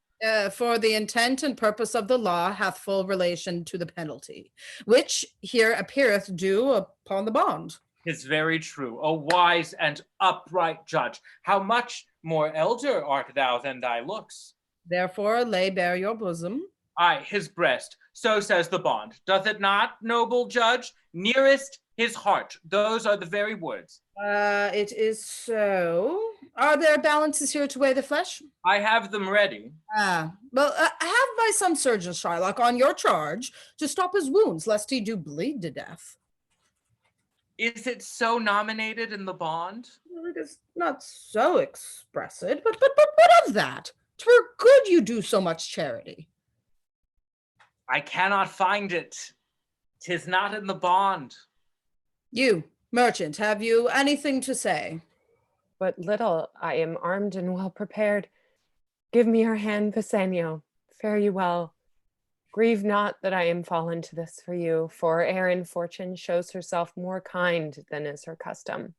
For the intent and purpose of the law hath full relation to the penalty, which here appeareth due upon the bond. 'Tis very true. O wise and upright judge, how much more elder art thou than thy looks? Therefore lay bare your bosom. Aye, his breast. So says the bond. Doth it not, noble judge? Nearest his heart. Those are the very words. It is so. Are there balances here to weigh the flesh? I have them ready. Well, have by some surgeon, Shylock, on your charge, to stop his wounds, lest he do bleed to death. Is it so nominated in the bond? Well, it is not so expressed, but what of that? 'Twere good you do so much charity. I cannot find it. 'Tis not in the bond. You, merchant, have you anything to say? But little, I am armed and well prepared. Give me your hand, Pisanio. Fare you well. Grieve not that I am fallen to this for you, for Erin Fortune shows herself more kind than is her custom.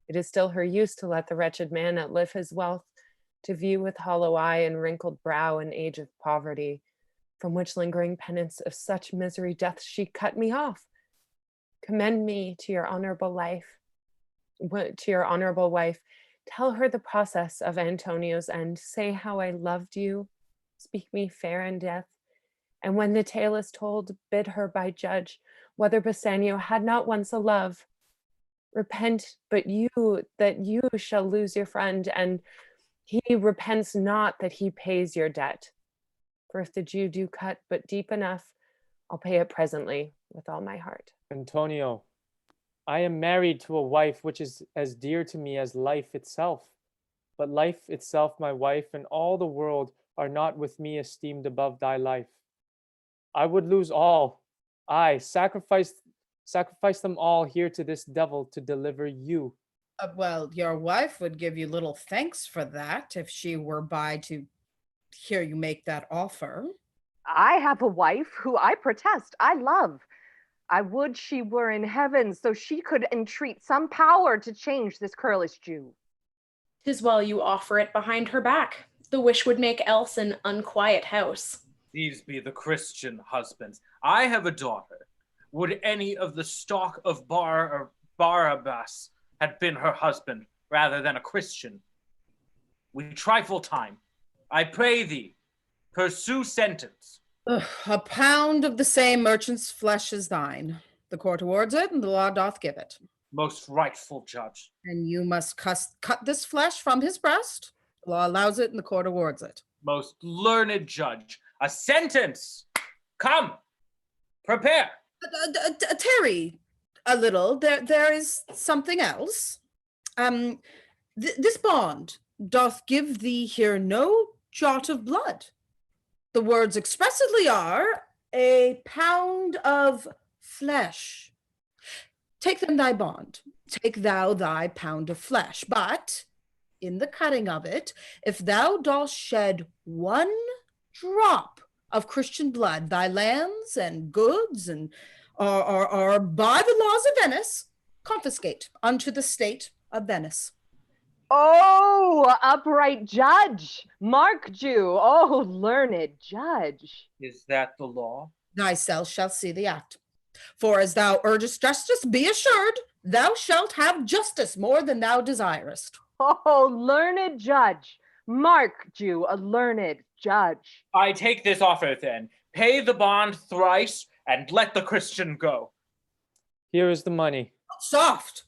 It is still her use to let the wretched man outlive his wealth, to view with hollow eye and wrinkled brow an age of poverty, from which lingering penance of such misery doth she cut me off. Commend me to your honorable wife. Tell her the process of Antonio's end. Say how I loved you. Speak me fair in death. And when the tale is told, bid her by judge whether Bassanio had not once a love. Repent, but that you shall lose your friend, and he repents not that he pays your debt. For if the Jew do cut but deep enough, I'll pay it presently with all my heart. Antonio, I am married to a wife which is as dear to me as life itself. But life itself, my wife, and all the world are not with me esteemed above thy life. I would lose all. I sacrifice them all here to this devil to deliver you. Well, your wife would give you little thanks for that if she were by to hear you make that offer. I have a wife who I protest I love. I would she were in heaven so she could entreat some power to change this curlish Jew. 'Tis well you offer it behind her back. The wish would make else an unquiet house. These be the Christian husbands. I have a daughter. Would any of the stock of Barabbas had been her husband rather than a Christian? We trifle time. I pray thee, pursue sentence. A pound of the same merchant's flesh is thine. The court awards it, and the law doth give it. Most rightful judge. And you must cut this flesh from his breast. The law allows it, and the court awards it. Most learned judge. A sentence. Come, prepare. Tarry a little. There is something else. This bond doth give thee here no jot of blood. The words expressly are a pound of flesh. Take then thy bond, take thou thy pound of flesh, but in the cutting of it, if thou dost shed one drop of Christian blood, thy lands and goods and are by the laws of Venice confiscate unto the state of Venice. Oh, upright judge, mark Jew, oh, learned judge. Is that the law? Thyself shall see the act. For as thou urgest justice, be assured, thou shalt have justice more than thou desirest. Oh, learned judge, mark Jew, a learned judge. I take this offer then. Pay the bond thrice and let the Christian go. Here is the money. Soft,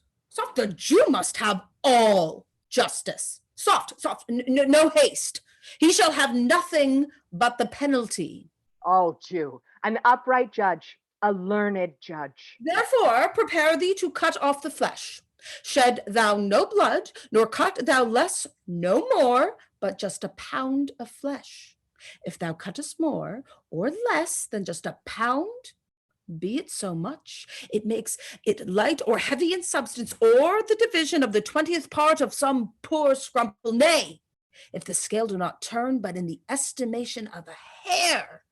the Jew must have all justice. Soft, no haste. He shall have nothing but the penalty. Oh, Jew, an upright judge, a learned judge. Therefore, prepare thee to cut off the flesh. Shed thou no blood, nor cut thou less, no more, but just a pound of flesh. If thou cuttest more or less than just a pound, be it so much. It makes it light or heavy in substance, or the division of the 20th part of some poor scrumple. Nay, if the scale do not turn, but in the estimation of a hair,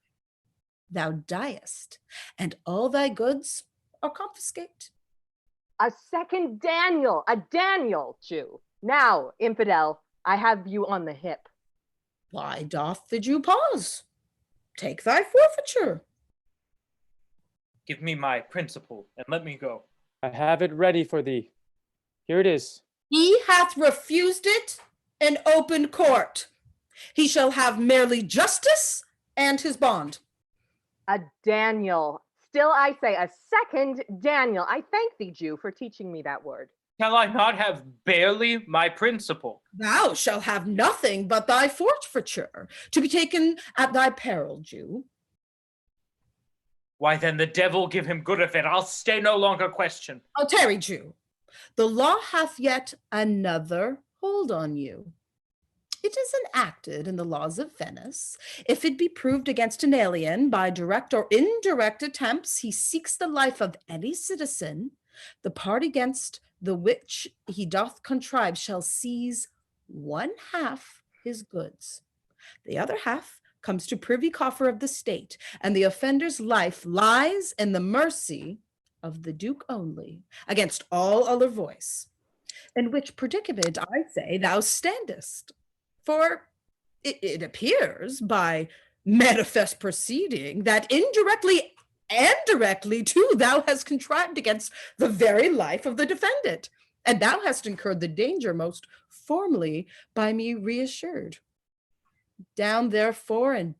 thou diest, and all thy goods are confiscate. A second Daniel, a Daniel, Jew. Now, infidel, I have you on the hip. Why doth the Jew pause? Take thy forfeiture. Give me my principal and let me go. I have it ready for thee. Here it is. He hath refused it in open court. He shall have merely justice and his bond. A Daniel. Still I say, a second Daniel. I thank thee, Jew, for teaching me that word. Shall I not have barely my principal? Thou shalt have nothing but thy forfeiture, to be taken at thy peril, Jew. Why then the devil give him good of it. I'll stay no longer question. Oh, tarry, Jew. The law hath yet another hold on you. It is enacted in the laws of Venice. If it be proved against an alien by direct or indirect attempts, he seeks the life of any citizen, the part against the which he doth contrive shall seize 1/2 his goods. The other half comes to privy coffer of the state, and the offender's life lies in the mercy of the Duke only, against all other voice. In which predicament, I say, thou standest. For it appears by manifest proceeding that indirectly and directly too thou hast contrived against the very life of the defendant, and thou hast incurred the danger most formally by me reassured. Down therefore and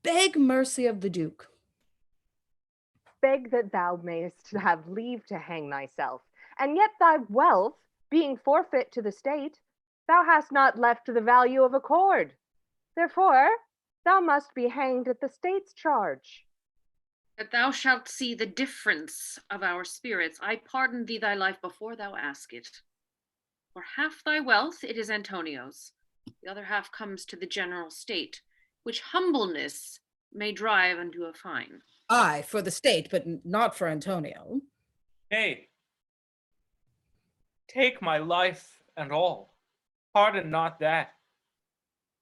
beg mercy of the Duke. Beg that thou mayest have leave to hang thyself, and yet thy wealth, being forfeit to the state, thou hast not left to the value of a cord. Therefore, thou must be hanged at the state's charge. That thou shalt see the difference of our spirits, I pardon thee thy life before thou ask it. For half thy wealth it is Antonio's, the other half comes to the general state, which humbleness may drive unto a fine. Aye, for the state, but not for Antonio. Nay, take my life and all. Pardon not that.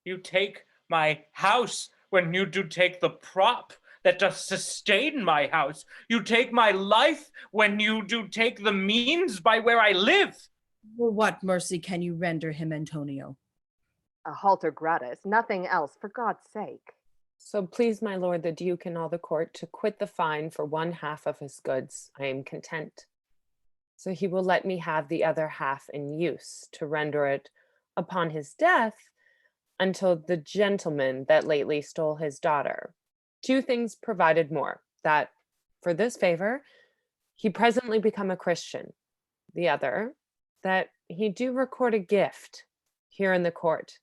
You take my house when you do take the prop that doth sustain my house. You take my life when you do take the means by where I live. Well, what mercy can you render him, Antonio? A halter gratis, nothing else, for God's sake. So please, my lord the Duke and all the court, to quit the fine for one half of his goods. I am content. So he will let me have the other half in use to render it upon his death until the gentleman that lately stole his daughter. 2 things provided more, that for this favor he presently become a Christian. The other, that he do record a gift here in the court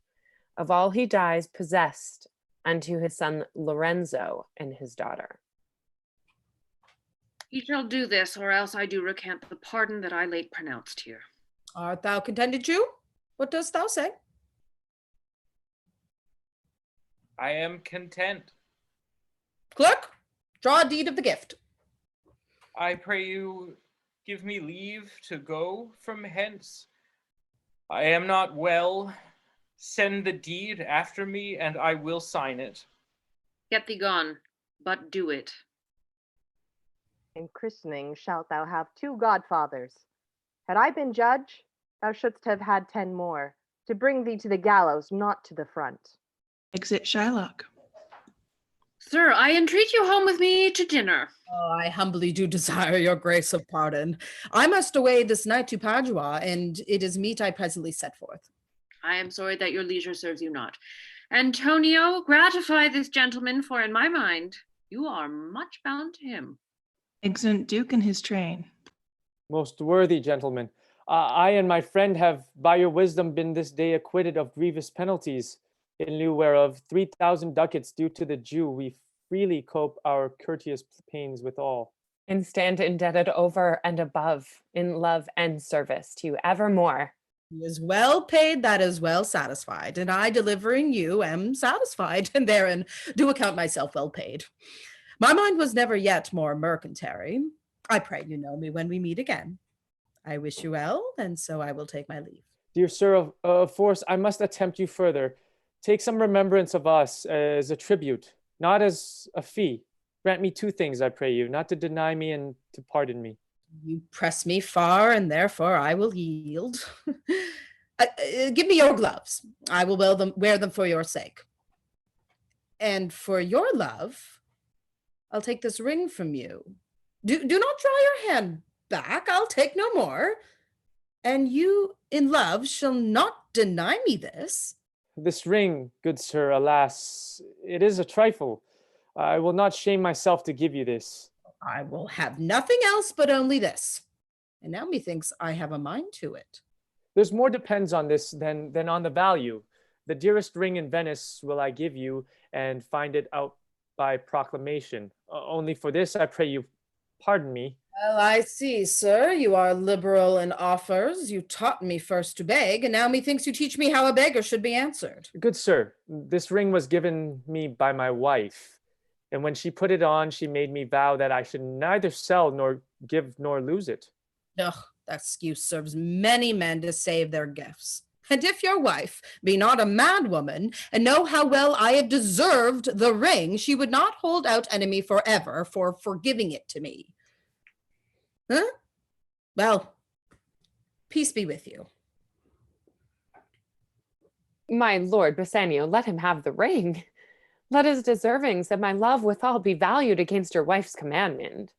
of all he dies possessed unto his son Lorenzo and his daughter. He shall do this, or else I do recant the pardon that I late pronounced here. Art thou contented, Jew? What dost thou say? I am content. Clerk, draw a deed of the gift. I pray you give me leave to go from hence. I am not well. Send the deed after me, and I will sign it. Get thee gone, but do it. In christening shalt thou have 2 godfathers. Had I been judge, thou shouldst have had 10 more, to bring thee to the gallows, not to the front. Exit Shylock. Sir, I entreat you home with me to dinner. Oh, I humbly do desire your grace of pardon. I must away this night to Padua, and it is meet I presently set forth. I am sorry that your leisure serves you not. Antonio, gratify this gentleman, for in my mind, you are much bound to him. Exeunt Duke and his train. Most worthy gentlemen, I and my friend have by your wisdom been this day acquitted of grievous penalties, in lieu whereof 3,000 ducats due to the Jew we freely cope our courteous pains withal. And stand indebted over and above in love and service to you evermore. He is well paid, that is well satisfied, and I, delivering you, am satisfied, and therein do account myself well paid. My mind was never yet more mercantary. I pray you know me when we meet again. I wish you well, and so I will take my leave. Dear sir, of force, I must attempt you further. Take some remembrance of us as a tribute, not as a fee. Grant me 2 things, I pray you, not to deny me and to pardon me. You press me far, and therefore I will yield. Give me your gloves. I will wear them for your sake. And for your love, I'll take this ring from you. Do not draw your hand back. I'll take no more. And you, in love, shall not deny me this. This ring, good sir, alas, it is a trifle. I will not shame myself to give you this. I will have nothing else but only this. And now methinks I have a mind to it. There's more depends on this than on the value. The dearest ring in Venice will I give you, and find it out by proclamation. Only for this I pray you pardon me. Well, I see, sir, you are liberal in offers. You taught me first to beg, and now methinks you teach me how a beggar should be answered. Good sir, this ring was given me by my wife. And when she put it on, she made me vow that I should neither sell nor give nor lose it. Ugh, that excuse serves many men to save their gifts. And if your wife be not a mad woman, and know how well I have deserved the ring, she would not hold out enemy forever for giving it to me. Huh? Well, peace be with you. My lord Bassanio, let him have the ring. Let his deservings and my love withal be valued against your wife's commandment.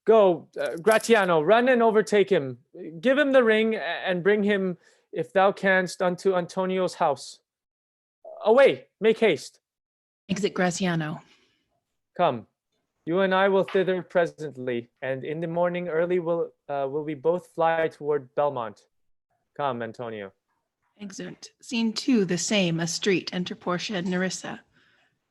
Go, Gratiano, run and overtake him. Give him the ring and bring him, if thou canst, unto Antonio's house. Away, make haste. Exit Graciano. Come, you and I will thither presently, and in the morning early will we both fly toward Belmont. Come, Antonio. Exit. Scene 2, the same, a street. Enter Portia and Nerissa.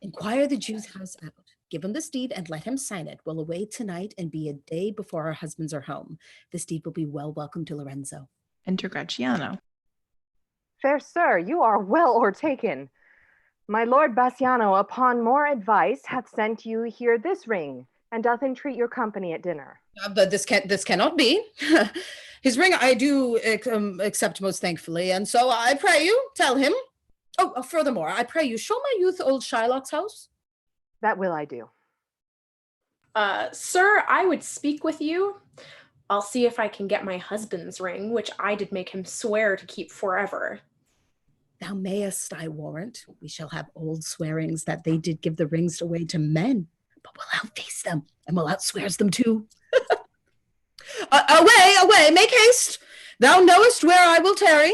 Inquire the Jew's house out. Give him this deed and let him sign it. We'll away tonight and be a day before our husbands are home. This deed will be well welcome to Lorenzo. Enter Graciano. Fair sir, you are well o'ertaken. My lord Bassiano, upon more advice, hath sent you here this ring, and doth entreat your company at dinner. But this cannot be. His ring I do accept most thankfully, and so I pray you tell him. Oh, furthermore, I pray you show my youth old Shylock's house. That will I do. Sir, I would speak with you. I'll see if I can get my husband's ring, which I did make him swear to keep forever. Thou mayest, I warrant. We shall have old swearings that they did give the rings away to men, but we'll outface them, and we'll outswears them too. Away, make haste. Thou knowest where I will tarry.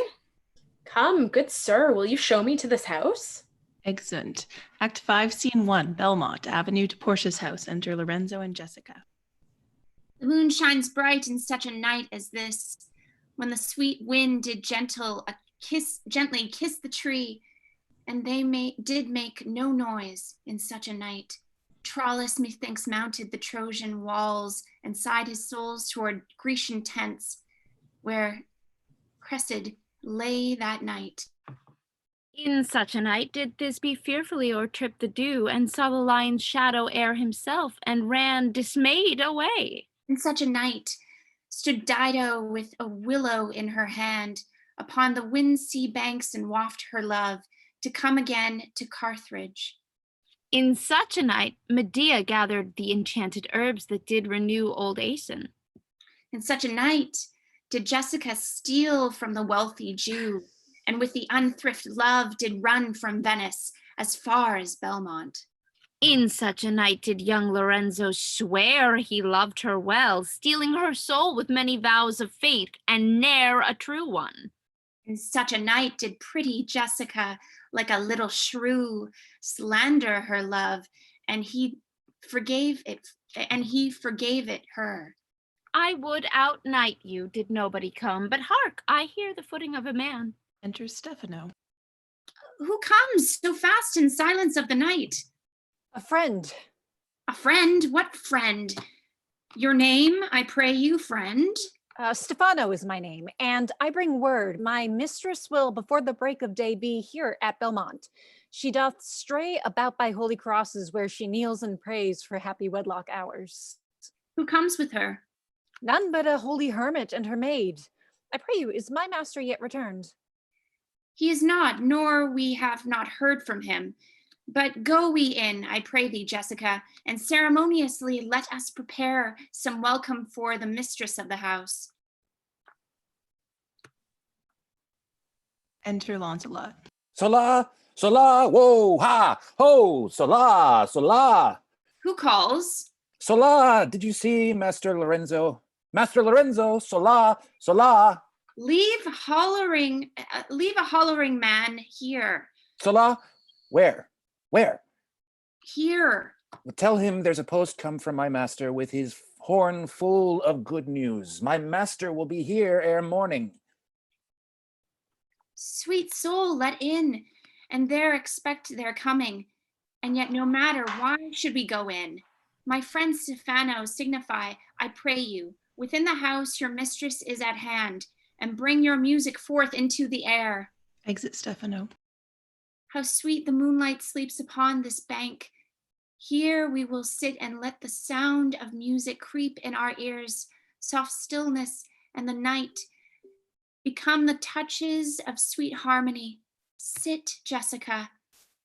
Come, good sir, will you show me to this house? Exit. Act 5, Scene 1, Belmont, Avenue to Portia's house. Enter Lorenzo and Jessica. The moon shines bright in such a night as this, when the sweet wind did gently kiss the tree, and they did make no noise in such a night. Troilus methinks mounted the Trojan walls and sighed his souls toward Grecian tents, where Cressid lay that night. In such a night did Thisbe fearfully o'ertrip the dew, and saw the lion's shadow ere himself, and ran dismayed away. In such a night stood Dido with a willow in her hand, upon the wind-sea banks, and waft her love to come again to Carthage. In such a night Medea gathered the enchanted herbs that did renew old Aeson. In such a night did Jessica steal from the wealthy Jew, and with the unthrift love did run from Venice as far as Belmont. In such a night did young Lorenzo swear he loved her well, stealing her soul with many vows of faith, and ne'er a true one. In such a night did pretty Jessica, like a little shrew, slander her love, and he forgave it her. I would outnight you, did nobody come, but hark, I hear the footing of a man. Enter Stefano. Who comes so fast in silence of the night? A friend. A friend? What friend? Your name, I pray you, friend? Stefano is my name, and I bring word. My mistress will, before the break of day, be here at Belmont. She doth stray about by holy crosses, where she kneels and prays for happy wedlock hours. Who comes with her? None but a holy hermit and her maid. I pray you, is my master yet returned? He is not, nor we have not heard from him. But go we in, I pray thee, Jessica, and ceremoniously let us prepare some welcome for the mistress of the house. Enter Launcelot. Sola, sola, whoa, ha, ho, sola, sola. Who calls? Sola, did you see Master Lorenzo? Master Lorenzo, sola, sola. Leave a hollering man here. Sola, where? Where? Here. Well, tell him there's a post come from my master with his horn full of good news. My master will be here ere morning. Sweet soul, let in, and there expect their coming. And yet no matter, why should we go in? My friend Stefano, signify, I pray you, within the house your mistress is at hand, and bring your music forth into the air. Exit Stefano. How sweet the moonlight sleeps upon this bank. Here we will sit and let the sound of music creep in our ears. Soft stillness and the night become the touches of sweet harmony. Sit, Jessica.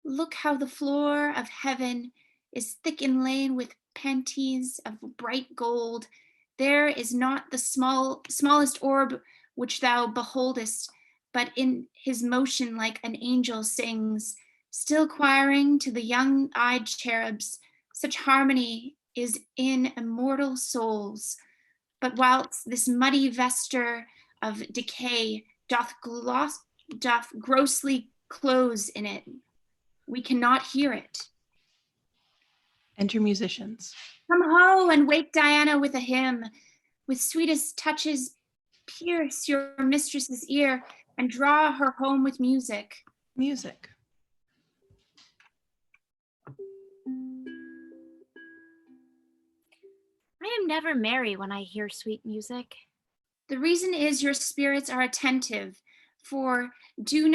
Look how the floor of heaven is thick inlaid with panties of bright gold. There is not the smallest orb which thou beholdest but in his motion like an angel sings, still choiring to the young-eyed cherubs, such harmony is in immortal souls. But whilst this muddy vesture of decay doth grossly close in it, we cannot hear it. Enter musicians. Come ho, and wake Diana with a hymn. With sweetest touches, pierce your mistress's ear and draw her home with music. Music. I am never merry when I hear sweet music. The reason is your spirits are attentive, for do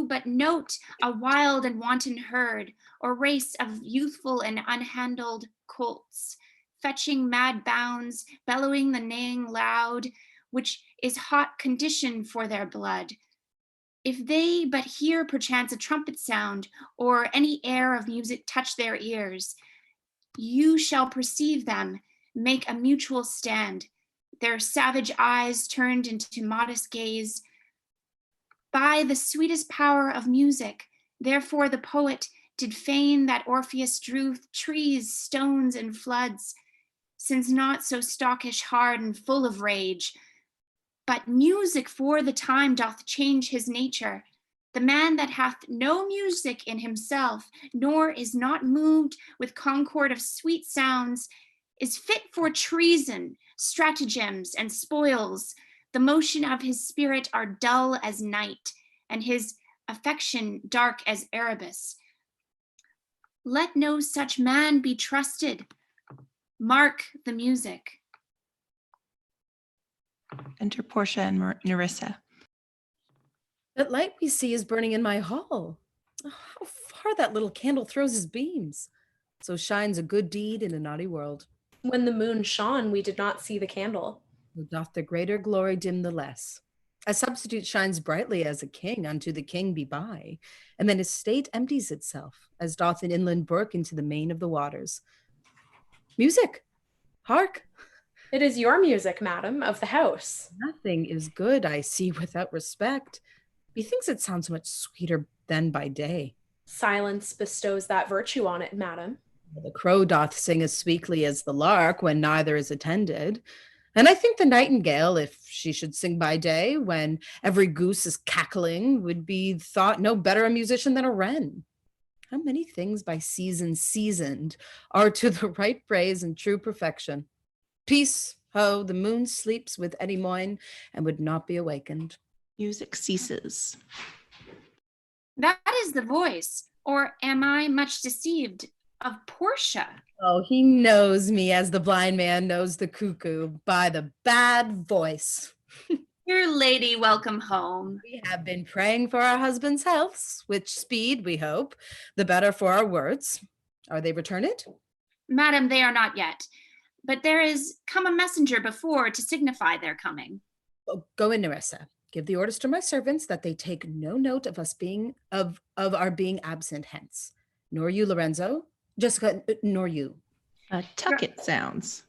but note a wild and wanton herd, or race of youthful and unhandled colts, fetching mad bounds, bellowing the neighing loud, which is hot condition for their blood. If they but hear perchance a trumpet sound, or any air of music touch their ears, you shall perceive them make a mutual stand, their savage eyes turned into modest gaze. By the sweetest power of music, therefore the poet did feign that Orpheus drew trees, stones, and floods, since not so stockish, hard, and full of rage. But music for the time doth change his nature. The man that hath no music in himself, nor is not moved with concord of sweet sounds, is fit for treason, stratagems, and spoils. The motion of his spirit are dull as night, and his affection dark as Erebus. Let no such man be trusted. Mark the music. Enter Portia and Nerissa. That light we see is burning in my hall. Oh, how far that little candle throws his beams. So shines a good deed in a naughty world. When the moon shone, we did not see the candle. Who doth the greater glory dim the less? A substitute shines brightly as a king unto the king be by, and then his state empties itself, as doth an inland brook into the main of the waters. Music! Hark! It is your music, madam, of the house. Nothing is good, I see, without respect. Methinks it sounds much sweeter than by day. Silence bestows that virtue on it, madam. The crow doth sing as sweetly as the lark when neither is attended. And I think the nightingale, if she should sing by day, when every goose is cackling, would be thought no better a musician than a wren. How many things by season seasoned are to the right praise and true perfection. Peace, ho, the moon sleeps with Eddie Moyne and would not be awakened. Music ceases. That is the voice, or am I much deceived, of Portia? Oh, he knows me as the blind man knows the cuckoo by the bad voice. Dear lady, welcome home. We have been praying for our husbands' healths, which speed, we hope, the better for our words. Are they returned? Madam, they are not yet, but there is come a messenger before to signify their coming. Oh, go in, Nerissa. Give the orders to my servants that they take no note of us being of our being absent hence. Nor you, Lorenzo. Jessica, nor you. Tuck it sounds.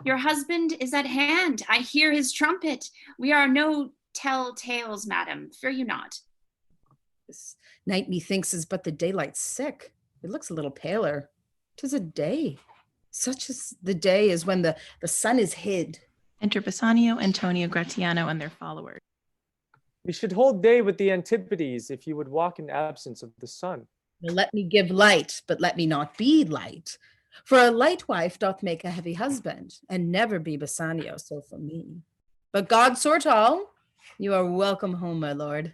Your husband is at hand. I hear his trumpet. We are no tell tales, madam. Fear you not. This night methinks is but the daylight sick. It looks a little paler. 'Tis a day. Such as the day is when the sun is hid. Enter Bassanio, Antonio, Gratiano, and their followers. We should hold day with the Antipodes if you would walk in absence of the sun. Now let me give light, but let me not be light. For a light wife doth make a heavy husband, and never be Bassanio, so for me. But God sort all, you are welcome home, my lord.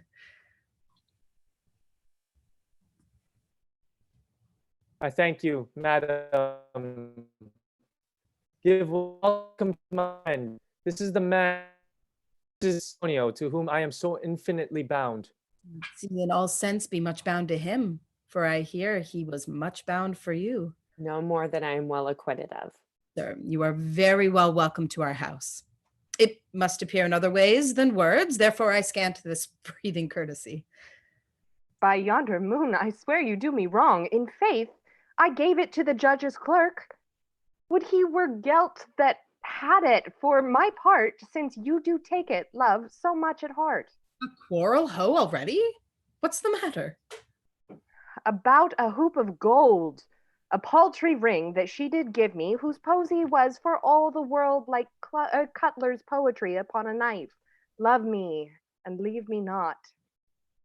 I thank you, madam. Give welcome to mine. This is the man, this is Antonio, to whom I am so infinitely bound. See, in all sense be much bound to him, for I hear he was much bound for you. No more than I am well acquitted of. Sir, you are very well welcome to our house. It must appear in other ways than words, therefore I scant this breathing courtesy. By yonder moon, I swear you do me wrong. In faith, I gave it to the judge's clerk. Would he were gelt that had it for my part, since you do take it, love, so much at heart. A quarrel hoe already? What's the matter? About a hoop of gold, a paltry ring that she did give me, whose posy was for all the world like cutler's poetry upon a knife. Love me, and leave me not.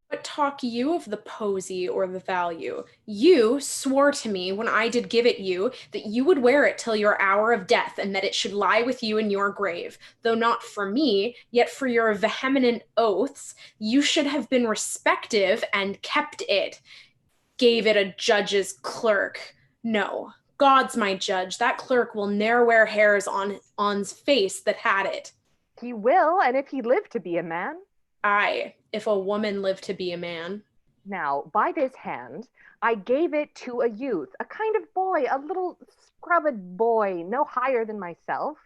But talk you of the posy or the value? You swore to me when I did give it you that you would wear it till your hour of death, and that it should lie with you in your grave. Though not for me, yet for your vehement oaths, you should have been respective and kept it. Gave it a judge's clerk. No, God's my judge, that clerk will ne'er wear hairs on's face that had it. He will, and if he live to be a man. Aye, if a woman live to be a man. Now, by this hand, I gave it to a youth, a kind of boy, a little scrubbed boy, no higher than myself,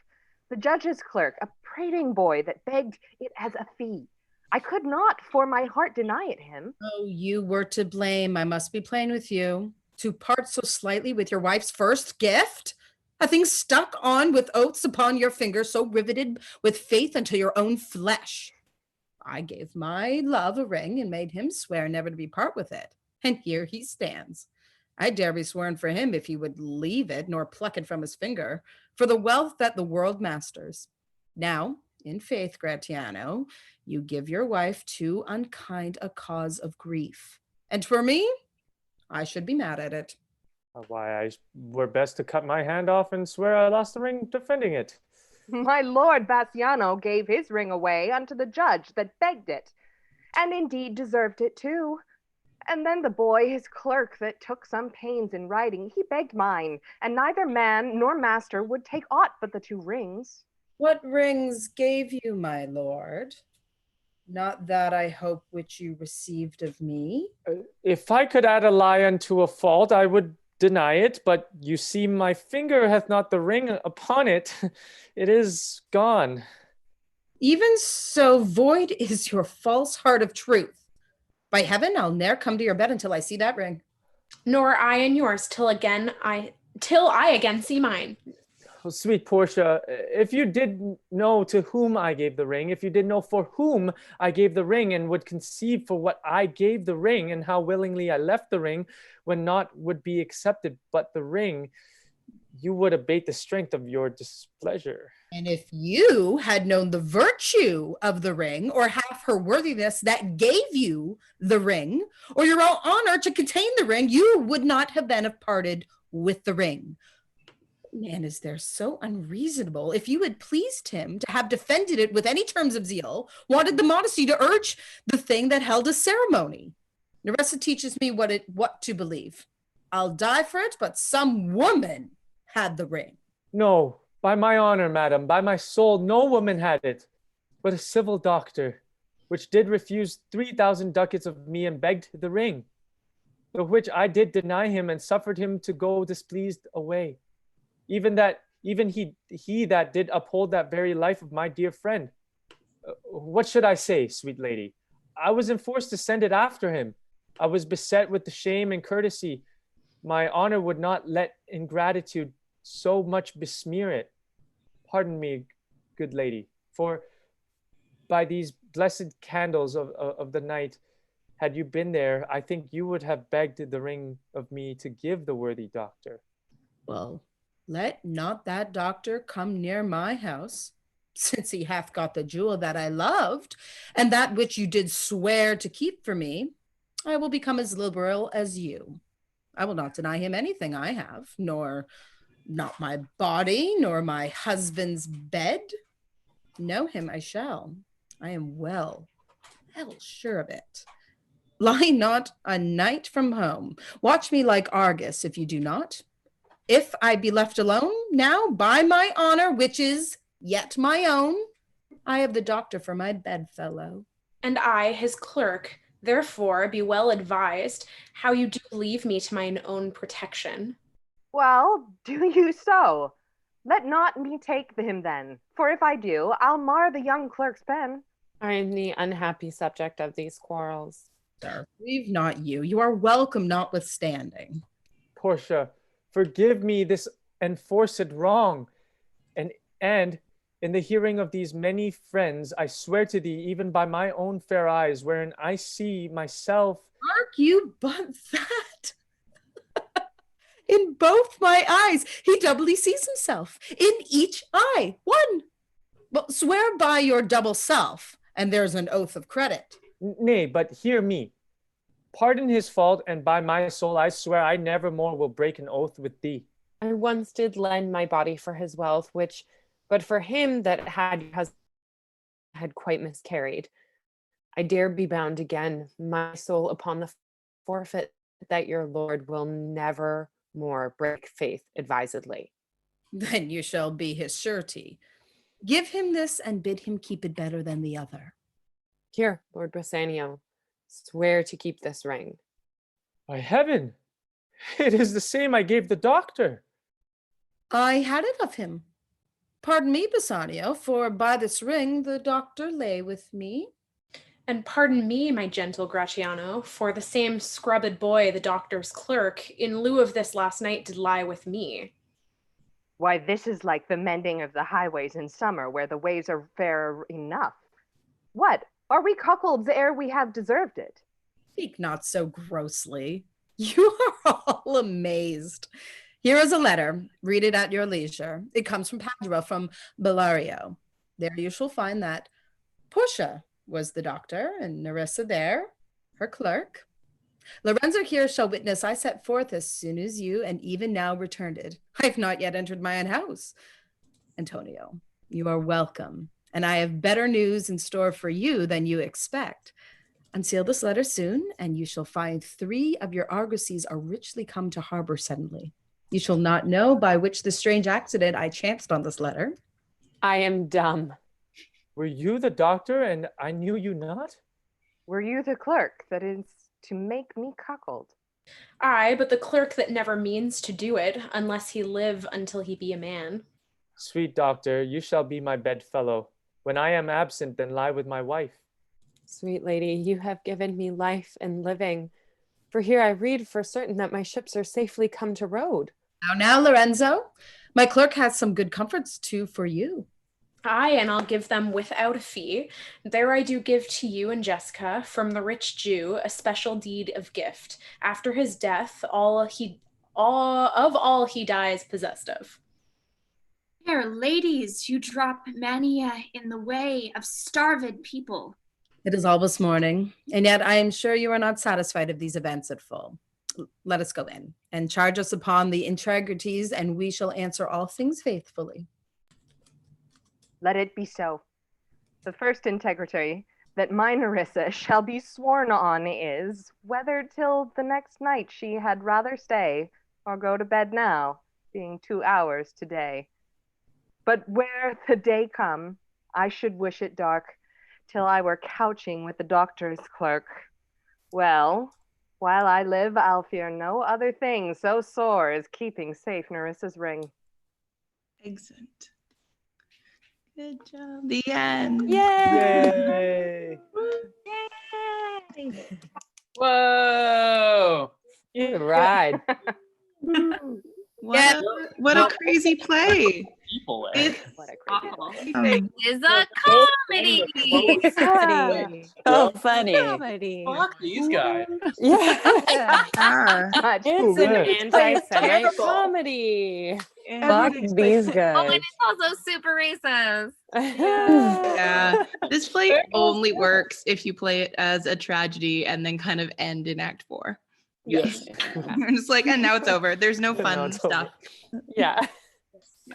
the judge's clerk, a prating boy that begged it as a fee. I could not for my heart deny it him. Oh, you were to blame. I must be plain with you. To part so slightly with your wife's first gift? A thing stuck on with oaths upon your finger, so riveted with faith unto your own flesh. I gave my love a ring and made him swear never to be part with it. And here he stands. I dare be sworn for him if he would leave it, nor pluck it from his finger, for the wealth that the world masters. Now, in faith, Gratiano, you give your wife too unkind a cause of grief. And for me, I should be mad at it. Why, were best to cut my hand off and swear I lost the ring defending it. My lord Bassiano gave his ring away unto the judge that begged it, and indeed deserved it too. And then the boy, his clerk, that took some pains in writing, he begged mine, and neither man nor master would take aught but the 2 rings. What rings gave you, my lord? Not that I hope which you received of me. If I could add a lie unto a fault, I would deny it, but you see my finger hath not the ring upon it. It is gone. Even so void is your false heart of truth. By heaven, I'll ne'er come to your bed until I see that ring. Nor I and yours till I again see mine. Oh, sweet Portia, if you did know to whom I gave the ring, if you did know for whom I gave the ring, and would conceive for what I gave the ring, and how willingly I left the ring when naught would be accepted but the ring, you would abate the strength of your displeasure. And if you had known the virtue of the ring, or half her worthiness that gave you the ring, or your own honor to contain the ring, you would not have been parted with the ring. Man, is there so unreasonable? If you had pleased him to have defended it with any terms of zeal, wanted the modesty to urge the thing that held a ceremony. Nerissa teaches me what to believe. I'll die for it, but some woman had the ring. No, by my honor, madam, by my soul, no woman had it, but a civil doctor, which did refuse 3,000 ducats of me and begged the ring, the which I did deny him and suffered him to go displeased away. Even he that did uphold that very life of my dear friend. What should I say, sweet lady? I was enforced to send it after him. I was beset with the shame and courtesy. My honor would not let ingratitude so much besmear it. Pardon me, good lady, for by these blessed candles of the night, had you been there, I think you would have begged the ring of me to give the worthy doctor. Well, let not that doctor come near my house, since he hath got the jewel that I loved, and that which you did swear to keep for me. I will become as liberal as you. I will not deny him anything I have, nor not my body, nor my husband's bed. Know him I shall. I am well sure of it. Lie not a night from home. Watch me like Argus, if you do not. If I be left alone, now, by my honor, which is yet my own, I have the doctor for my bedfellow. And I, his clerk, therefore be well advised how you do leave me to mine own protection. Well, do you so. Let not me take him then, for if I do, I'll mar the young clerk's pen. I am the unhappy subject of these quarrels. Sir, grieve not you. You are welcome notwithstanding. Portia, forgive me this enforced wrong, and And in the hearing of these many friends, I swear to thee, even by my own fair eyes, wherein I see myself. Mark, you but that. In both my eyes, he doubly sees himself. In each eye, one. Well, swear by your double self, and there's an oath of credit. Nay, but hear me. Pardon his fault, and by my soul I swear I never more will break an oath with thee. I once did lend my body for his wealth, which, but for him that had quite miscarried, I dare be bound again, my soul upon the forfeit that your Lord will never more break faith advisedly. Then you shall be his surety. Give him this and bid him keep it better than the other. Here, Lord Bassanio, swear to keep this ring. By heaven, it is the same I gave the doctor. I had it of him. Pardon me, Bassanio, for by this ring the doctor lay with me. And pardon me, my gentle Gratiano, for the same scrubbed boy, the doctor's clerk, in lieu of this last night did lie with me. Why, this is like the mending of the highways in summer, where the ways are fair enough. What? Are we cuckolds ere we have deserved it? Speak not so grossly. You are all amazed. Here is a letter. Read it at your leisure. It comes from Padua, from Bellario. There you shall find that Portia was the doctor, and Nerissa there, her clerk. Lorenzo here shall witness I set forth as soon as you, and even now returned it. I have not yet entered my own house. Antonio, you are welcome, and I have better news in store for you than you expect. Unseal this letter soon, and you shall find 3 of your argosies are richly come to harbor suddenly. You shall not know by which the strange accident I chanced on this letter. I am dumb. Were you the doctor, and I knew you not? Were you the clerk that is to make me cuckold? Aye, but the clerk that never means to do it, unless he live until he be a man. Sweet doctor, you shall be my bedfellow. When I am absent, then lie with my wife. Sweet lady, you have given me life and living. For here I read for certain that my ships are safely come to road. Now, Lorenzo, my clerk has some good comforts too for you. Aye, and I'll give them without a fee. There I do give to you and Jessica, from the rich Jew, a special deed of gift. After his death, all he dies possessed of. Fair ladies, you drop mania in the way of starved people. It is almost morning, and yet I am sure you are not satisfied of these events at full. Let us go in, and charge us upon the integrities, and we shall answer all things faithfully. Let it be so. The first integrity that my Nerissa shall be sworn on is, whether till the next night she had rather stay, or go to bed now, being 2 hours today. But where the day come, I should wish it dark, till I were couching with the doctor's clerk. Well, while I live, I'll fear no other thing so sore as keeping safe Nerissa's ring. Excellent. Good job. The end. Yay! Yay! Whoa! Good ride. What a crazy play. People, What a crazy It is a comedy. So funny. Comedy. Fuck these guys. Yeah. It's an good. anti-Semite comedy. Fuck these Oh, and guys. it's also super racist. Yeah. This play only works if you play it as a tragedy and then kind of end in Act 4. Yes. You're just like, and now it's over. There's no Now fun it's over. stuff. Yeah.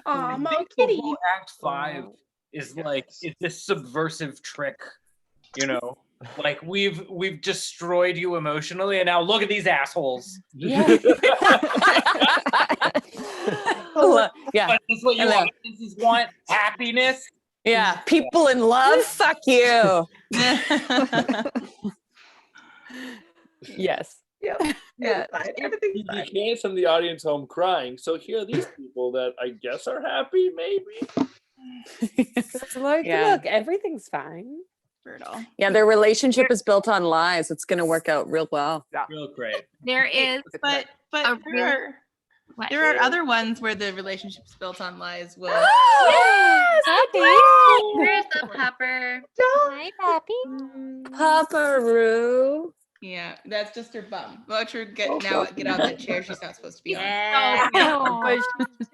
Aw, I Mo think the Kitty. whole Act 5 is like it's this subversive trick, you know. Like we've destroyed you emotionally, and now look at these assholes. Yeah. Yeah. But this is what you Hello. want. This is want happiness. Yeah. People in love, fuck you. Yes. Yep. Yeah. Everything's You fine. can't send the audience home crying. So here are these people that I guess are happy, maybe. It's like, Yeah. look, everything's fine. Brutal. Yeah, their relationship is built on lies. It's going to work out real well. Real great. There is But a there are What? There are other ones where the relationship's built on lies. Will. Yes, There's the pupper. Hi, Pappy. Papa-roo. Yeah, that's just her bum. Watch her get out that chair she's not supposed to be on. Yeah. Oh. But she's